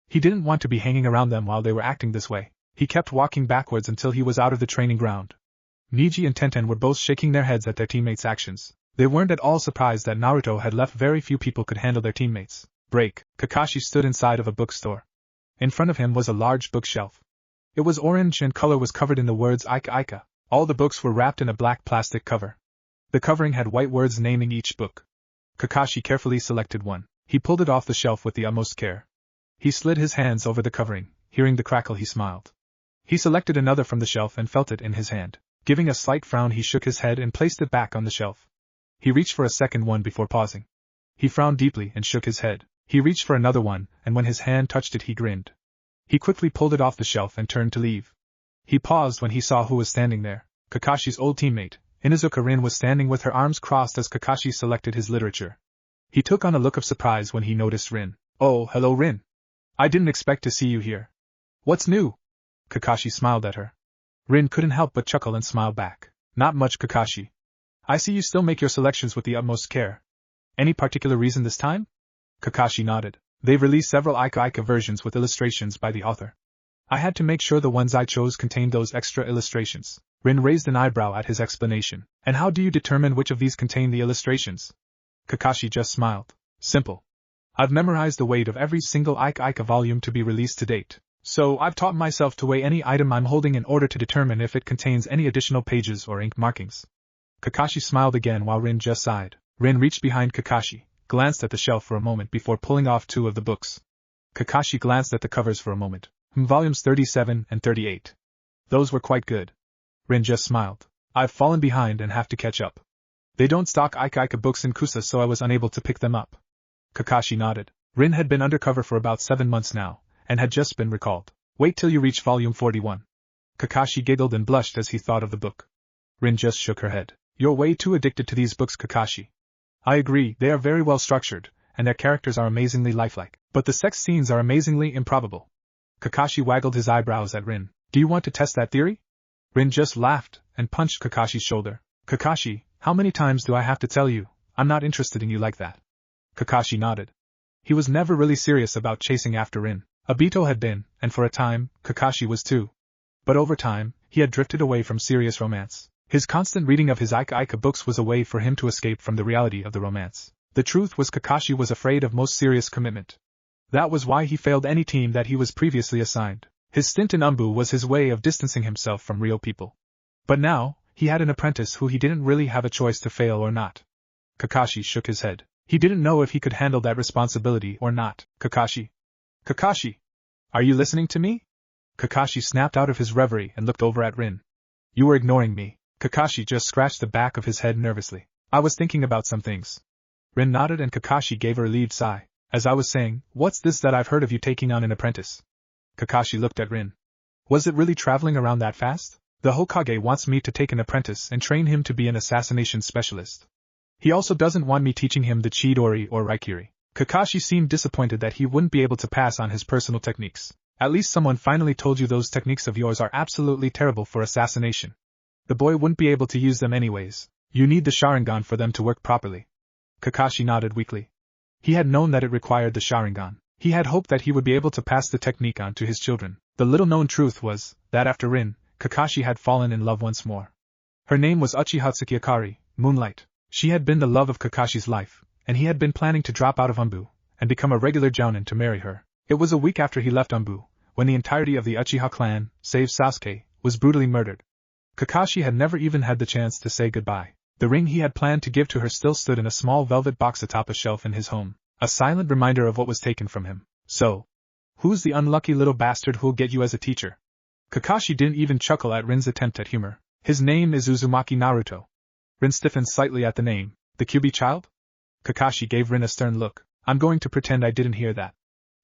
He didn't want to be hanging around them while they were acting this way. He kept walking backwards until he was out of the training ground. Gigi and Tenten were both shaking their heads at their teammates' actions. They weren't at all surprised that Naruto had left very few people could handle their teammates. Break. Kakashi stood inside of a bookstore. In front of him was a large bookshelf. It was orange and color was covered in the words Ika Ika. All the books were wrapped in a black plastic cover. The covering had white words naming each book. Kakashi carefully selected one. He pulled it off the shelf with the utmost care. He slid his hands over the covering. Hearing the crackle, he smiled. He selected another from the shelf and felt it in his hand. Giving a slight frown, he shook his head and placed it back on the shelf. He reached for a second one before pausing. He frowned deeply and shook his head. He reached for another one, and when his hand touched it, he grinned. He quickly pulled it off the shelf and turned to leave. He paused when he saw who was standing there. Kakashi's old teammate, Inuzuka Rin, was standing with her arms crossed as Kakashi selected his literature. He took on a look of surprise when he noticed Rin. "Oh, hello Rin. I didn't expect to see you here. What's new?" Kakashi smiled at her. Rin couldn't help but chuckle and smile back. "Not much, Kakashi. I see you still make your selections with the utmost care. Any particular reason this time?" Kakashi nodded. "They've released several Ika Ika versions with illustrations by the author. I had to make sure the ones I chose contained those extra illustrations." Rin raised an eyebrow at his explanation. "And how do you determine which of these contain the illustrations?" Kakashi just smiled. "Simple. I've memorized the weight of every single Ika Ika volume to be released to date. So I've taught myself to weigh any item I'm holding in order to determine if it contains any additional pages or ink markings." Kakashi smiled again while Rin just sighed. Rin reached behind Kakashi, glanced at the shelf for a moment before pulling off two of the books. Kakashi glanced at the covers for a moment. Volumes 37 and 38. Those were quite good. Rin just smiled. "I've fallen behind and have to catch up. They don't stock Ika Ika books in Kusa, so I was unable to pick them up." Kakashi nodded. Rin had been undercover for about 7 months now, and had just been recalled. "Wait till you reach volume 41. Kakashi giggled and blushed as he thought of the book. Rin just shook her head. "You're way too addicted to these books, Kakashi. I agree, they are very well structured, and their characters are amazingly lifelike, but the sex scenes are amazingly improbable." Kakashi waggled his eyebrows at Rin. "Do you want to test that theory?" Rin just laughed and punched Kakashi's shoulder. "Kakashi, how many times do I have to tell you, I'm not interested in you like that?" Kakashi nodded. He was never really serious about chasing after Rin. Obito had been, and for a time, Kakashi was too. But over time, he had drifted away from serious romance. His constant reading of his Ika Ika books was a way for him to escape from the reality of the romance. The truth was, Kakashi was afraid of most serious commitment. That was why he failed any team that he was previously assigned. His stint in Umbu was his way of distancing himself from real people. But now, he had an apprentice who he didn't really have a choice to fail or not. Kakashi shook his head. He didn't know if he could handle that responsibility or not. "Kakashi! Kakashi! Are you listening to me?" Kakashi snapped out of his reverie and looked over at Rin. "You were ignoring me." Kakashi just scratched the back of his head nervously. "I was thinking about some things." Rin nodded and Kakashi gave a relieved sigh. "As I was saying, what's this that I've heard of you taking on an apprentice?" Kakashi looked at Rin. "Was it really traveling around that fast? The Hokage wants me to take an apprentice and train him to be an assassination specialist. He also doesn't want me teaching him the Chidori or Raikiri." Kakashi seemed disappointed that he wouldn't be able to pass on his personal techniques. "At least someone finally told you those techniques of yours are absolutely terrible for assassination. The boy wouldn't be able to use them anyways. You need the Sharingan for them to work properly." Kakashi nodded weakly. He had known that it required the Sharingan. He had hoped that he would be able to pass the technique on to his children. The little-known truth was that after Rin, Kakashi had fallen in love once more. Her name was Uchihatsuki Akari, Moonlight. She had been the love of Kakashi's life, and he had been planning to drop out of Umbu and become a regular jounin to marry her. It was a week after he left Umbu, when the entirety of the Uchiha clan, save Sasuke, was brutally murdered. Kakashi had never even had the chance to say goodbye. The ring he had planned to give to her still stood in a small velvet box atop a shelf in his home, a silent reminder of what was taken from him. "So, who's the unlucky little bastard who'll get you as a teacher?" Kakashi didn't even chuckle at Rin's attempt at humor. "His name is Uzumaki Naruto." Rin stiffened slightly at the name. "The Kyuubi child?" Kakashi gave Rin a stern look. "I'm going to pretend I didn't hear that.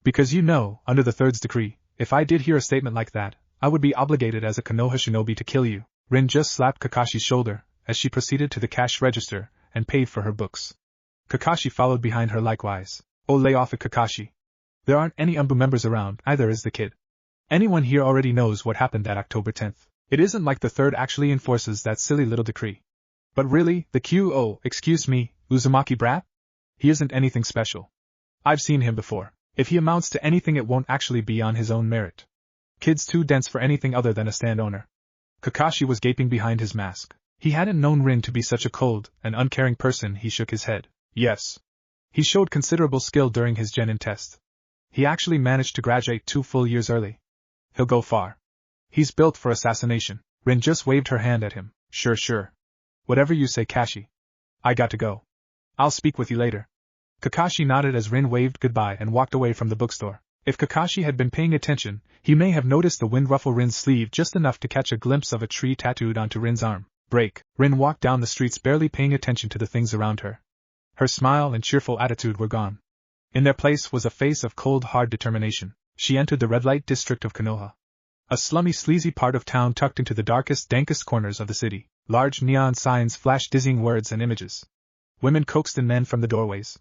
Because you know, under the Third's decree, if I did hear a statement like that, I would be obligated as a Konoha shinobi to kill you." Rin just slapped Kakashi's shoulder as she proceeded to the cash register and paid for her books. Kakashi followed behind her likewise. "Oh, lay off it, Kakashi. There aren't any Umbu members around, either is the kid. Anyone here already knows what happened that October 10th. It isn't like the Third actually enforces that silly little decree. But really, the excuse me, Uzumaki brat? He isn't anything special. I've seen him before. If he amounts to anything, it won't actually be on his own merit. Kid's too dense for anything other than a stand owner. Kakashi was gaping behind his mask. He hadn't known Rin to be such a cold and uncaring person. He shook his head. Yes. He showed considerable skill during his genin test. He actually managed to graduate 2 full years early. He'll go far. He's built for assassination. Rin just waved her hand at him. Sure. Whatever you say, Kashi. I got to go. I'll speak with you later. Kakashi nodded as Rin waved goodbye and walked away from the bookstore. If Kakashi had been paying attention, he may have noticed the wind ruffle Rin's sleeve just enough to catch a glimpse of a tree tattooed onto Rin's arm. Break. Rin walked down the streets barely paying attention to the things around her. Her smile and cheerful attitude were gone. In their place was a face of cold, hard determination. She entered the red light district of Konoha. A slummy, sleazy part of town tucked into the darkest, dankest corners of the city. Large neon signs flashed dizzying words and images. Women coaxed in men from the doorways.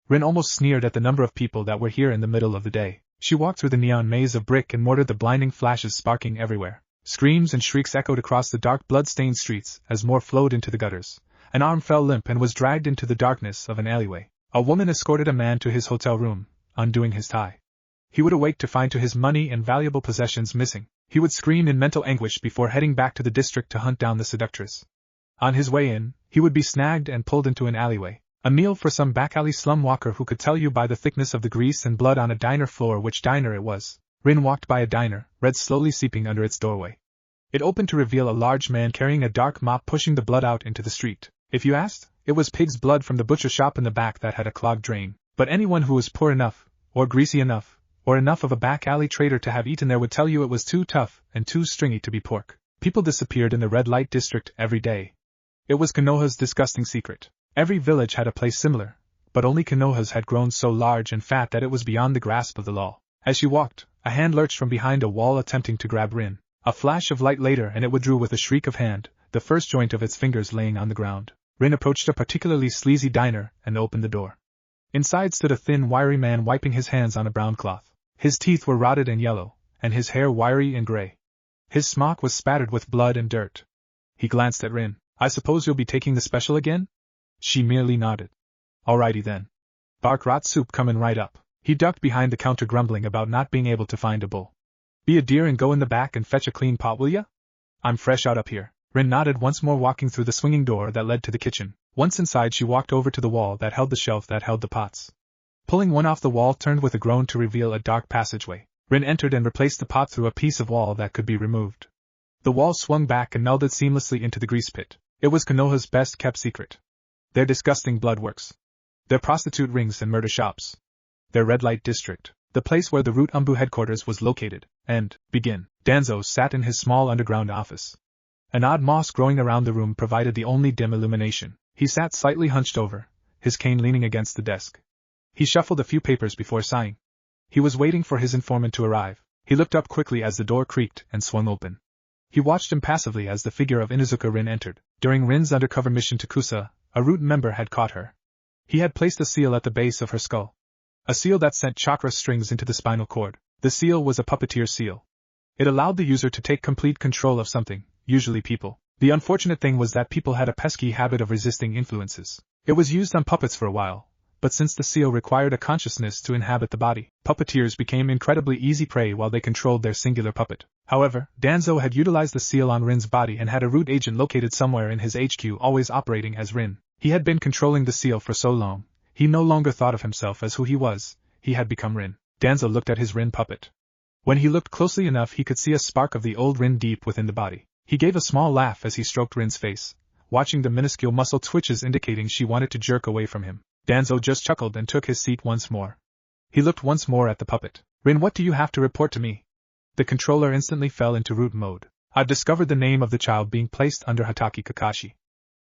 Rin almost sneered at the number of people that were here in the middle of the day. She walked through the neon maze of brick and mortar, the blinding flashes sparking everywhere. Screams and shrieks echoed across the dark, blood-stained streets as more flowed into the gutters. An arm fell limp and was dragged into the darkness of an alleyway. A woman escorted a man to his hotel room, undoing his tie. He would awake to find his money and valuable possessions missing. He would scream in mental anguish before heading back to the district to hunt down the seductress. On his way in, he would be snagged and pulled into an alleyway. A meal for some back-alley slum walker who could tell you by the thickness of the grease and blood on a diner floor which diner it was. Rin walked by a diner, red slowly seeping under its doorway. It opened to reveal a large man carrying a dark mop pushing the blood out into the street. If you asked, it was pig's blood from the butcher shop in the back that had a clogged drain. But anyone who was poor enough, or greasy enough, or enough of a back-alley trader to have eaten there would tell you it was too tough and too stringy to be pork. People disappeared in the red light district every day. It was Konoha's disgusting secret. Every village had a place similar, but only Konoha's had grown so large and fat that it was beyond the grasp of the law. As she walked, a hand lurched from behind a wall attempting to grab Rin. A flash of light later and it withdrew with a shriek of hand, the first joint of its fingers laying on the ground. Rin approached a particularly sleazy diner and opened the door. Inside stood a thin, wiry man wiping his hands on a brown cloth. His teeth were rotted and yellow, and his hair wiry and gray. His smock was spattered with blood and dirt. He glanced at Rin. I suppose you'll be taking the special again? She merely nodded. Alrighty then. Bark rot soup coming right up. He ducked behind the counter grumbling about not being able to find a bowl. Be a dear and go in the back and fetch a clean pot, will ya? I'm fresh out up here. Rin nodded once more, walking through the swinging door that led to the kitchen. Once inside she walked over to the wall that held the shelf that held the pots. Pulling one off the wall turned with a groan to reveal a dark passageway. Rin entered and replaced the pot through a piece of wall that could be removed. The wall swung back and melded seamlessly into the grease pit. It was Konoha's best kept secret. Their disgusting blood works. Their prostitute rings and murder shops. Their red light district. The place where the Root Umbu headquarters was located, and, begin. Danzo sat in his small underground office. An odd moss growing around the room provided the only dim illumination. He sat slightly hunched over, his cane leaning against the desk. He shuffled a few papers before sighing. He was waiting for his informant to arrive. He looked up quickly as the door creaked and swung open. He watched impassively as the figure of Inuzuka Rin entered. During Rin's undercover mission to Kusa, a Root member had caught her. He had placed a seal at the base of her skull. A seal that sent chakra strings into the spinal cord. The seal was a puppeteer seal. It allowed the user to take complete control of something, usually people. The unfortunate thing was that people had a pesky habit of resisting influences. It was used on puppets for a while, but since the seal required a consciousness to inhabit the body, puppeteers became incredibly easy prey while they controlled their singular puppet. However, Danzo had utilized the seal on Rin's body and had a Root agent located somewhere in his HQ always operating as Rin. He had been controlling the seal for so long, he no longer thought of himself as who he was, he had become Rin. Danzo looked at his Rin puppet. When he looked closely enough he could see a spark of the old Rin deep within the body. He gave a small laugh as he stroked Rin's face, watching the minuscule muscle twitches indicating she wanted to jerk away from him. Danzo just chuckled and took his seat once more. He looked once more at the puppet. Rin, what do you have to report to me? The controller instantly fell into Root mode. I've discovered the name of the child being placed under Hatake Kakashi.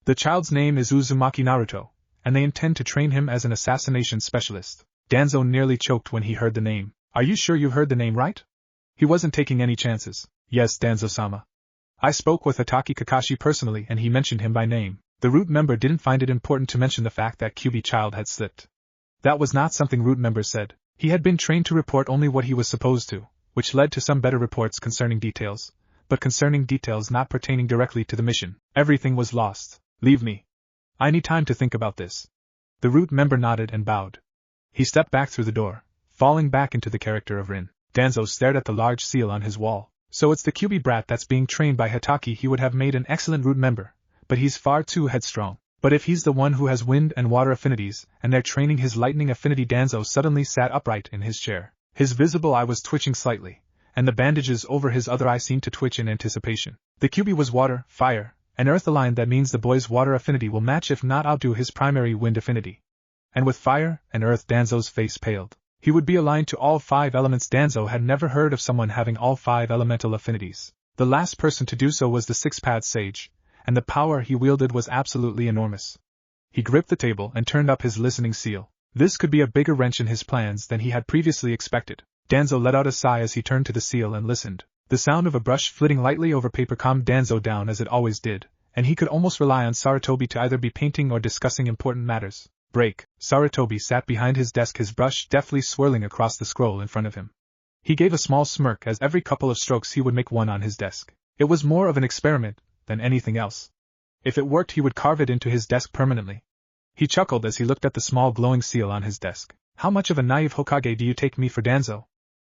The child's name is Uzumaki Naruto, and they intend to train him as an assassination specialist. Danzo nearly choked when he heard the name. Are you sure you heard the name right? He wasn't taking any chances. Yes, Danzo-sama. I spoke with Hatake Kakashi personally and he mentioned him by name. The Root member didn't find it important to mention the fact that QB child had slipped. That was not something Root member said. He had been trained to report only what he was supposed to, which led to some better reports concerning details, but concerning details not pertaining directly to the mission. Everything was lost. Leave me. I need time to think about this. The Root member nodded and bowed. He stepped back through the door, falling back into the character of Rin. Danzo stared at the large seal on his wall. So it's the QB brat that's being trained by Hokage. He would have made an excellent root member, but he's far too headstrong. But if he's the one who has wind and water affinities, and they're training his lightning affinity. Danzo suddenly sat upright in his chair. His visible eye was twitching slightly, and the bandages over his other eye seemed to twitch in anticipation. The QB was water, fire, and earth aligned. That means the boy's water affinity will match, if not outdo, his primary wind affinity. And with fire and earth, Danzo's face paled. He would be aligned to all 5 elements. Danzo had never heard of someone having all 5 elemental affinities. The last person to do so was the six-path sage, and the power he wielded was absolutely enormous. He gripped the table and turned up his listening seal. This could be a bigger wrench in his plans than he had previously expected. Danzo let out a sigh as he turned to the seal and listened. The sound of a brush flitting lightly over paper calmed Danzo down as it always did, and he could almost rely on Sarutobi to either be painting or discussing important matters. Break. Sarutobi sat behind his desk, his brush deftly swirling across the scroll in front of him. He gave a small smirk as every couple of strokes he would make one on his desk. It was more of an experiment than anything else. If it worked, he would carve it into his desk permanently. He chuckled as he looked at the small glowing seal on his desk. How much of a naive Hokage do you take me for, Danzo?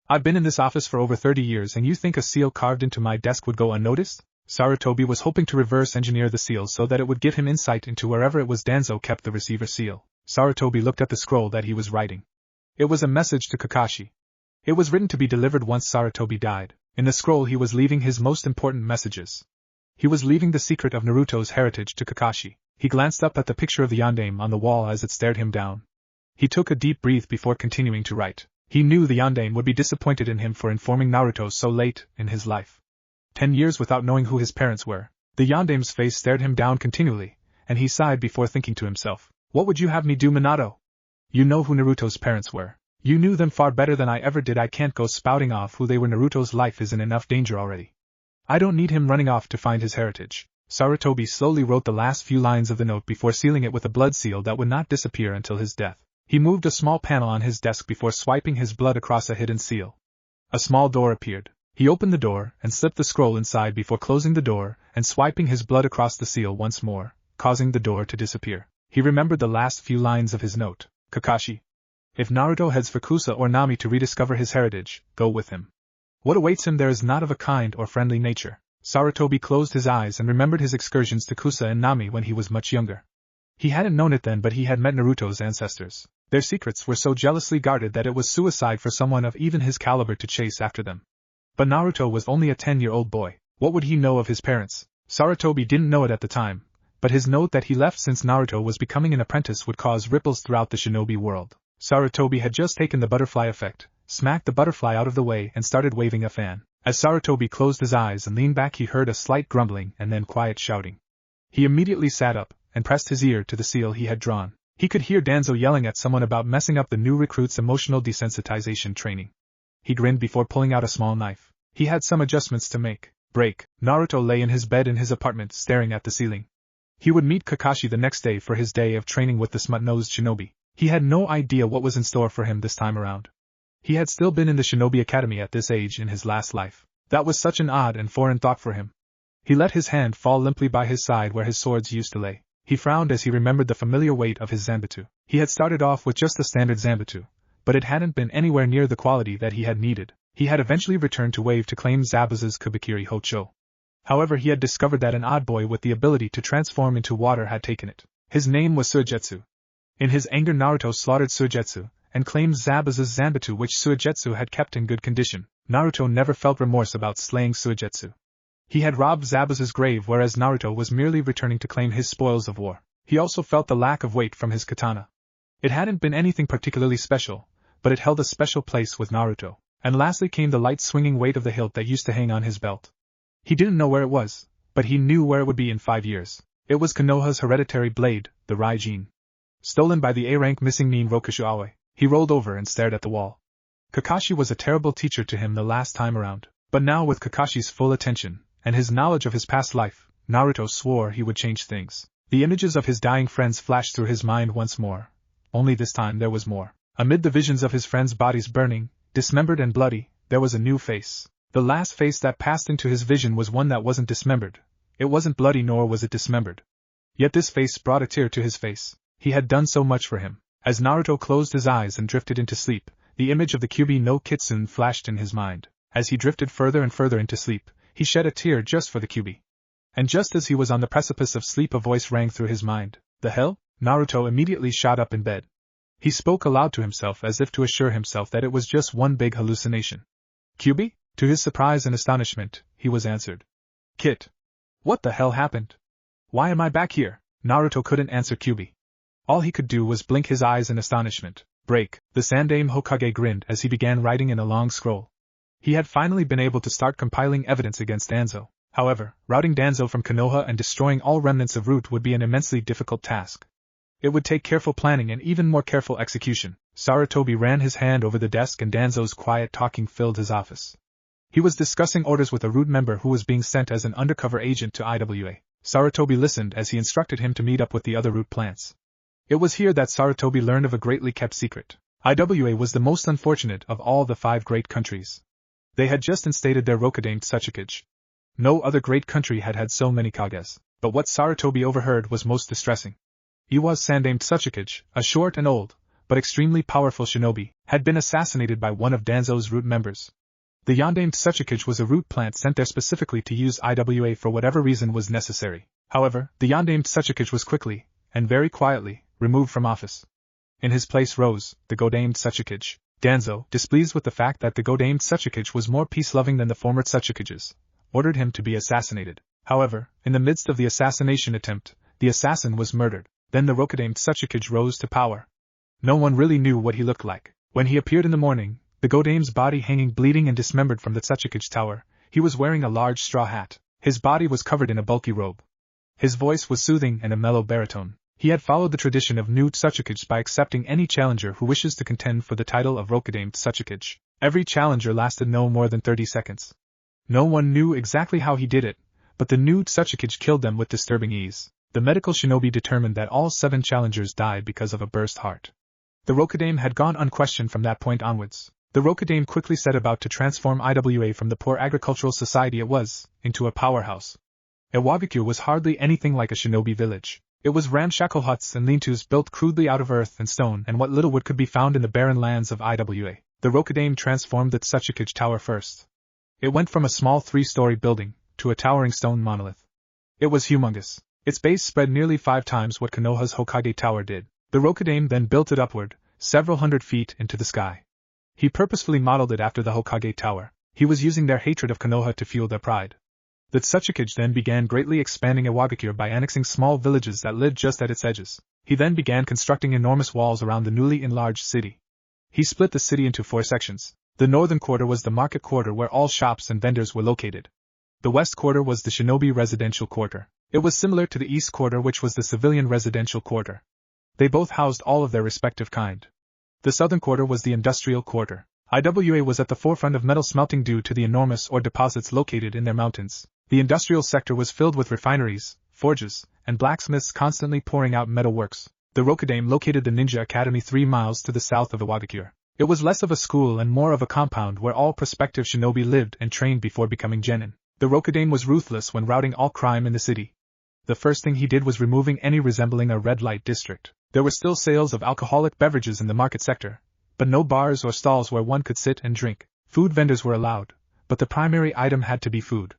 I've been in this office for over 30 years and you think a seal carved into my desk would go unnoticed? Sarutobi was hoping to reverse engineer the seal so that it would give him insight into wherever it was Danzo kept the receiver seal. Sarutobi looked at the scroll that he was writing. It was a message to Kakashi. It was written to be delivered once Sarutobi died. In the scroll he was leaving his most important messages. He was leaving the secret of Naruto's heritage to Kakashi. He glanced up at the picture of the yondaime on the wall as it stared him down. He took a deep breath before continuing to write. He knew the yondaime would be disappointed in him for informing Naruto so late in his life. 10 years without knowing who his parents were. The yondaime's face stared him down continually, and he sighed before thinking to himself. What would you have me do, Minato? You know who Naruto's parents were. You knew them far better than I ever did. I can't go spouting off who they were. Naruto's life is in enough danger already. I don't need him running off to find his heritage. Sarutobi slowly wrote the last few lines of the note before sealing it with a blood seal that would not disappear until his death. He moved a small panel on his desk before swiping his blood across a hidden seal. A small door appeared. He opened the door and slipped the scroll inside before closing the door and swiping his blood across the seal once more, causing the door to disappear. He remembered the last few lines of his note. Kakashi. If Naruto heads for Kusa or Nami to rediscover his heritage, go with him. What awaits him there is not of a kind or friendly nature. Sarutobi closed his eyes and remembered his excursions to Kusa and Nami when he was much younger. He hadn't known it then, but he had met Naruto's ancestors. Their secrets were so jealously guarded that it was suicide for someone of even his caliber to chase after them. But Naruto was only a 10-year-old boy. What would he know of his parents? Sarutobi didn't know it at the time, but his note that he left since Naruto was becoming an apprentice would cause ripples throughout the shinobi world. Sarutobi had just taken the butterfly effect, smacked the butterfly out of the way and started waving a fan. As Sarutobi closed his eyes and leaned back, he heard a slight grumbling and then quiet shouting. He immediately sat up and pressed his ear to the seal he had drawn. He could hear Danzo yelling at someone about messing up the new recruit's emotional desensitization training. He grinned before pulling out a small knife. He had some adjustments to make. Break. Naruto lay in his bed in his apartment staring at the ceiling. He would meet Kakashi the next day for his day of training with the smut-nosed shinobi. He had no idea what was in store for him this time around. He had still been in the shinobi academy at this age in his last life. That was such an odd and foreign thought for him. He let his hand fall limply by his side where his swords used to lay. He frowned as he remembered the familiar weight of his zanbatsu. He had started off with just the standard zanbatsu, but it hadn't been anywhere near the quality that he had needed. He had eventually returned to Wave to claim Zabuza's Kubikiri Hocho. However, he had discovered that an odd boy with the ability to transform into water had taken it. His name was Suigetsu. In his anger, Naruto slaughtered Suigetsu and claimed Zabuza's zanbatsu, which Suigetsu had kept in good condition. Naruto never felt remorse about slaying Suigetsu. He had robbed Zabuza's grave, whereas Naruto was merely returning to claim his spoils of war. He also felt the lack of weight from his katana. It hadn't been anything particularly special, but it held a special place with Naruto. And lastly came the light swinging weight of the hilt that used to hang on his belt. He didn't know where it was, but he knew where it would be in 5 years. It was Konoha's hereditary blade, the Raijin. Stolen by the A-rank missing Nin Rokushu Aoi. He rolled over and stared at the wall. Kakashi was a terrible teacher to him the last time around, but now with Kakashi's full attention, and his knowledge of his past life, Naruto swore he would change things. The images of his dying friends flashed through his mind once more. Only this time there was more. Amid the visions of his friends' bodies burning, dismembered and bloody, there was a new face. The last face that passed into his vision was one that wasn't dismembered. It wasn't bloody nor was it dismembered. Yet this face brought a tear to his face. He had done so much for him. As Naruto closed his eyes and drifted into sleep, the image of the Kyuubi no Kitsune flashed in his mind. As he drifted further and further into sleep, he shed a tear just for the Kyuubi. And just as he was on the precipice of sleep, a voice rang through his mind. The hell? Naruto immediately shot up in bed. He spoke aloud to himself as if to assure himself that it was just one big hallucination. Kyuubi? To his surprise and astonishment, he was answered. Kit. What the hell happened? Why am I back here? Naruto couldn't answer Kyuubi. All he could do was blink his eyes in astonishment. Break. The Sandaime Hokage grinned as he began writing in a long scroll. He had finally been able to start compiling evidence against Danzo. However, routing Danzo from Konoha and destroying all remnants of Root would be an immensely difficult task. It would take careful planning and even more careful execution. Sarutobi ran his hand over the desk and Danzo's quiet talking filled his office. He was discussing orders with a Root member who was being sent as an undercover agent to IWA. Sarutobi listened as he instructed him to meet up with the other Root plants. It was here that Sarutobi learned of a greatly kept secret. IWA was the most unfortunate of all the 5 great countries. They had just instated their Rokudame Tsuchikage. No other great country had had so many Kages, but what Sarutobi overheard was most distressing. Iwa's Sandaime Tsuchikage, a short and old, but extremely powerful shinobi, had been assassinated by one of Danzo's Root members. The Yondaime Tsuchikage was a root plant sent there specifically to use IWA for whatever reason was necessary. However, the Yondaime Tsuchikage was quickly, and very quietly, removed from office. In his place rose the Godaime Tsuchikage. Danzo, displeased with the fact that the Godaime Tsuchikage was more peace-loving than the former Tsuchikages, ordered him to be assassinated. However, in the midst of the assassination attempt, the assassin was murdered. Then the Rokudame Tsuchikage rose to power. No one really knew what he looked like. When he appeared in the morning, the Godaime's body hanging bleeding and dismembered from the Tsuchikage tower, he was wearing a large straw hat. His body was covered in a bulky robe. His voice was soothing and a mellow baritone. He had followed the tradition of new Tsuchikage by accepting any challenger who wishes to contend for the title of Rokudame Tsuchikage. Every challenger lasted no more than 30 seconds. No one knew exactly how he did it, but the new Tsuchikage killed them with disturbing ease. The medical shinobi determined that all 7 challengers died because of a burst heart. The Rokudame had gone unquestioned from that point onwards. The Rokudame quickly set about to transform IWA from the poor agricultural society it was, into a powerhouse. Iwagakure was hardly anything like a shinobi village. It was ramshackle huts and lean-tos built crudely out of earth and stone and what little wood could be found in the barren lands of IWA. The Rokudame transformed the Tsuchikage tower first. It went from a small 3-story building to a towering stone monolith. It was humongous. Its base spread nearly 5 times what Konoha's Hokage tower did. The Rokudame then built it upward, several hundred feet into the sky. He purposefully modeled it after the Hokage tower. He was using their hatred of Konoha to fuel their pride. The Tsuchikage then began greatly expanding Iwagakure by annexing small villages that lived just at its edges. He then began constructing enormous walls around the newly enlarged city. He split the city into 4 sections. The northern quarter was the market quarter where all shops and vendors were located. The west quarter was the shinobi residential quarter. It was similar to the east quarter, which was the civilian residential quarter. They both housed all of their respective kind. The southern quarter was the industrial quarter. IWA was at the forefront of metal smelting due to the enormous ore deposits located in their mountains. The industrial sector was filled with refineries, forges, and blacksmiths constantly pouring out metal works. The Rokudame located the Ninja Academy 3 miles to the south of Iwagakure. It was less of a school and more of a compound where all prospective shinobi lived and trained before becoming genin. The Rokudame was ruthless when routing all crime in the city. The first thing he did was removing any resembling a red light district. There were still sales of alcoholic beverages in the market sector, but no bars or stalls where one could sit and drink. Food vendors were allowed, but the primary item had to be food.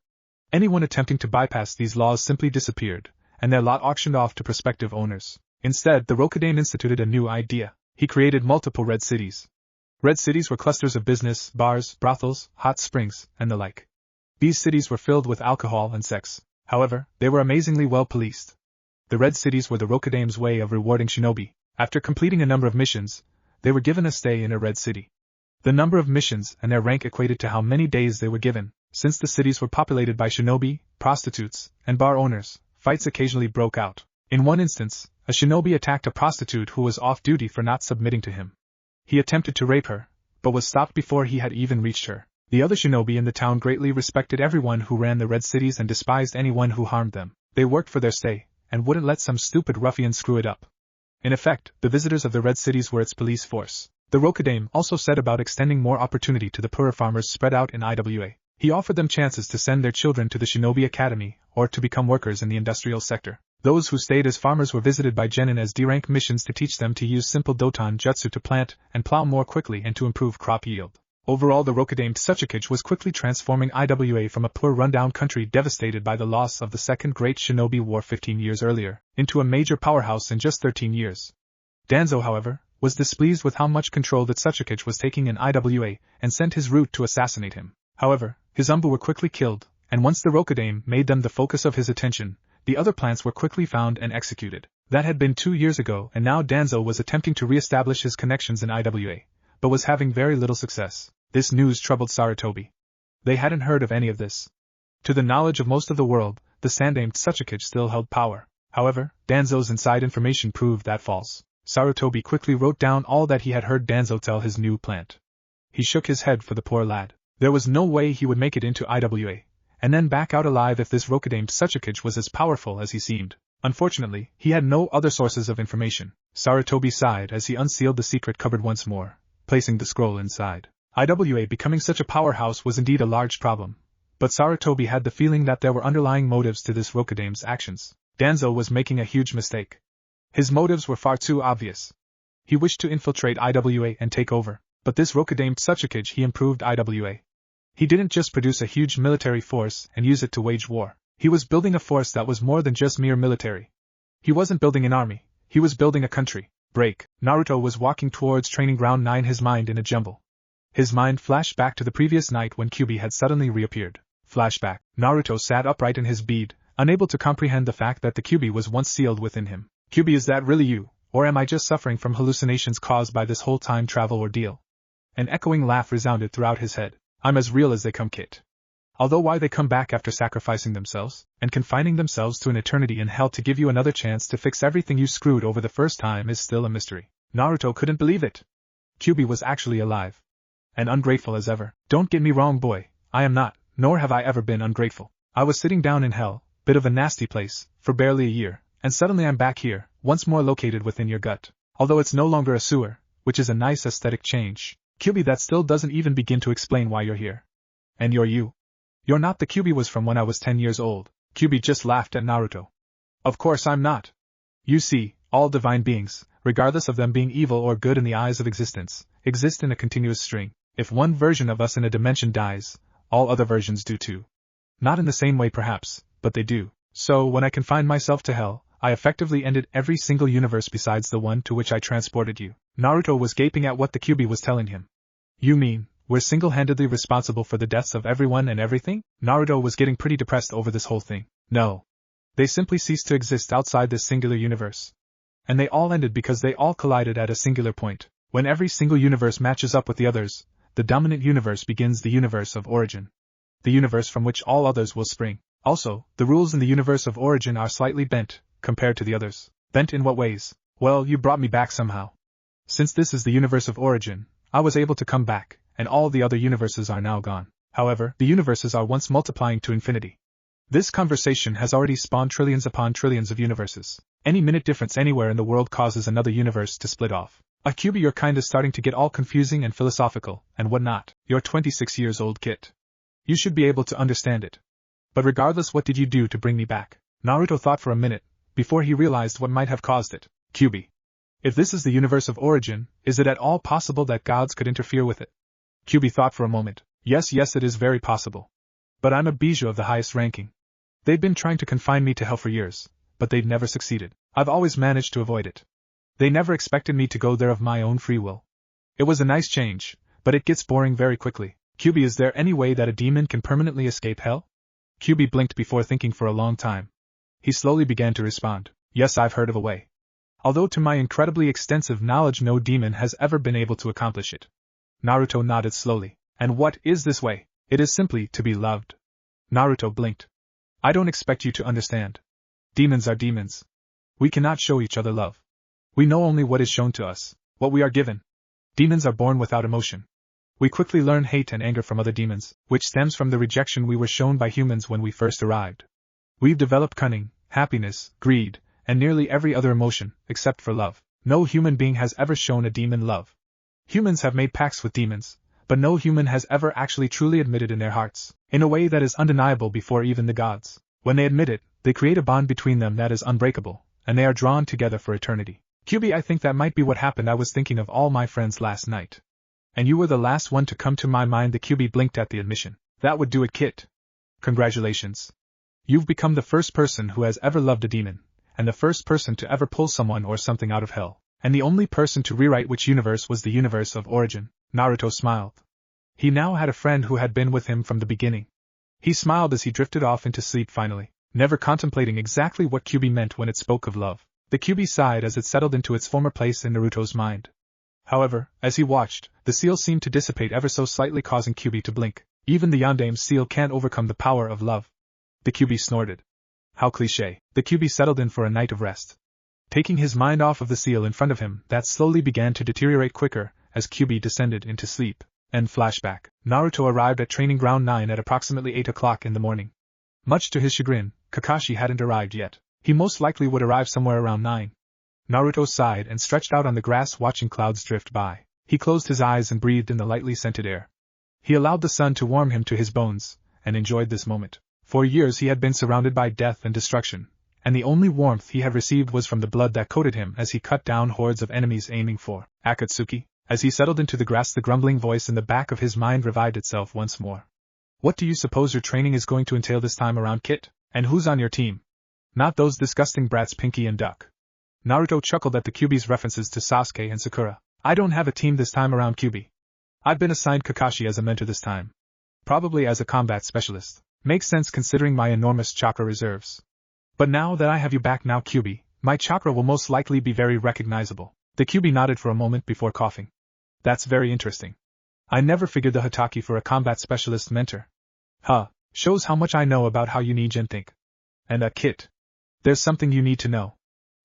Anyone attempting to bypass these laws simply disappeared, and their lot auctioned off to prospective owners. Instead, the Rokudame instituted a new idea. He created multiple red cities. Red cities were clusters of business, bars, brothels, hot springs, and the like. These cities were filled with alcohol and sex. However, they were amazingly well policed. The red cities were the Rokudame's way of rewarding shinobi. After completing a number of missions, they were given a stay in a red city. The number of missions and their rank equated to how many days they were given. Since the cities were populated by shinobi, prostitutes, and bar owners, fights occasionally broke out. In one instance, a shinobi attacked a prostitute who was off duty for not submitting to him. He attempted to rape her, but was stopped before he had even reached her. The other shinobi in the town greatly respected everyone who ran the red cities and despised anyone who harmed them. They worked for their stay, and wouldn't let some stupid ruffian screw it up. In effect, the visitors of the red cities were its police force. The Rokudame also set about extending more opportunity to the poorer farmers spread out in IWA. He offered them chances to send their children to the Shinobi Academy, or to become workers in the industrial sector. Those who stayed as farmers were visited by genin as D-rank missions to teach them to use simple doton jutsu to plant and plow more quickly and to improve crop yield. Overall, the Rokudamed Tsuchikage was quickly transforming IWA from a poor rundown country devastated by the loss of the Second Great Shinobi War 15 years earlier, into a major powerhouse in just 13 years. Danzo, however, was displeased with how much control the Tsuchikage was taking in IWA and sent his route to assassinate him. However, his Umbu were quickly killed, and once the Rokudame made them the focus of his attention, the other plants were quickly found and executed. That had been 2 years ago, and now Danzo was attempting to re-establish his connections in IWA, but was having very little success. This news troubled Sarutobi. They hadn't heard of any of this. To the knowledge of most of the world, the Sandamed Tsuchikage still held power. However, Danzo's inside information proved that false. Sarutobi quickly wrote down all that he had heard Danzo tell his new plant. He shook his head for the poor lad. There was no way he would make it into IWA, and then back out alive if this Rokudamed Tsuchikage was as powerful as he seemed. Unfortunately, he had no other sources of information. Sarutobi sighed as he unsealed the secret cupboard once more, placing the scroll inside. IWA becoming such a powerhouse was indeed a large problem, but Sarutobi had the feeling that there were underlying motives to this Rokudame's actions. Danzo was making a huge mistake. His motives were far too obvious. He wished to infiltrate IWA and take over, but this Rokudamed Tsuchikage he improved IWA. He didn't just produce a huge military force and use it to wage war. He was building a force that was more than just mere military. He wasn't building an army, he was building a country. Break. Naruto was walking towards Training Ground 9, his mind in a jumble. His mind flashed back to the previous night when Kyuubi had suddenly reappeared. Flashback. Naruto sat upright in his bed, unable to comprehend the fact that the Kyuubi was once sealed within him. Kyuubi, is that really you, or am I just suffering from hallucinations caused by this whole time travel ordeal? An echoing laugh resounded throughout his head. I'm as real as they come, kid. Although why they come back after sacrificing themselves, and confining themselves to an eternity in hell to give you another chance to fix everything you screwed over the first time is still a mystery. Naruto couldn't believe it. Kyuubi was actually alive. And ungrateful as ever. Don't get me wrong, boy, I am not, nor have I ever been ungrateful. I was sitting down in hell, bit of a nasty place, for barely a year, and suddenly I'm back here, once more located within your gut. Although it's no longer a sewer, which is a nice aesthetic change. Kyuubi, that still doesn't even begin to explain why you're here. And you're you. You're not the Kyuubi was from when I was 10 years old. Kyuubi just laughed at Naruto. Of course I'm not. You see, all divine beings, regardless of them being evil or good in the eyes of existence, exist in a continuous string. If one version of us in a dimension dies, all other versions do too. Not in the same way perhaps, but they do. So when I confined myself to hell, I effectively ended every single universe besides the one to which I transported you. Naruto was gaping at what the Kyuubi was telling him. You mean, we're single-handedly responsible for the deaths of everyone and everything? Naruto was getting pretty depressed over this whole thing. No. They simply ceased to exist outside this singular universe. And they all ended because they all collided at a singular point. When every single universe matches up with the others, the dominant universe begins the universe of origin. The universe from which all others will spring. Also, the rules in the universe of origin are slightly bent, compared to the others. Bent in what ways? Well, you brought me back somehow. Since this is the universe of origin, I was able to come back, and all the other universes are now gone. However, the universes are once multiplying to infinity. This conversation has already spawned trillions upon trillions of universes. Any minute difference anywhere in the world causes another universe to split off. Kyuubi, you're kinda starting to get all confusing and philosophical, and whatnot. You're 26 years old, kid. You should be able to understand it. But regardless, what did you do to bring me back? Naruto thought for a minute, before he realized what might have caused it. Kyuubi. If this is the universe of origin, is it at all possible that gods could interfere with it? Kyuubi thought for a moment. Yes, it is very possible. But I'm a bijou of the highest ranking. They've been trying to confine me to hell for years, but they've never succeeded. I've always managed to avoid it. They never expected me to go there of my own free will. It was a nice change, but it gets boring very quickly. Kyuubi, is there any way that a demon can permanently escape hell? Kyuubi blinked before thinking for a long time. He slowly began to respond. Yes, I've heard of a way. Although to my incredibly extensive knowledge no demon has ever been able to accomplish it. Naruto nodded slowly. And what is this way? It is simply to be loved. Naruto blinked. I don't expect you to understand. Demons are demons. We cannot show each other love. We know only what is shown to us, what we are given. Demons are born without emotion. We quickly learn hate and anger from other demons, which stems from the rejection we were shown by humans when we first arrived. We've developed cunning, happiness, greed, and nearly every other emotion, except for love. No human being has ever shown a demon love. Humans have made pacts with demons, but no human has ever actually truly admitted in their hearts, in a way that is undeniable before even the gods. When they admit it, They create a bond between them that is unbreakable, and they are drawn together for eternity. QB, I think that might be what happened. I was thinking of all my friends last night. And you were the last one to come to my mind. The QB blinked at the admission. That would do it, Kit. Congratulations. You've become the first person who has ever loved a demon, and the first person to ever pull someone or something out of hell, and the only person to rewrite which universe was the universe of origin. Naruto smiled. He now had a friend who had been with him from the beginning. He smiled as he drifted off into sleep finally, never contemplating exactly what QB meant when it spoke of love. The QB sighed as it settled into its former place in Naruto's mind. However, as he watched, the seal seemed to dissipate ever so slightly, causing QB to blink. Even the Yondame's seal can't overcome the power of love. The QB snorted. How cliché. The QB settled in for a night of rest. Taking his mind off of the seal in front of him, that slowly began to deteriorate quicker as QB descended into sleep. End flashback. Naruto arrived at Training Ground 9 at approximately 8 o'clock in the morning. Much to his chagrin, Kakashi hadn't arrived yet. He most likely would arrive somewhere around 9. Naruto sighed and stretched out on the grass watching clouds drift by. He closed his eyes and breathed in the lightly scented air. He allowed the sun to warm him to his bones, and enjoyed this moment. For years he had been surrounded by death and destruction, and the only warmth he had received was from the blood that coated him as he cut down hordes of enemies aiming for Akatsuki. As he settled into the grass, the grumbling voice in the back of his mind revived itself once more. What do you suppose your training is going to entail this time around, Kit? And who's on your team? Not those disgusting brats Pinky and Duck. Naruto chuckled at the QB's references to Sasuke and Sakura. I don't have a team this time around, QB. I've been assigned Kakashi as a mentor this time. Probably as a combat specialist. Makes sense considering my enormous chakra reserves. But now that I have you back now, QB, my chakra will most likely be very recognizable. The QB nodded for a moment before coughing. That's very interesting. I never figured the Hokage for a combat specialist mentor. Huh, shows how much I know about how you need and think. And Kit. There's something you need to know.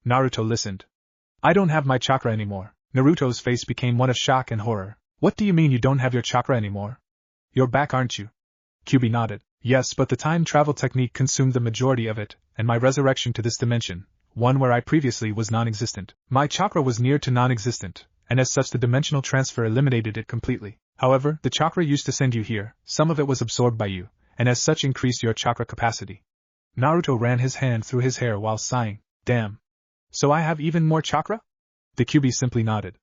Naruto listened. I don't have my chakra anymore. Naruto's face became one of shock and horror. What do you mean you don't have your chakra anymore? You're back, aren't you? QB nodded. Yes, but the time travel technique consumed the majority of it, and my resurrection to this dimension, one where I previously was non-existent. My chakra was near to non-existent, and as such the dimensional transfer eliminated it completely. However, the chakra used to send you here, some of it was absorbed by you, and as such increased your chakra capacity. Naruto ran his hand through his hair while sighing. Damn. So I have even more chakra? The QB simply nodded.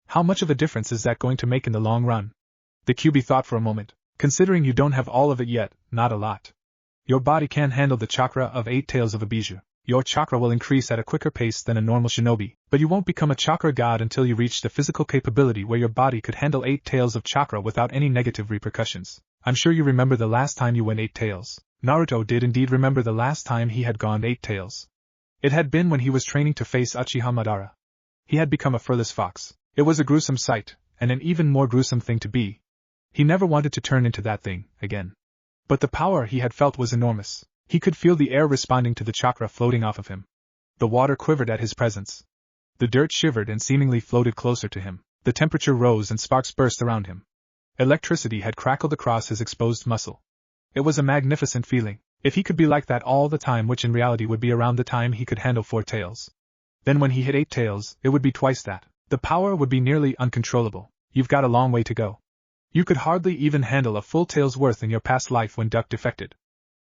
How much of a difference is that going to make in the long run? The QB thought for a moment. Considering you don't have all of it yet, not a lot. Your body can handle the chakra of 8 tails of a bijou. Your chakra will increase at a quicker pace than a normal shinobi, but you won't become a chakra god until you reach the physical capability where your body could handle 8 tails of chakra without any negative repercussions. I'm sure you remember the last time you went 8 tails. Naruto did indeed remember the last time he had gone 8 tails. It had been when he was training to face Uchiha Madara. He had become a furless fox. It was a gruesome sight, and an even more gruesome thing to be. He never wanted to turn into that thing again. But the power he had felt was enormous. He could feel the air responding to the chakra floating off of him. The water quivered at his presence. The dirt shivered and seemingly floated closer to him. The temperature rose and sparks burst around him. Electricity had crackled across his exposed muscle. It was a magnificent feeling. If he could be like that all the time, which in reality would be around the time he could handle 4 tails. Then when he hit 8 tails, it would be twice that. The power would be nearly uncontrollable. You've got a long way to go. You could hardly even handle a full tail's worth in your past life when Duck defected.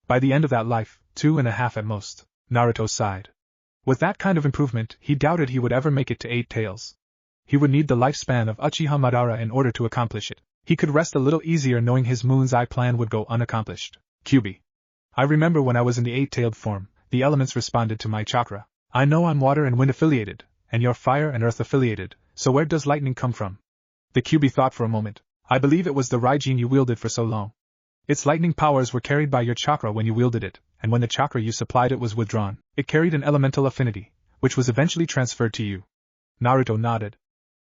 By the end of that life, 2.5 at most. Naruto sighed. With that kind of improvement, he doubted he would ever make it to 8 tails. He would need the lifespan of Uchiha Madara in order to accomplish it. He could rest a little easier knowing his Moon's Eye plan would go unaccomplished. QB. I remember when I was in the 8-tailed form, the elements responded to my chakra. I know I'm water and wind affiliated, and you're fire and earth affiliated, so where does lightning come from? The QB thought for a moment. I believe it was the Raijin you wielded for so long. Its lightning powers were carried by your chakra when you wielded it, and when the chakra you supplied it was withdrawn, it carried an elemental affinity, which was eventually transferred to you. Naruto nodded.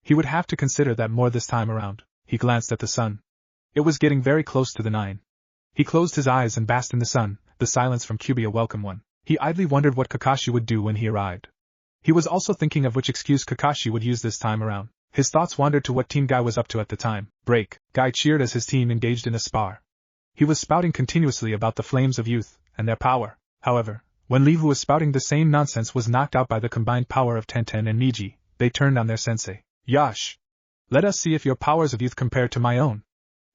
He would have to consider that more this time around. He glanced at the sun. It was getting very close to the 9. He closed his eyes and basked in the sun, the silence from QB a welcome one. He idly wondered what Kakashi would do when he arrived. He was also thinking of which excuse Kakashi would use this time around. His thoughts wandered to what Team Guy was up to at the time. Break. Guy cheered as his team engaged in a spar. He was spouting continuously about the flames of youth and their power. However, when Lee, who was spouting the same nonsense, was knocked out by the combined power of Tenten and Niji, they turned on their sensei. Yash! Let us see if your powers of youth compare to my own.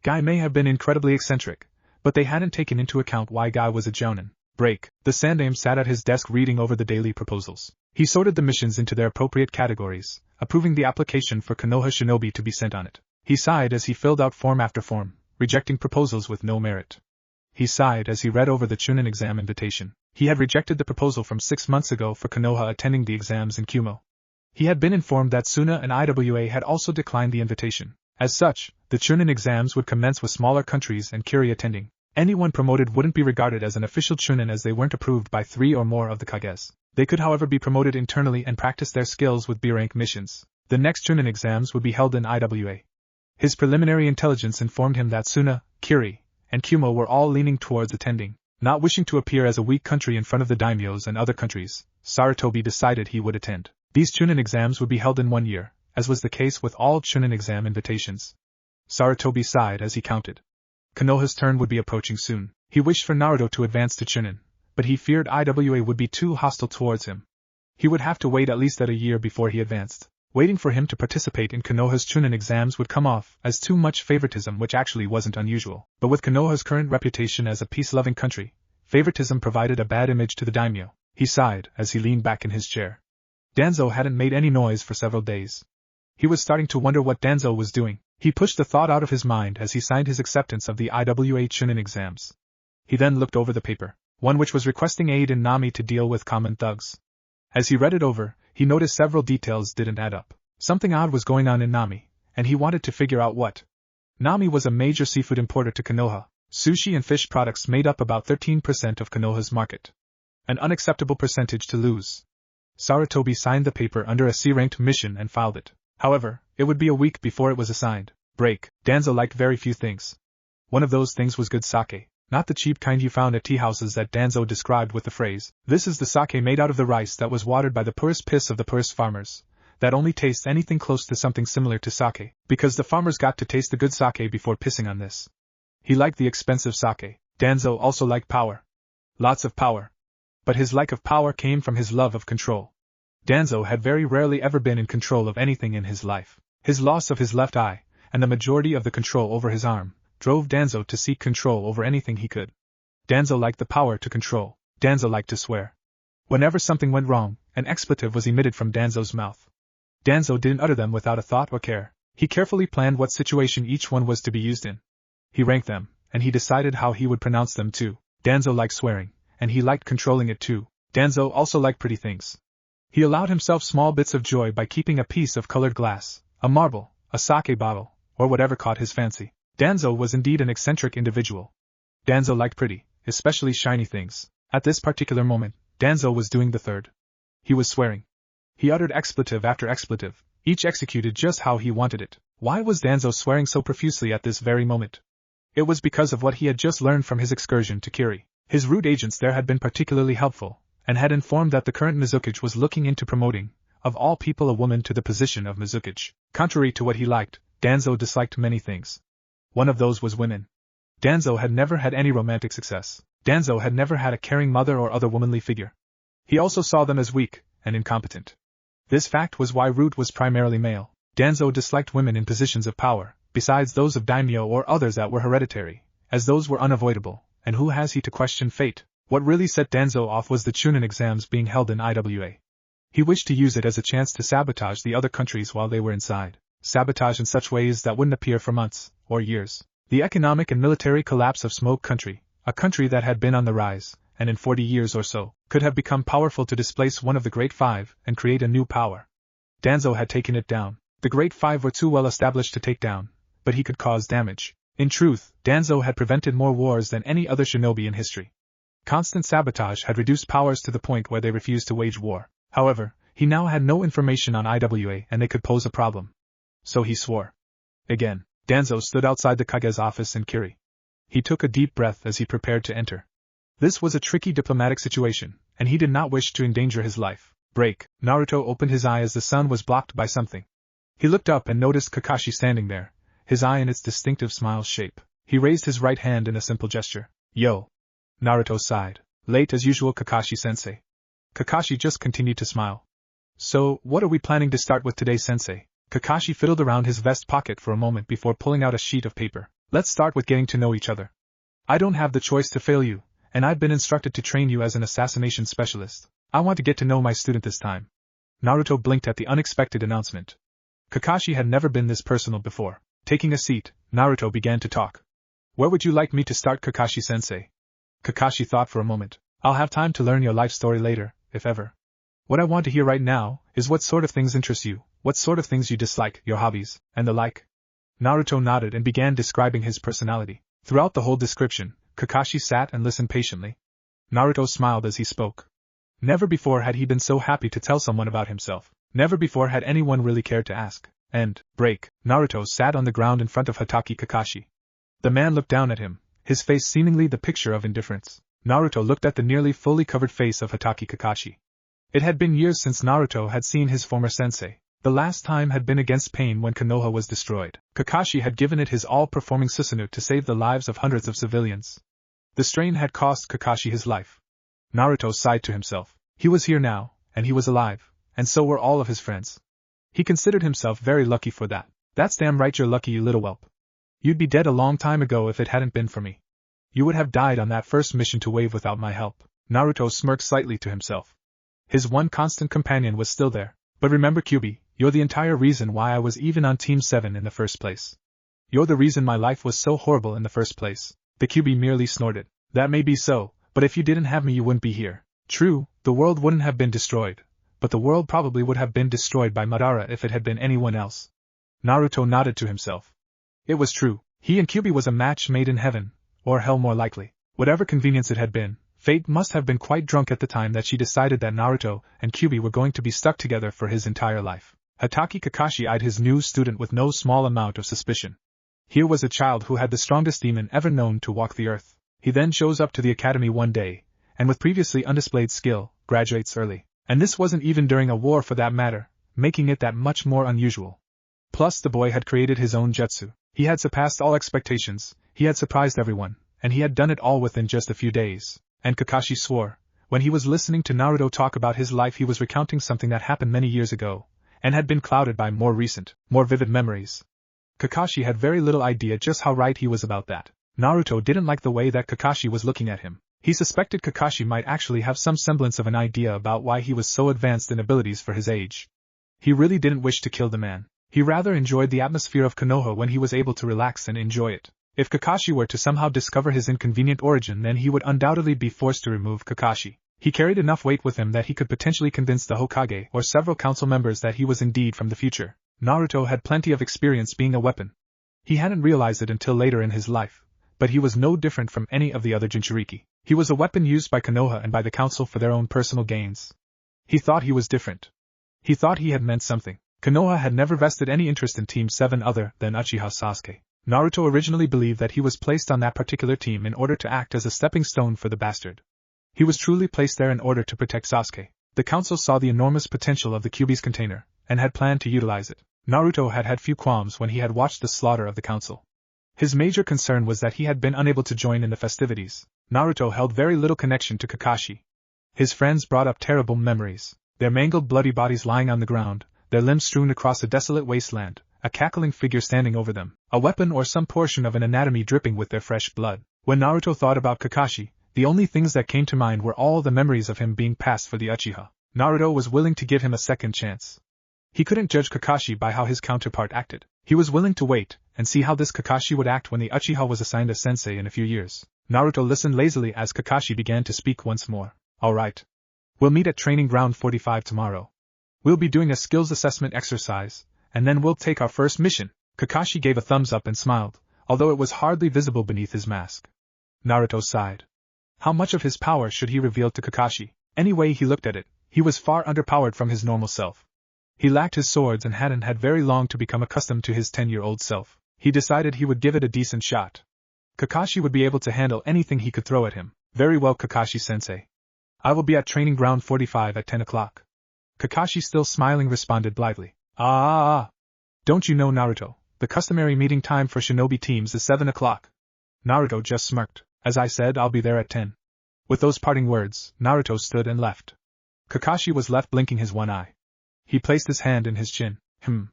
Guy may have been incredibly eccentric, but they hadn't taken into account why Guy was a jounin. Break. The Sandaime sat at his desk reading over the daily proposals. He sorted the missions into their appropriate categories, approving the application for Konoha Shinobi to be sent on it. He sighed as he filled out form after form, rejecting proposals with no merit. He sighed as he read over the Chunin exam invitation. He had rejected the proposal from 6 months ago for Konoha attending the exams in Kumo. He had been informed that Suna and IWA had also declined the invitation. As such, the Chunin exams would commence with smaller countries and Kiri attending. Anyone promoted wouldn't be regarded as an official Chunin as they weren't approved by 3 or more of the Kages. They could however be promoted internally and practice their skills with B-rank missions. The next Chunin exams would be held in IWA. His preliminary intelligence informed him that Suna, Kiri, and Kumo were all leaning towards attending. Not wishing to appear as a weak country in front of the daimyos and other countries, Sarutobi decided he would attend. These Chunin exams would be held in 1 year, as was the case with all Chunin exam invitations. Sarutobi sighed as he counted. Konoha's turn would be approaching soon. He wished for Naruto to advance to Chunin, but he feared IWA would be too hostile towards him. He would have to wait at least a year before he advanced. Waiting for him to participate in Konoha's Chunin exams would come off as too much favoritism, which actually wasn't unusual. But with Konoha's current reputation as a peace-loving country, favoritism provided a bad image to the daimyo. He sighed as he leaned back in his chair. Danzo hadn't made any noise for several days. He was starting to wonder what Danzo was doing. He pushed the thought out of his mind as he signed his acceptance of the IWA Chunin exams. He then looked over the paper, one which was requesting aid in Nami to deal with common thugs. As he read it over, he noticed several details didn't add up. Something odd was going on in Nami, and he wanted to figure out what. Nami was a major seafood importer to Konoha. Sushi and fish products made up about 13% of Konoha's market. An unacceptable percentage to lose. Sarutobi signed the paper under a C-ranked mission and filed it. However, it would be a week before it was assigned. Break. Danzo liked very few things. One of those things was good sake. Not the cheap kind you found at tea houses that Danzo described with the phrase, "This is the sake made out of the rice that was watered by the poorest piss of the poorest farmers," that only tastes anything close to something similar to sake, because the farmers got to taste the good sake before pissing on this. He liked the expensive sake. Danzo also liked power. Lots of power. But his like of power came from his love of control. Danzo had very rarely ever been in control of anything in his life. His loss of his left eye, and the majority of the control over his arm, drove Danzo to seek control over anything he could. Danzo liked the power to control. Danzo liked to swear. Whenever something went wrong, an expletive was emitted from Danzo's mouth. Danzo didn't utter them without a thought or care. He carefully planned what situation each one was to be used in. He ranked them, and he decided how he would pronounce them too. Danzo liked swearing, and he liked controlling it too. Danzo also liked pretty things. He allowed himself small bits of joy by keeping a piece of colored glass, a marble, a sake bottle, or whatever caught his fancy. Danzo was indeed an eccentric individual. Danzo liked pretty, especially shiny things. At this particular moment, Danzo was doing the third. He was swearing. He uttered expletive after expletive, each executed just how he wanted it. Why was Danzo swearing so profusely at this very moment? It was because of what he had just learned from his excursion to Kiri. His root agents there had been particularly helpful, and had informed that the current Mizukage was looking into promoting, of all people, a woman to the position of Mizukage. Contrary to what he liked, Danzo disliked many things. One of those was women. Danzo had never had any romantic success. Danzo had never had a caring mother or other womanly figure. He also saw them as weak and incompetent. This fact was why Root was primarily male. Danzo disliked women in positions of power, besides those of daimyo or others that were hereditary, as those were unavoidable, and who has he to question fate? What really set Danzo off was the Chunin exams being held in IWA. He wished to use it as a chance to sabotage the other countries while they were inside. Sabotage in such ways that wouldn't appear for months, or years. The economic and military collapse of Smoke Country, a country that had been on the rise, and in 40 years or so, could have become powerful to displace one of the Great Five and create a new power. Danzo had taken it down. The Great Five were too well established to take down, but he could cause damage. In truth, Danzo had prevented more wars than any other shinobi in history. Constant sabotage had reduced powers to the point where they refused to wage war. However, he now had no information on IWA and they could pose a problem. So he swore. Again, Danzo stood outside the Kage's office in Kiri. He took a deep breath as he prepared to enter. This was a tricky diplomatic situation, and he did not wish to endanger his life. Break. Naruto opened his eye as the sun was blocked by something. He looked up and noticed Kakashi standing there, his eye in its distinctive smile shape. He raised his right hand in a simple gesture. Yo. Naruto sighed. Late as usual, Kakashi-sensei. Kakashi just continued to smile. So, what are we planning to start with today, sensei? Kakashi fiddled around his vest pocket for a moment before pulling out a sheet of paper. Let's start with getting to know each other. I don't have the choice to fail you, and I've been instructed to train you as an assassination specialist. I want to get to know my student this time. Naruto blinked at the unexpected announcement. Kakashi had never been this personal before. Taking a seat, Naruto began to talk. Where would you like me to start, Kakashi-sensei? Kakashi thought for a moment. I'll have time to learn your life story later, if ever. What I want to hear right now is what sort of things interest you, what sort of things you dislike, your hobbies, and the like. Naruto nodded and began describing his personality. Throughout the whole description, Kakashi sat and listened patiently. Naruto smiled as he spoke. Never before had he been so happy to tell someone about himself. Never before had anyone really cared to ask. Naruto sat on the ground in front of Hatake Kakashi. The man looked down at him, his face seemingly the picture of indifference. Naruto looked at the nearly fully covered face of Hatake Kakashi. It had been years since Naruto had seen his former sensei. The last time had been against Pain when Konoha was destroyed. Kakashi had given it his all, performing Susanoo to save the lives of hundreds of civilians. The strain had cost Kakashi his life. Naruto sighed to himself. He was here now, and he was alive, and so were all of his friends. He considered himself very lucky for that. That's damn right you're lucky, you little whelp. You'd be dead a long time ago if it hadn't been for me. You would have died on that first mission to Wave without my help. Naruto smirked slightly to himself. His one constant companion was still there. But remember, Kyuubi, you're the entire reason why I was even on Team 7 in the first place. You're the reason my life was so horrible in the first place. The Kyuubi merely snorted. That may be so, but if you didn't have me you wouldn't be here. True, the world wouldn't have been destroyed, but the world probably would have been destroyed by Madara if it had been anyone else. Naruto nodded to himself. It was true, he and Kyuubi was a match made in heaven, or hell more likely. Whatever convenience it had been, Fate must have been quite drunk at the time that she decided that Naruto and Kyuubi were going to be stuck together for his entire life. Hatake Kakashi eyed his new student with no small amount of suspicion. Here was a child who had the strongest demon ever known to walk the earth. He then shows up to the academy one day, and with previously undisplayed skill, graduates early. And this wasn't even during a war for that matter, making it that much more unusual. Plus the boy had created his own jutsu. He had surpassed all expectations, he had surprised everyone, and he had done it all within just a few days. And Kakashi swore, when he was listening to Naruto talk about his life, he was recounting something that happened many years ago, and had been clouded by more recent, more vivid memories. Kakashi had very little idea just how right he was about that. Naruto didn't like the way that Kakashi was looking at him. He suspected Kakashi might actually have some semblance of an idea about why he was so advanced in abilities for his age. He really didn't wish to kill the man. He rather enjoyed the atmosphere of Konoha when he was able to relax and enjoy it. If Kakashi were to somehow discover his inconvenient origin, then he would undoubtedly be forced to remove Kakashi. He carried enough weight with him that he could potentially convince the Hokage or several council members that he was indeed from the future. Naruto had plenty of experience being a weapon. He hadn't realized it until later in his life, but he was no different from any of the other Jinchuriki. He was a weapon used by Konoha and by the council for their own personal gains. He thought he was different. He thought he had meant something. Konoha had never vested any interest in Team 7 other than Uchiha Sasuke. Naruto originally believed that he was placed on that particular team in order to act as a stepping stone for the bastard. He was truly placed there in order to protect Sasuke. The council saw the enormous potential of the Kyuubi's container, and had planned to utilize it. Naruto had had few qualms when he had watched the slaughter of the council. His major concern was that he had been unable to join in the festivities. Naruto held very little connection to Kakashi. His friends brought up terrible memories. Their mangled bloody bodies lying on the ground, their limbs strewn across a desolate wasteland, a cackling figure standing over them, a weapon or some portion of an anatomy dripping with their fresh blood. When Naruto thought about Kakashi, the only things that came to mind were all the memories of him being passed for the Uchiha. Naruto was willing to give him a second chance. He couldn't judge Kakashi by how his counterpart acted. He was willing to wait and see how this Kakashi would act when the Uchiha was assigned a sensei in a few years. Naruto listened lazily as Kakashi began to speak once more. All right. We'll meet at Training Ground 45 tomorrow. We'll be doing a skills assessment exercise, and then we'll take our first mission. Kakashi gave a thumbs up and smiled, although it was hardly visible beneath his mask. Naruto sighed. How much of his power should he reveal to Kakashi? Any way he looked at it, he was far underpowered from his normal self. He lacked his swords and hadn't had very long to become accustomed to his 10-year-old self. He decided he would give it a decent shot. Kakashi would be able to handle anything he could throw at him. Very well, Kakashi-sensei. I will be at Training Ground 45 at 10 o'clock. Kakashi, still smiling, responded blithely. Don't you know, Naruto, the customary meeting time for shinobi teams is 7 o'clock. Naruto just smirked. As I said, I'll be there at 10. With those parting words, Naruto stood and left. Kakashi was left blinking his one eye. He placed his hand in his chin. An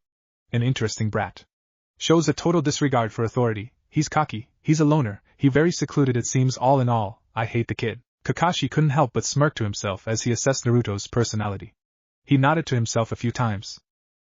interesting brat. Shows a total disregard for authority. He's cocky, he's a loner, he very secluded it seems. All in all, I hate the kid. Kakashi couldn't help but smirk to himself as he assessed Naruto's personality. He nodded to himself a few times.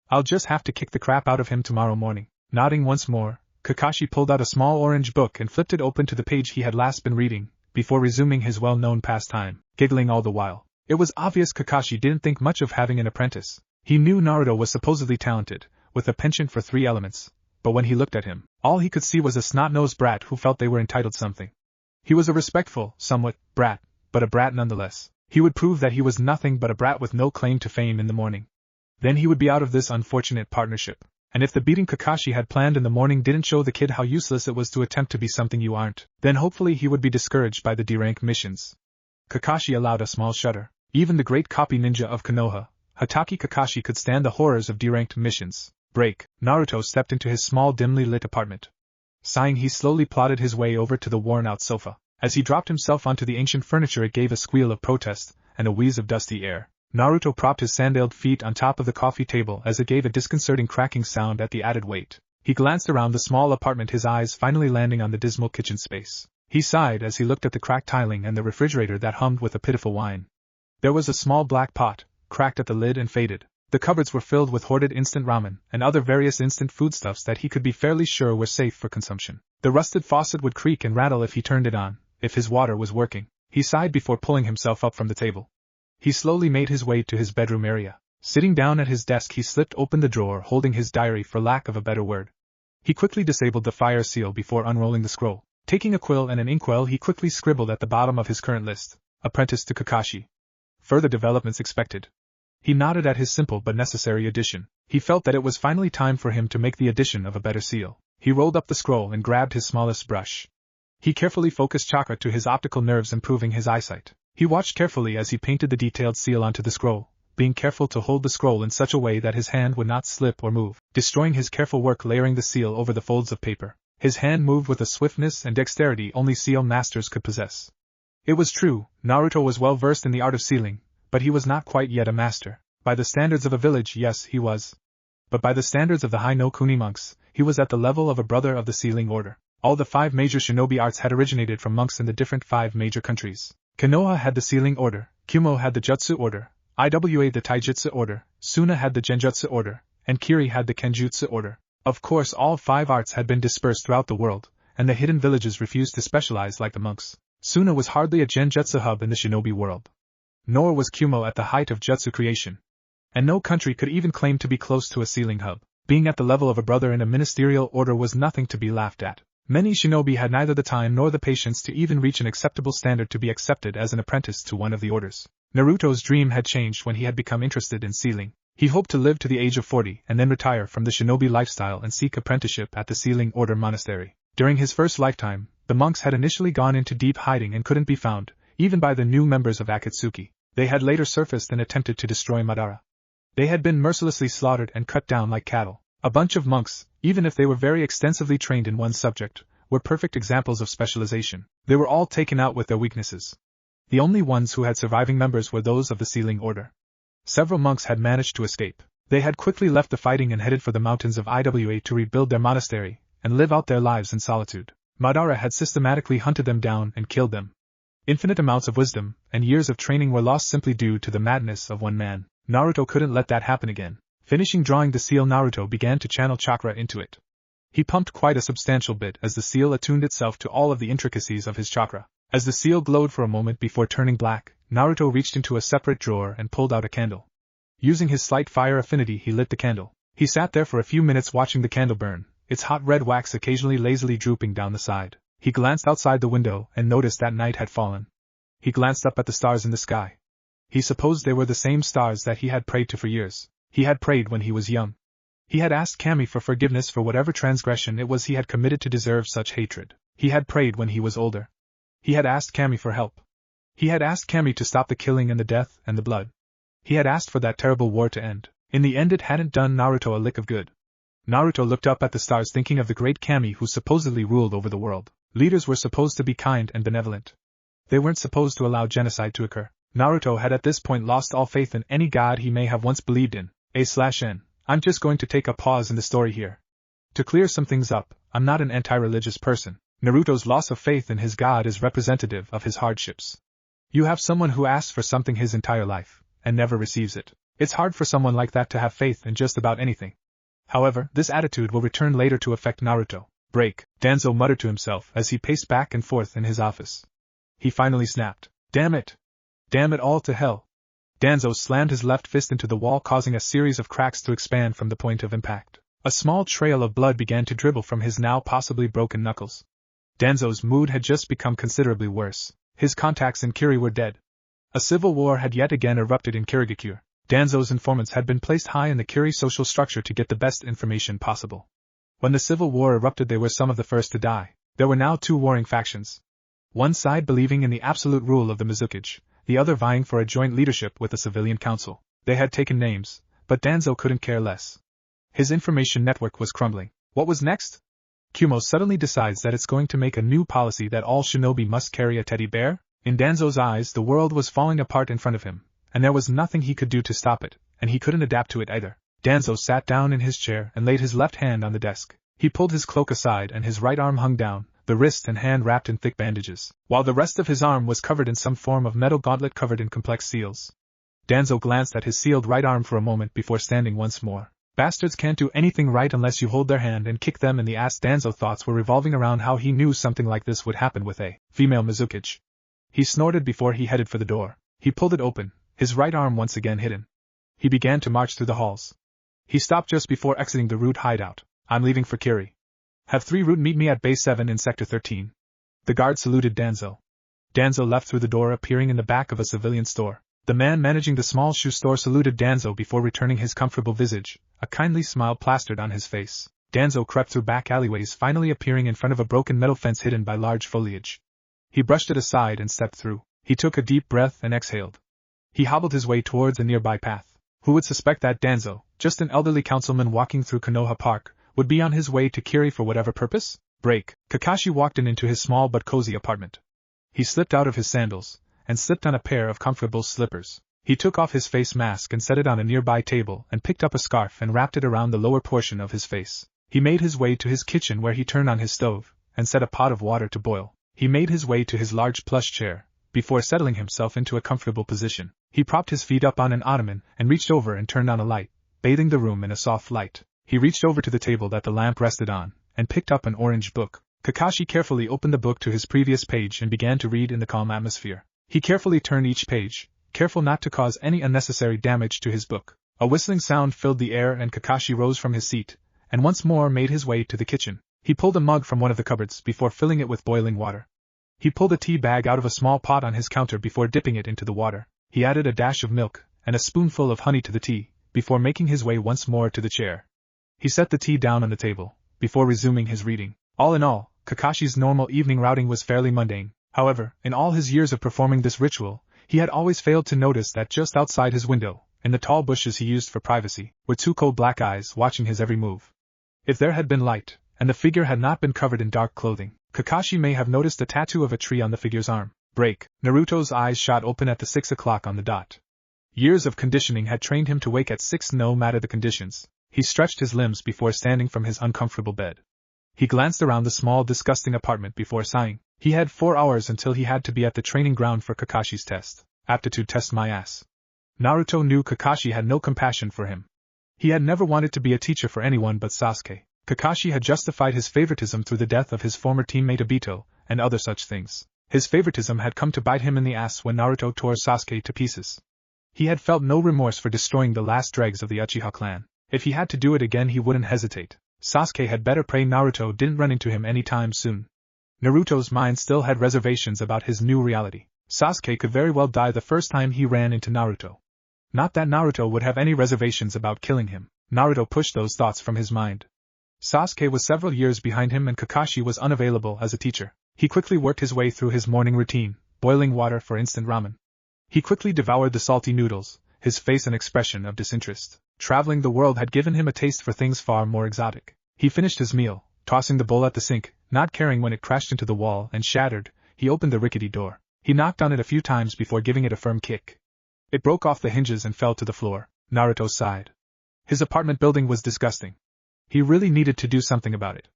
I'll just have to kick the crap out of him tomorrow morning. Nodding once more, Kakashi pulled out a small orange book and flipped it open to the page he had last been reading, before resuming his well-known pastime, giggling all the while. It was obvious Kakashi didn't think much of having an apprentice. He knew Naruto was supposedly talented, with a penchant for 3 elements, but when he looked at him, all he could see was a snot-nosed brat who felt they were entitled something. He was a respectful, somewhat, brat, but a brat nonetheless. He would prove that he was nothing but a brat with no claim to fame in the morning. Then he would be out of this unfortunate partnership. And if the beating Kakashi had planned in the morning didn't show the kid how useless it was to attempt to be something you aren't, then hopefully he would be discouraged by the D-rank missions. Kakashi allowed a small shudder. Even the great copy ninja of Konoha, Hatake Kakashi, could stand the horrors of D-ranked missions. Break. Naruto stepped into his small dimly lit apartment. Sighing, he slowly plodded his way over to the worn-out sofa. As he dropped himself onto the ancient furniture, it gave a squeal of protest and a wheeze of dusty air. Naruto propped his sandaled feet on top of the coffee table as it gave a disconcerting cracking sound at the added weight. He glanced around the small apartment, his eyes finally landing on the dismal kitchen space. He sighed as he looked at the cracked tiling and the refrigerator that hummed with a pitiful whine. There was a small black pot, cracked at the lid and faded. The cupboards were filled with hoarded instant ramen and other various instant foodstuffs that he could be fairly sure were safe for consumption. The rusted faucet would creak and rattle if he turned it on, if his water was working. He sighed before pulling himself up from the table. He slowly made his way to his bedroom area. Sitting down at his desk, he slipped open the drawer holding his diary, for lack of a better word. He quickly disabled the fire seal before unrolling the scroll. Taking a quill and an inkwell, he quickly scribbled at the bottom of his current list, apprentice to Kakashi. Further developments expected. He nodded at his simple but necessary addition. He felt that it was finally time for him to make the addition of a better seal. He rolled up the scroll and grabbed his smallest brush. He carefully focused chakra to his optical nerves, improving his eyesight. He watched carefully as he painted the detailed seal onto the scroll, being careful to hold the scroll in such a way that his hand would not slip or move, destroying his careful work layering the seal over the folds of paper. His hand moved with a swiftness and dexterity only seal masters could possess. It was true, Naruto was well versed in the art of sealing, but he was not quite yet a master. By the standards of a village, yes, he was. But by the standards of the High no Kuni monks, he was at the level of a brother of the sealing order. All the 5 major shinobi arts had originated from monks in the different 5 major countries. Konoha had the sealing order, Kumo had the Jutsu order, Iwa the Taijutsu order, Suna had the Genjutsu order, and Kiri had the Kenjutsu order. Of course, all 5 arts had been dispersed throughout the world, and the hidden villages refused to specialize like the monks. Suna was hardly a Genjutsu hub in the shinobi world. Nor was Kumo at the height of Jutsu creation. And no country could even claim to be close to a sealing hub. Being at the level of a brother in a ministerial order was nothing to be laughed at. Many shinobi had neither the time nor the patience to even reach an acceptable standard to be accepted as an apprentice to one of the orders. Naruto's dream had changed when he had become interested in sealing. He hoped to live to the age of 40 and then retire from the shinobi lifestyle and seek apprenticeship at the sealing order monastery. During his first lifetime, the monks had initially gone into deep hiding and couldn't be found, even by the new members of Akatsuki. They had later surfaced and attempted to destroy Madara. They had been mercilessly slaughtered and cut down like cattle. A bunch of monks, even if they were very extensively trained in one subject, were perfect examples of specialization. They were all taken out with their weaknesses. The only ones who had surviving members were those of the sealing order. Several monks had managed to escape. They had quickly left the fighting and headed for the mountains of Iwa to rebuild their monastery and live out their lives in solitude. Madara had systematically hunted them down and killed them. Infinite amounts of wisdom and years of training were lost simply due to the madness of one man. Naruto couldn't let that happen again. Finishing drawing the seal, Naruto began to channel chakra into it. He pumped quite a substantial bit as the seal attuned itself to all of the intricacies of his chakra. As the seal glowed for a moment before turning black, Naruto reached into a separate drawer and pulled out a candle. Using his slight fire affinity, he lit the candle. He sat there for a few minutes watching the candle burn, its hot red wax occasionally lazily drooping down the side. He glanced outside the window and noticed that night had fallen. He glanced up at the stars in the sky. He supposed they were the same stars that he had prayed to for years. He had prayed when he was young. He had asked Kami for forgiveness for whatever transgression it was he had committed to deserve such hatred. He had prayed when he was older. He had asked Kami for help. He had asked Kami to stop the killing and the death and the blood. He had asked for that terrible war to end. In the end, it hadn't done Naruto a lick of good. Naruto looked up at the stars, thinking of the great Kami who supposedly ruled over the world. Leaders were supposed to be kind and benevolent. They weren't supposed to allow genocide to occur. Naruto had at this point lost all faith in any god he may have once believed in. A/N. I'm just going to take a pause in the story here. To clear some things up, I'm not an anti-religious person. Naruto's loss of faith in his god is representative of his hardships. You have someone who asks for something his entire life, and never receives it. It's hard for someone like that to have faith in just about anything. However, this attitude will return later to affect Naruto. Break, Danzo muttered to himself as he paced back and forth in his office. He finally snapped. Damn it! Damn it all to hell! Danzo slammed his left fist into the wall, causing a series of cracks to expand from the point of impact. A small trail of blood began to dribble from his now possibly broken knuckles. Danzo's mood had just become considerably worse. His contacts in Kiri were dead. A civil war had yet again erupted in Kirigakure. Danzo's informants had been placed high in the Kiri social structure to get the best information possible. When the civil war erupted, they were some of the first to die. There were now two warring factions. One side believing in the absolute rule of the Mizukage, the other vying for a joint leadership with the civilian council. They had taken names, but Danzo couldn't care less. His information network was crumbling. What was next? Kumo suddenly decides that it's going to make a new policy that all shinobi must carry a teddy bear? In Danzo's eyes, the world was falling apart in front of him, and there was nothing he could do to stop it, and he couldn't adapt to it either. Danzo sat down in his chair and laid his left hand on the desk. He pulled his cloak aside and his right arm hung down, the wrist and hand wrapped in thick bandages, while the rest of his arm was covered in some form of metal gauntlet covered in complex seals. Danzo glanced at his sealed right arm for a moment before standing once more. Bastards can't do anything right unless you hold their hand and kick them in the ass. Danzo thoughts were revolving around how he knew something like this would happen with a female Mizukage. He snorted before he headed for the door. He pulled it open, his right arm once again hidden. He began to march through the halls. He stopped just before exiting the Root hideout. I'm leaving for Kiri. Have 3 Root meet me at Base 7 in Sector 13. The guard saluted Danzo. Danzo left through the door, appearing in the back of a civilian store. The man managing the small shoe store saluted Danzo before returning his comfortable visage, a kindly smile plastered on his face. Danzo crept through back alleyways, finally appearing in front of a broken metal fence hidden by large foliage. He brushed it aside and stepped through. He took a deep breath and exhaled. He hobbled his way towards a nearby path. Who would suspect that Danzo, just an elderly councilman walking through Konoha Park, would be on his way to Kiri for whatever purpose? Break. Kakashi walked into his small but cozy apartment. He slipped out of his sandals, and slipped on a pair of comfortable slippers. He took off his face mask and set it on a nearby table and picked up a scarf and wrapped it around the lower portion of his face. He made his way to his kitchen where he turned on his stove, and set a pot of water to boil. He made his way to his large plush chair, before settling himself into a comfortable position. He propped his feet up on an ottoman and reached over and turned on a light, bathing the room in a soft light. He reached over to the table that the lamp rested on, and picked up an orange book. Kakashi carefully opened the book to his previous page and began to read in the calm atmosphere. He carefully turned each page, careful not to cause any unnecessary damage to his book. A whistling sound filled the air and Kakashi rose from his seat, and once more made his way to the kitchen. He pulled a mug from one of the cupboards before filling it with boiling water. He pulled a tea bag out of a small pot on his counter before dipping it into the water. He added a dash of milk and a spoonful of honey to the tea, before making his way once more to the chair. He set the tea down on the table, before resuming his reading. All in all, Kakashi's normal evening routing was fairly mundane. However, in all his years of performing this ritual, he had always failed to notice that just outside his window, in the tall bushes he used for privacy, were 2 cold black eyes watching his every move. If there had been light, and the figure had not been covered in dark clothing, Kakashi may have noticed a tattoo of a tree on the figure's arm. Break. Naruto's eyes shot open at the 6 o'clock on the dot. Years of conditioning had trained him to wake at 6 no matter the conditions. He stretched his limbs before standing from his uncomfortable bed. He glanced around the small, disgusting apartment before sighing. He had 4 hours until he had to be at the training ground for Kakashi's test. Aptitude test, my ass. Naruto knew Kakashi had no compassion for him. He had never wanted to be a teacher for anyone but Sasuke. Kakashi had justified his favoritism through the death of his former teammate Obito, and other such things. His favoritism had come to bite him in the ass when Naruto tore Sasuke to pieces. He had felt no remorse for destroying the last dregs of the Uchiha clan. If he had to do it again, he wouldn't hesitate. Sasuke had better pray Naruto didn't run into him anytime soon. Naruto's mind still had reservations about his new reality. Sasuke could very well die the first time he ran into Naruto. Not that Naruto would have any reservations about killing him. Naruto pushed those thoughts from his mind. Sasuke was several years behind him and Kakashi was unavailable as a teacher. He quickly worked his way through his morning routine, boiling water for instant ramen. He quickly devoured the salty noodles, his face an expression of disinterest. Traveling the world had given him a taste for things far more exotic. He finished his meal, tossing the bowl at the sink, not caring when it crashed into the wall and shattered. He opened the rickety door. He knocked on it a few times before giving it a firm kick. It broke off the hinges and fell to the floor. Naruto sighed. His apartment building was disgusting. He really needed to do something about it.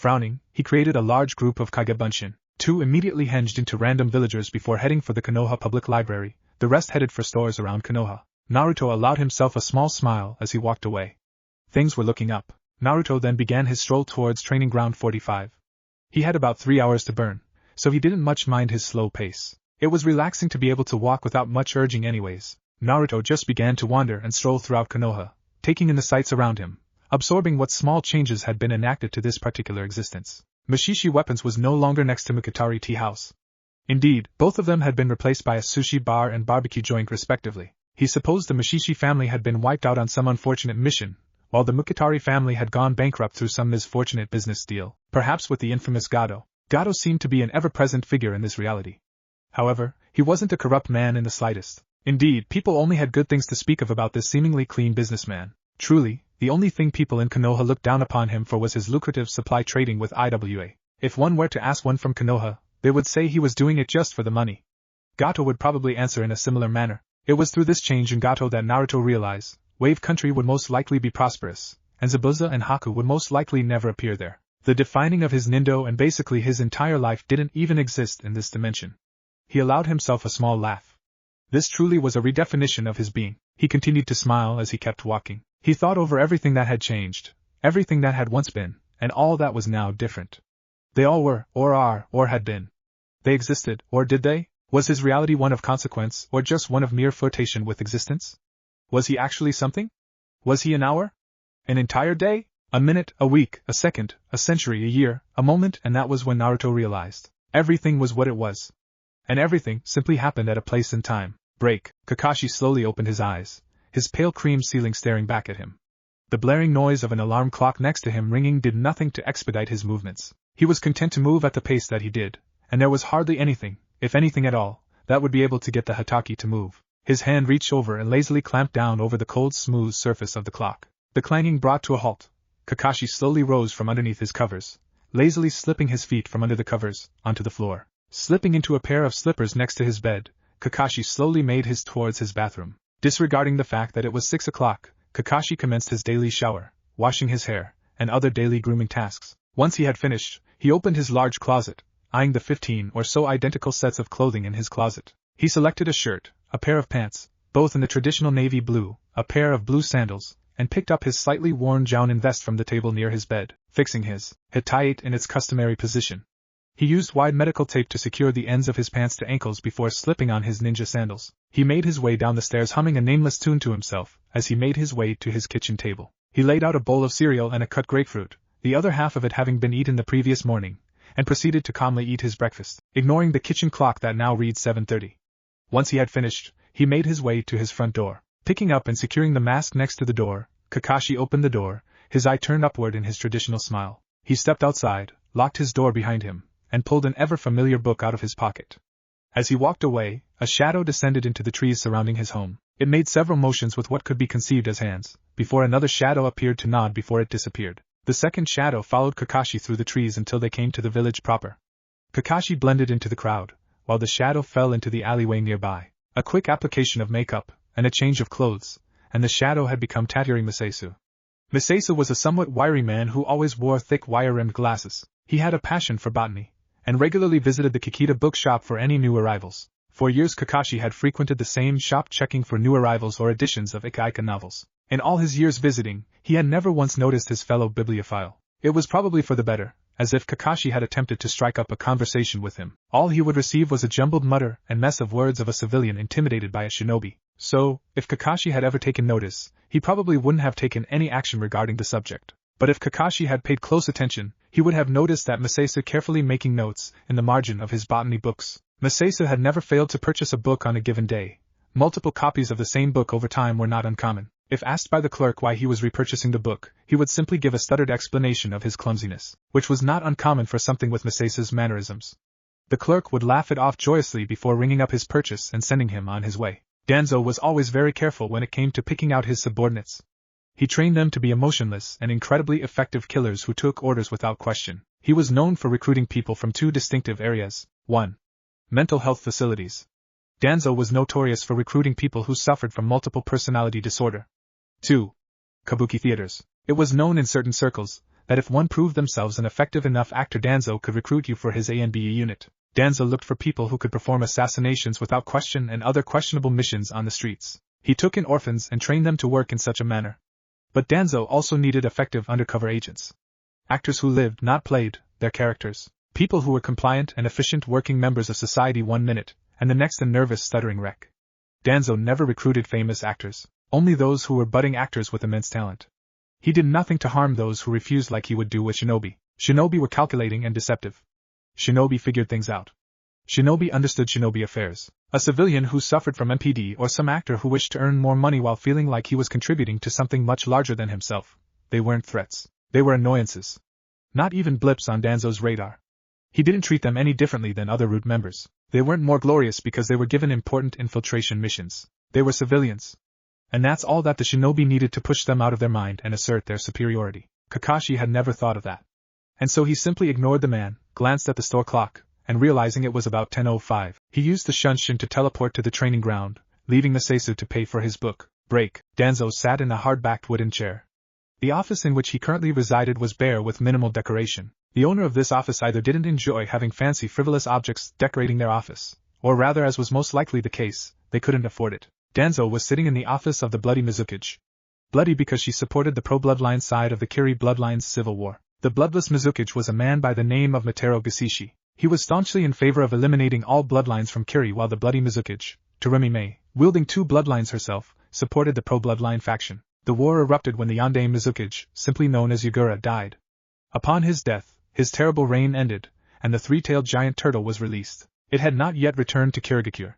Frowning, he created a large group of Kagebunshin. 2 immediately hinged into random villagers before heading for the Konoha Public Library, the rest headed for stores around Konoha. Naruto allowed himself a small smile as he walked away. Things were looking up. Naruto then began his stroll towards Training Ground 45. He had about 3 hours to burn, so he didn't much mind his slow pace. It was relaxing to be able to walk without much urging anyways. Naruto just began to wander and stroll throughout Konoha, taking in the sights around him, absorbing what small changes had been enacted to this particular existence. Mishishi Weapons was no longer next to Mukatari Tea House. Indeed, both of them had been replaced by a sushi bar and barbecue joint respectively. He supposed the Mishishi family had been wiped out on some unfortunate mission, while the Mukatari family had gone bankrupt through some misfortunate business deal, perhaps with the infamous Gado. Gado seemed to be an ever-present figure in this reality. However, he wasn't a corrupt man in the slightest. Indeed, people only had good things to speak of about this seemingly clean businessman. Truly, the only thing people in Konoha looked down upon him for was his lucrative supply trading with IWA. If one were to ask one from Konoha, they would say he was doing it just for the money. Gato would probably answer in a similar manner. It was through this change in Gato that Naruto realized Wave Country would most likely be prosperous, and Zabuza and Haku would most likely never appear there. The defining of his Nindo and basically his entire life didn't even exist in this dimension. He allowed himself a small laugh. This truly was a redefinition of his being. He continued to smile as he kept walking. He thought over everything that had changed, everything that had once been, and all that was now different. They all were, or are, or had been. They existed, or did they? Was his reality one of consequence, or just one of mere flirtation with existence? Was he actually something? Was he an hour? An entire day? A minute, a week, a second, a century, a year, a moment, and that was when Naruto realized. Everything was what it was. And everything simply happened at a place and time. Break. Kakashi slowly opened his eyes, his pale cream ceiling staring back at him. The blaring noise of an alarm clock next to him ringing did nothing to expedite his movements. He was content to move at the pace that he did, and there was hardly anything, if anything at all, that would be able to get the Hatake to move. His hand reached over and lazily clamped down over the cold, smooth surface of the clock. The clanging brought to a halt. Kakashi slowly rose from underneath his covers, lazily slipping his feet from under the covers, onto the floor. Slipping into a pair of slippers next to his bed, Kakashi slowly made his towards his bathroom. Disregarding the fact that it was 6 o'clock, Kakashi commenced his daily shower, washing his hair, and other daily grooming tasks. Once he had finished, he opened his large closet, eyeing the 15 or so identical sets of clothing in his closet. He selected a shirt, a pair of pants, both in the traditional navy blue, a pair of blue sandals, and picked up his slightly worn jounin vest from the table near his bed, fixing his hitayate in its customary position. He used wide medical tape to secure the ends of his pants to ankles before slipping on his ninja sandals. He made his way down the stairs humming a nameless tune to himself as he made his way to his kitchen table. He laid out a bowl of cereal and a cut grapefruit, the other half of it having been eaten the previous morning, and proceeded to calmly eat his breakfast, ignoring the kitchen clock that now read 7:30. Once he had finished, he made his way to his front door. Picking up and securing the mask next to the door, Kakashi opened the door, his eye turned upward in his traditional smile. He stepped outside, locked his door behind him, and pulled an ever-familiar book out of his pocket. As he walked away, a shadow descended into the trees surrounding his home. It made several motions with what could be conceived as hands, before another shadow appeared to nod before it disappeared. The second shadow followed Kakashi through the trees until they came to the village proper. Kakashi blended into the crowd, while the shadow fell into the alleyway nearby. A quick application of makeup, and a change of clothes, and the shadow had become Tatsuri Miseisu. Miseisu was a somewhat wiry man who always wore thick wire-rimmed glasses. He had a passion for botany, and regularly visited the Kikita bookshop for any new arrivals. For years Kakashi had frequented the same shop checking for new arrivals or editions of Ikaika novels. In all his years visiting, he had never once noticed his fellow bibliophile. It was probably for the better, as if Kakashi had attempted to strike up a conversation with him, all he would receive was a jumbled mutter and mess of words of a civilian intimidated by a shinobi. So, if Kakashi had ever taken notice, he probably wouldn't have taken any action regarding the subject. But if Kakashi had paid close attention, he would have noticed that Miseisu carefully making notes in the margin of his botany books. Miseisu had never failed to purchase a book on a given day. Multiple copies of the same book over time were not uncommon. If asked by the clerk why he was repurchasing the book, he would simply give a stuttered explanation of his clumsiness, which was not uncommon for something with Miseisu's mannerisms. The clerk would laugh it off joyously before ringing up his purchase and sending him on his way. Danzo was always very careful when it came to picking out his subordinates. He trained them to be emotionless and incredibly effective killers who took orders without question. He was known for recruiting people from two distinctive areas. 1. Mental health facilities. Danzo was notorious for recruiting people who suffered from multiple personality disorder. 2. Kabuki theaters. It was known in certain circles that if one proved themselves an effective enough actor, Danzo could recruit you for his ANBE unit. Danzo looked for people who could perform assassinations without question and other questionable missions on the streets. He took in orphans and trained them to work in such a manner. But Danzo also needed effective undercover agents. Actors who lived, not played, their characters. People who were compliant and efficient working members of society 1 minute, and the next a nervous stuttering wreck. Danzo never recruited famous actors, only those who were budding actors with immense talent. He did nothing to harm those who refused, like he would do with shinobi. Shinobi were calculating and deceptive. Shinobi figured things out. Shinobi understood shinobi affairs. A civilian who suffered from MPD or some actor who wished to earn more money while feeling like he was contributing to something much larger than himself. They weren't threats. They were annoyances. Not even blips on Danzo's radar. He didn't treat them any differently than other root members. They weren't more glorious because they were given important infiltration missions. They were civilians. And that's all that the shinobi needed to push them out of their mind and assert their superiority. Kakashi had never thought of that. And so he simply ignored the man, glanced at the store clock, and realizing it was about 10:05, he used the Shunshin to teleport to the training ground, leaving the Seisu to pay for his book. Break. Danzo sat in a hard-backed wooden chair. The office in which he currently resided was bare with minimal decoration. The owner of this office either didn't enjoy having fancy frivolous objects decorating their office, or rather, as was most likely the case, they couldn't afford it. Danzo was sitting in the office of the bloody Mizukage. Bloody because she supported the pro-bloodline side of the Kiri bloodline's civil war. The bloodless Mizukage was a man by the name of Matero Gasishi. He was staunchly in favor of eliminating all bloodlines from Kiri, while the bloody Mizukage, Terumi Mei, wielding 2 bloodlines herself, supported the pro-bloodline faction. The war erupted when the Yandere Mizukage, simply known as Yagura, died. Upon his death, his terrible reign ended, and the 3-tailed giant turtle was released. It had not yet returned to Kirigakure.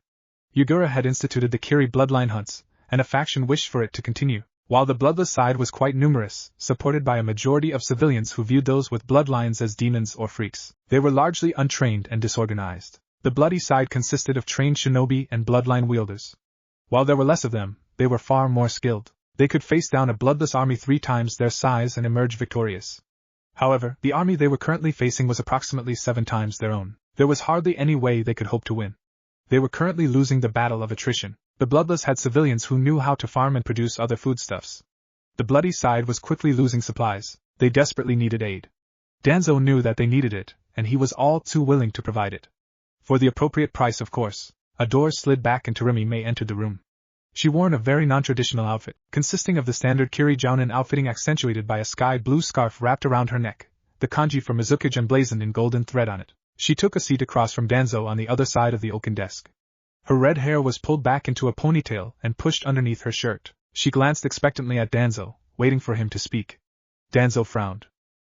Yagura had instituted the Kiri bloodline hunts, and a faction wished for it to continue, while the bloodless side was quite numerous, supported by a majority of civilians who viewed those with bloodlines as demons or freaks. They were largely untrained and disorganized. The bloody side consisted of trained shinobi and bloodline wielders. While there were less of them, they were far more skilled. They could face down a bloodless army 3 times their size and emerge victorious. However, the army they were currently facing was approximately 7 times their own. There was hardly any way they could hope to win. They were currently losing the battle of attrition. The bloodless had civilians who knew how to farm and produce other foodstuffs. The bloody side was quickly losing supplies. They desperately needed aid. Danzo knew that they needed it, and he was all too willing to provide it. For the appropriate price, of course. A door slid back and Terumi Mei entered the room. She wore a very non-traditional outfit, consisting of the standard Kiri Jounin outfitting accentuated by a sky-blue scarf wrapped around her neck, the kanji for Mizukage emblazoned in golden thread on it. She took a seat across from Danzo on the other side of the oaken desk. Her red hair was pulled back into a ponytail and pushed underneath her shirt. She glanced expectantly at Danzo, waiting for him to speak. Danzo frowned.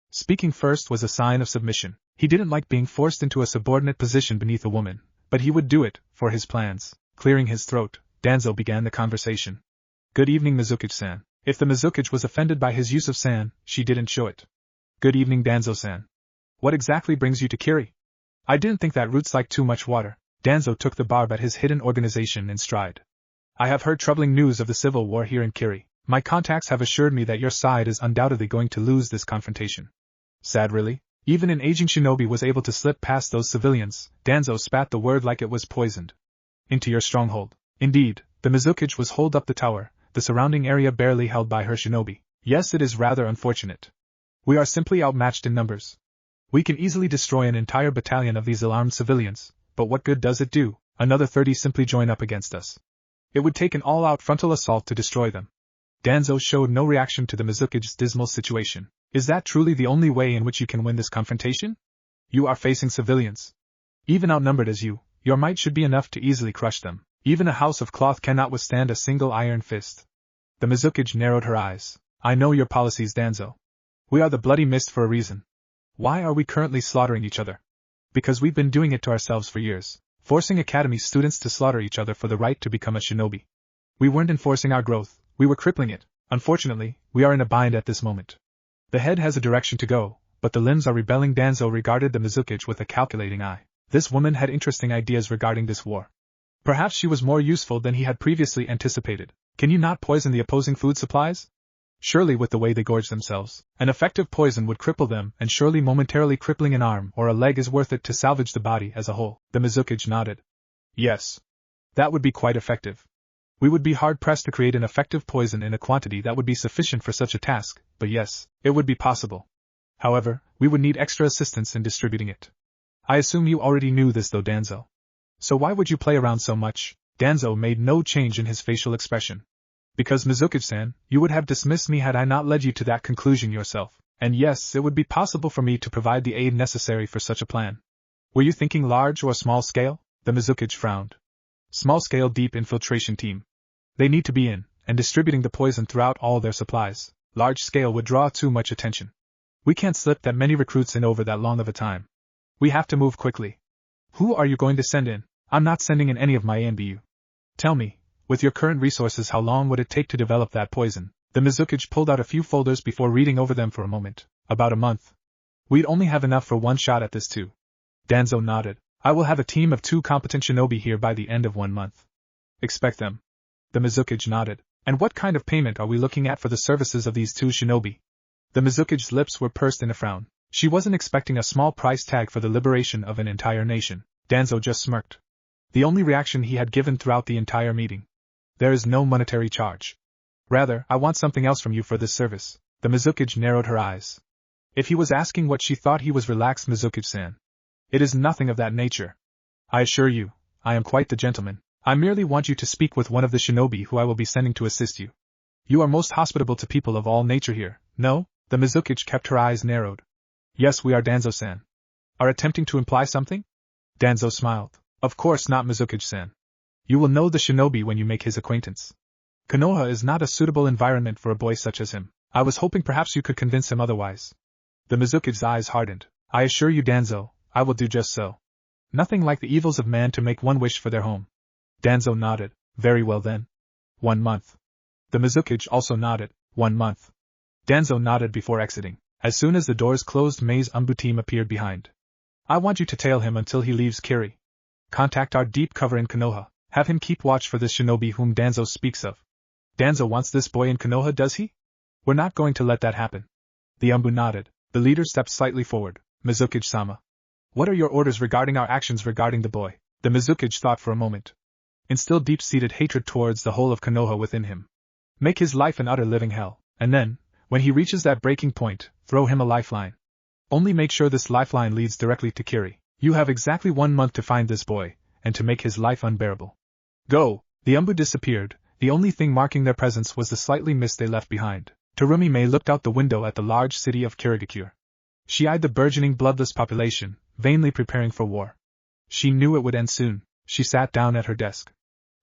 Speaking first was a sign of submission. He didn't like being forced into a subordinate position beneath a woman, but he would do it, for his plans. Clearing his throat, Danzo began the conversation. Good evening, Mizukage-san. If the Mizukage was offended by his use of san, she didn't show it. Good evening, Danzo-san. What exactly brings you to Kiri? I didn't think that roots like too much water. Danzo took the barb at his hidden organization in stride. I have heard troubling news of the civil war here in Kiri. My contacts have assured me that your side is undoubtedly going to lose this confrontation. Sad, really? Even an aging shinobi was able to slip past those civilians. Danzo spat the word like it was poisoned. Into your stronghold. Indeed, the Mizukage was holed up the tower, the surrounding area barely held by her shinobi. Yes, it is rather unfortunate. We are simply outmatched in numbers. We can easily destroy an entire battalion of these alarmed civilians, but what good does it do? Another 30 simply join up against us. It would take an all-out frontal assault to destroy them. Danzo showed no reaction to the Mizukage's dismal situation. Is that truly the only way in which you can win this confrontation? You are facing civilians. Even outnumbered as you, your might should be enough to easily crush them. Even a house of cloth cannot withstand a single iron fist. The Mizukage narrowed her eyes. I know your policies, Danzo. We are the bloody mist for a reason. Why are we currently slaughtering each other? Because we've been doing it to ourselves for years, forcing academy students to slaughter each other for the right to become a shinobi. We weren't enforcing our growth, we were crippling it. Unfortunately, we are in a bind at this moment. The head has a direction to go, but the limbs are rebelling. Danzo regarded the Mizukage with a calculating eye. This woman had interesting ideas regarding this war. Perhaps she was more useful than he had previously anticipated. Can you not poison the opposing food supplies? Surely with the way they gorge themselves, an effective poison would cripple them, and surely momentarily crippling an arm or a leg is worth it to salvage the body as a whole. The Mizukage nodded. Yes. That would be quite effective. We would be hard-pressed to create an effective poison in a quantity that would be sufficient for such a task, but yes, it would be possible. However, we would need extra assistance in distributing it. I assume you already knew this though, Danzo. So why would you play around so much? Danzo made no change in his facial expression. Because Mizuki-san, you would have dismissed me had I not led you to that conclusion yourself, and yes, it would be possible for me to provide the aid necessary for such a plan. Were you thinking large or small scale? The Mizuki frowned. Small scale deep infiltration team. They need to be in, and distributing the poison throughout all their supplies. Large scale would draw too much attention. We can't slip that many recruits in over that long of a time. We have to move quickly. Who are you going to send in? I'm not sending in any of my ANBU. Tell me, with your current resources, how long would it take to develop that poison? The Mizuki pulled out a few folders before reading over them for a moment. About a month. We'd only have enough for one shot at this too. Danzo nodded. I will have a team of 2 competent shinobi here by the end of 1 month. Expect them. The Mizuki nodded. And what kind of payment are we looking at for the services of these 2 shinobi? The Mizuki's lips were pursed in a frown. She wasn't expecting a small price tag for the liberation of an entire nation. Danzo just smirked. The only reaction he had given throughout the entire meeting. There is no monetary charge. Rather, I want something else from you for this service. The Mizuki narrowed her eyes. If he was asking what she thought, he was relaxed. Mizuki-san. It is nothing of that nature. I assure you, I am quite the gentleman. I merely want you to speak with one of the shinobi who I will be sending to assist you. You are most hospitable to people of all nature here, no? The Mizuki kept her eyes narrowed. Yes, we are, Danzo-san. Are attempting to imply something? Danzo smiled. Of course not, Mizuki-san. You will know the shinobi when you make his acquaintance. Konoha is not a suitable environment for a boy such as him. I was hoping perhaps you could convince him otherwise. The Mizuki's eyes hardened. I assure you, Danzo, I will do just so. Nothing like the evils of man to make one wish for their home. Danzo nodded. Very well then. 1 month. The Mizuki also nodded. 1 month. Danzo nodded before exiting. As soon as the doors closed, Mei's Umbu team appeared behind. I want you to tail him until he leaves Kiri. Contact our deep cover in Konoha. Have him keep watch for this shinobi whom Danzo speaks of. Danzo wants this boy in Konoha, does he? We're not going to let that happen. The Umbu nodded. The leader stepped slightly forward. Mizuki-sama. What are your orders regarding our actions regarding the boy? The Mizuki thought for a moment. Instill deep-seated hatred towards the whole of Konoha within him. Make his life an utter living hell, and then, when he reaches that breaking point, throw him a lifeline. Only make sure this lifeline leads directly to Kiri. You have exactly 1 month to find this boy, and to make his life unbearable. Go! The Umbu disappeared. The only thing marking their presence was the slightly mist they left behind. Terumi Mei looked out the window at the large city of Kirigakure. She eyed the burgeoning bloodless population, vainly preparing for war. She knew it would end soon. She sat down at her desk.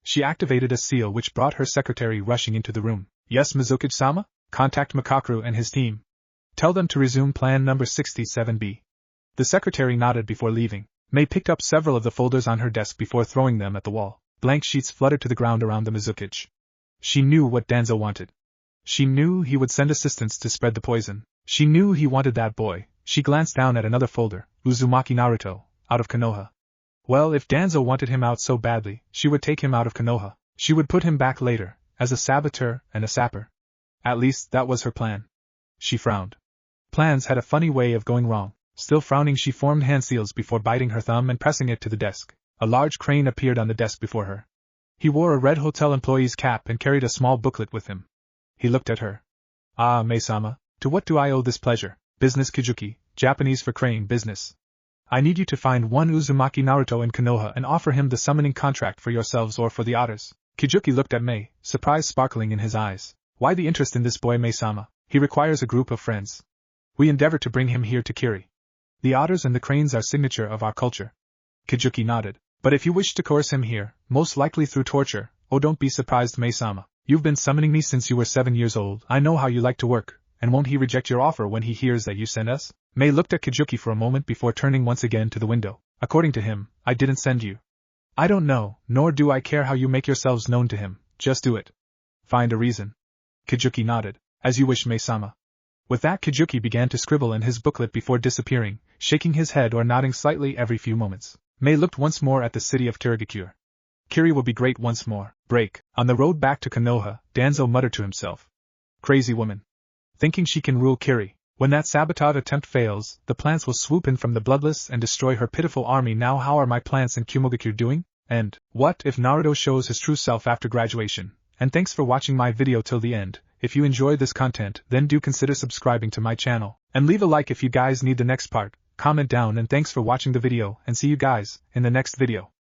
She activated a seal which brought her secretary rushing into the room. Yes, Mizuki-sama? Contact Makaku and his team. Tell them to resume plan number 67B. The secretary nodded before leaving. Mei picked up several of the folders on her desk before throwing them at the wall. Blank sheets fluttered to the ground around the Mizuki. She knew what Danzo wanted. She knew he would send assistants to spread the poison. She knew he wanted that boy. She glanced down at another folder, Uzumaki Naruto, out of Konoha. Well, if Danzo wanted him out so badly, she would take him out of Konoha. She would put him back later, as a saboteur and a sapper. At least, that was her plan. She frowned. Plans had a funny way of going wrong. Still frowning, she formed hand seals before biting her thumb and pressing it to the desk. A large crane appeared on the desk before her. He wore a red hotel employee's cap and carried a small booklet with him. He looked at her. Ah, Mei-sama, to what do I owe this pleasure? Business Kijuki, Japanese for crane business. I need you to find one Uzumaki Naruto in Konoha and offer him the summoning contract for yourselves or for the otters. Kijuki looked at Mei, surprise sparkling in his eyes. Why the interest in this boy, Mei-sama? He requires a group of friends. We endeavor to bring him here to Kiri. The otters and the cranes are signature of our culture. Kijuki nodded. But if you wish to coerce him here, most likely through torture, oh, don't be surprised, Mei-sama. You've been summoning me since you were 7 years old. I know how you like to work, and won't he reject your offer when he hears that you send us? Mei looked at Kijuki for a moment before turning once again to the window. According to him, I didn't send you. I don't know, nor do I care how you make yourselves known to him. Just do it. Find a reason. Kijuki nodded. As you wish, Mei-sama. With that, Kijuki began to scribble in his booklet before disappearing, shaking his head or nodding slightly every few moments. Mei looked once more at the city of Kirigakure. Kiri will be great once more. Break. On the road back to Konoha, Danzo muttered to himself. Crazy woman. Thinking she can rule Kiri. When that sabotage attempt fails, the plants will swoop in from the bloodless and destroy her pitiful army. Now how are my plants in Kumogakure doing? And, what if Naruto shows his true self after graduation? And thanks for watching my video till the end. if you enjoyed this content, then do consider subscribing to my channel, and leave a like if you guys need the next part. Comment down, and thanks for watching the video, and see you guys in the next video.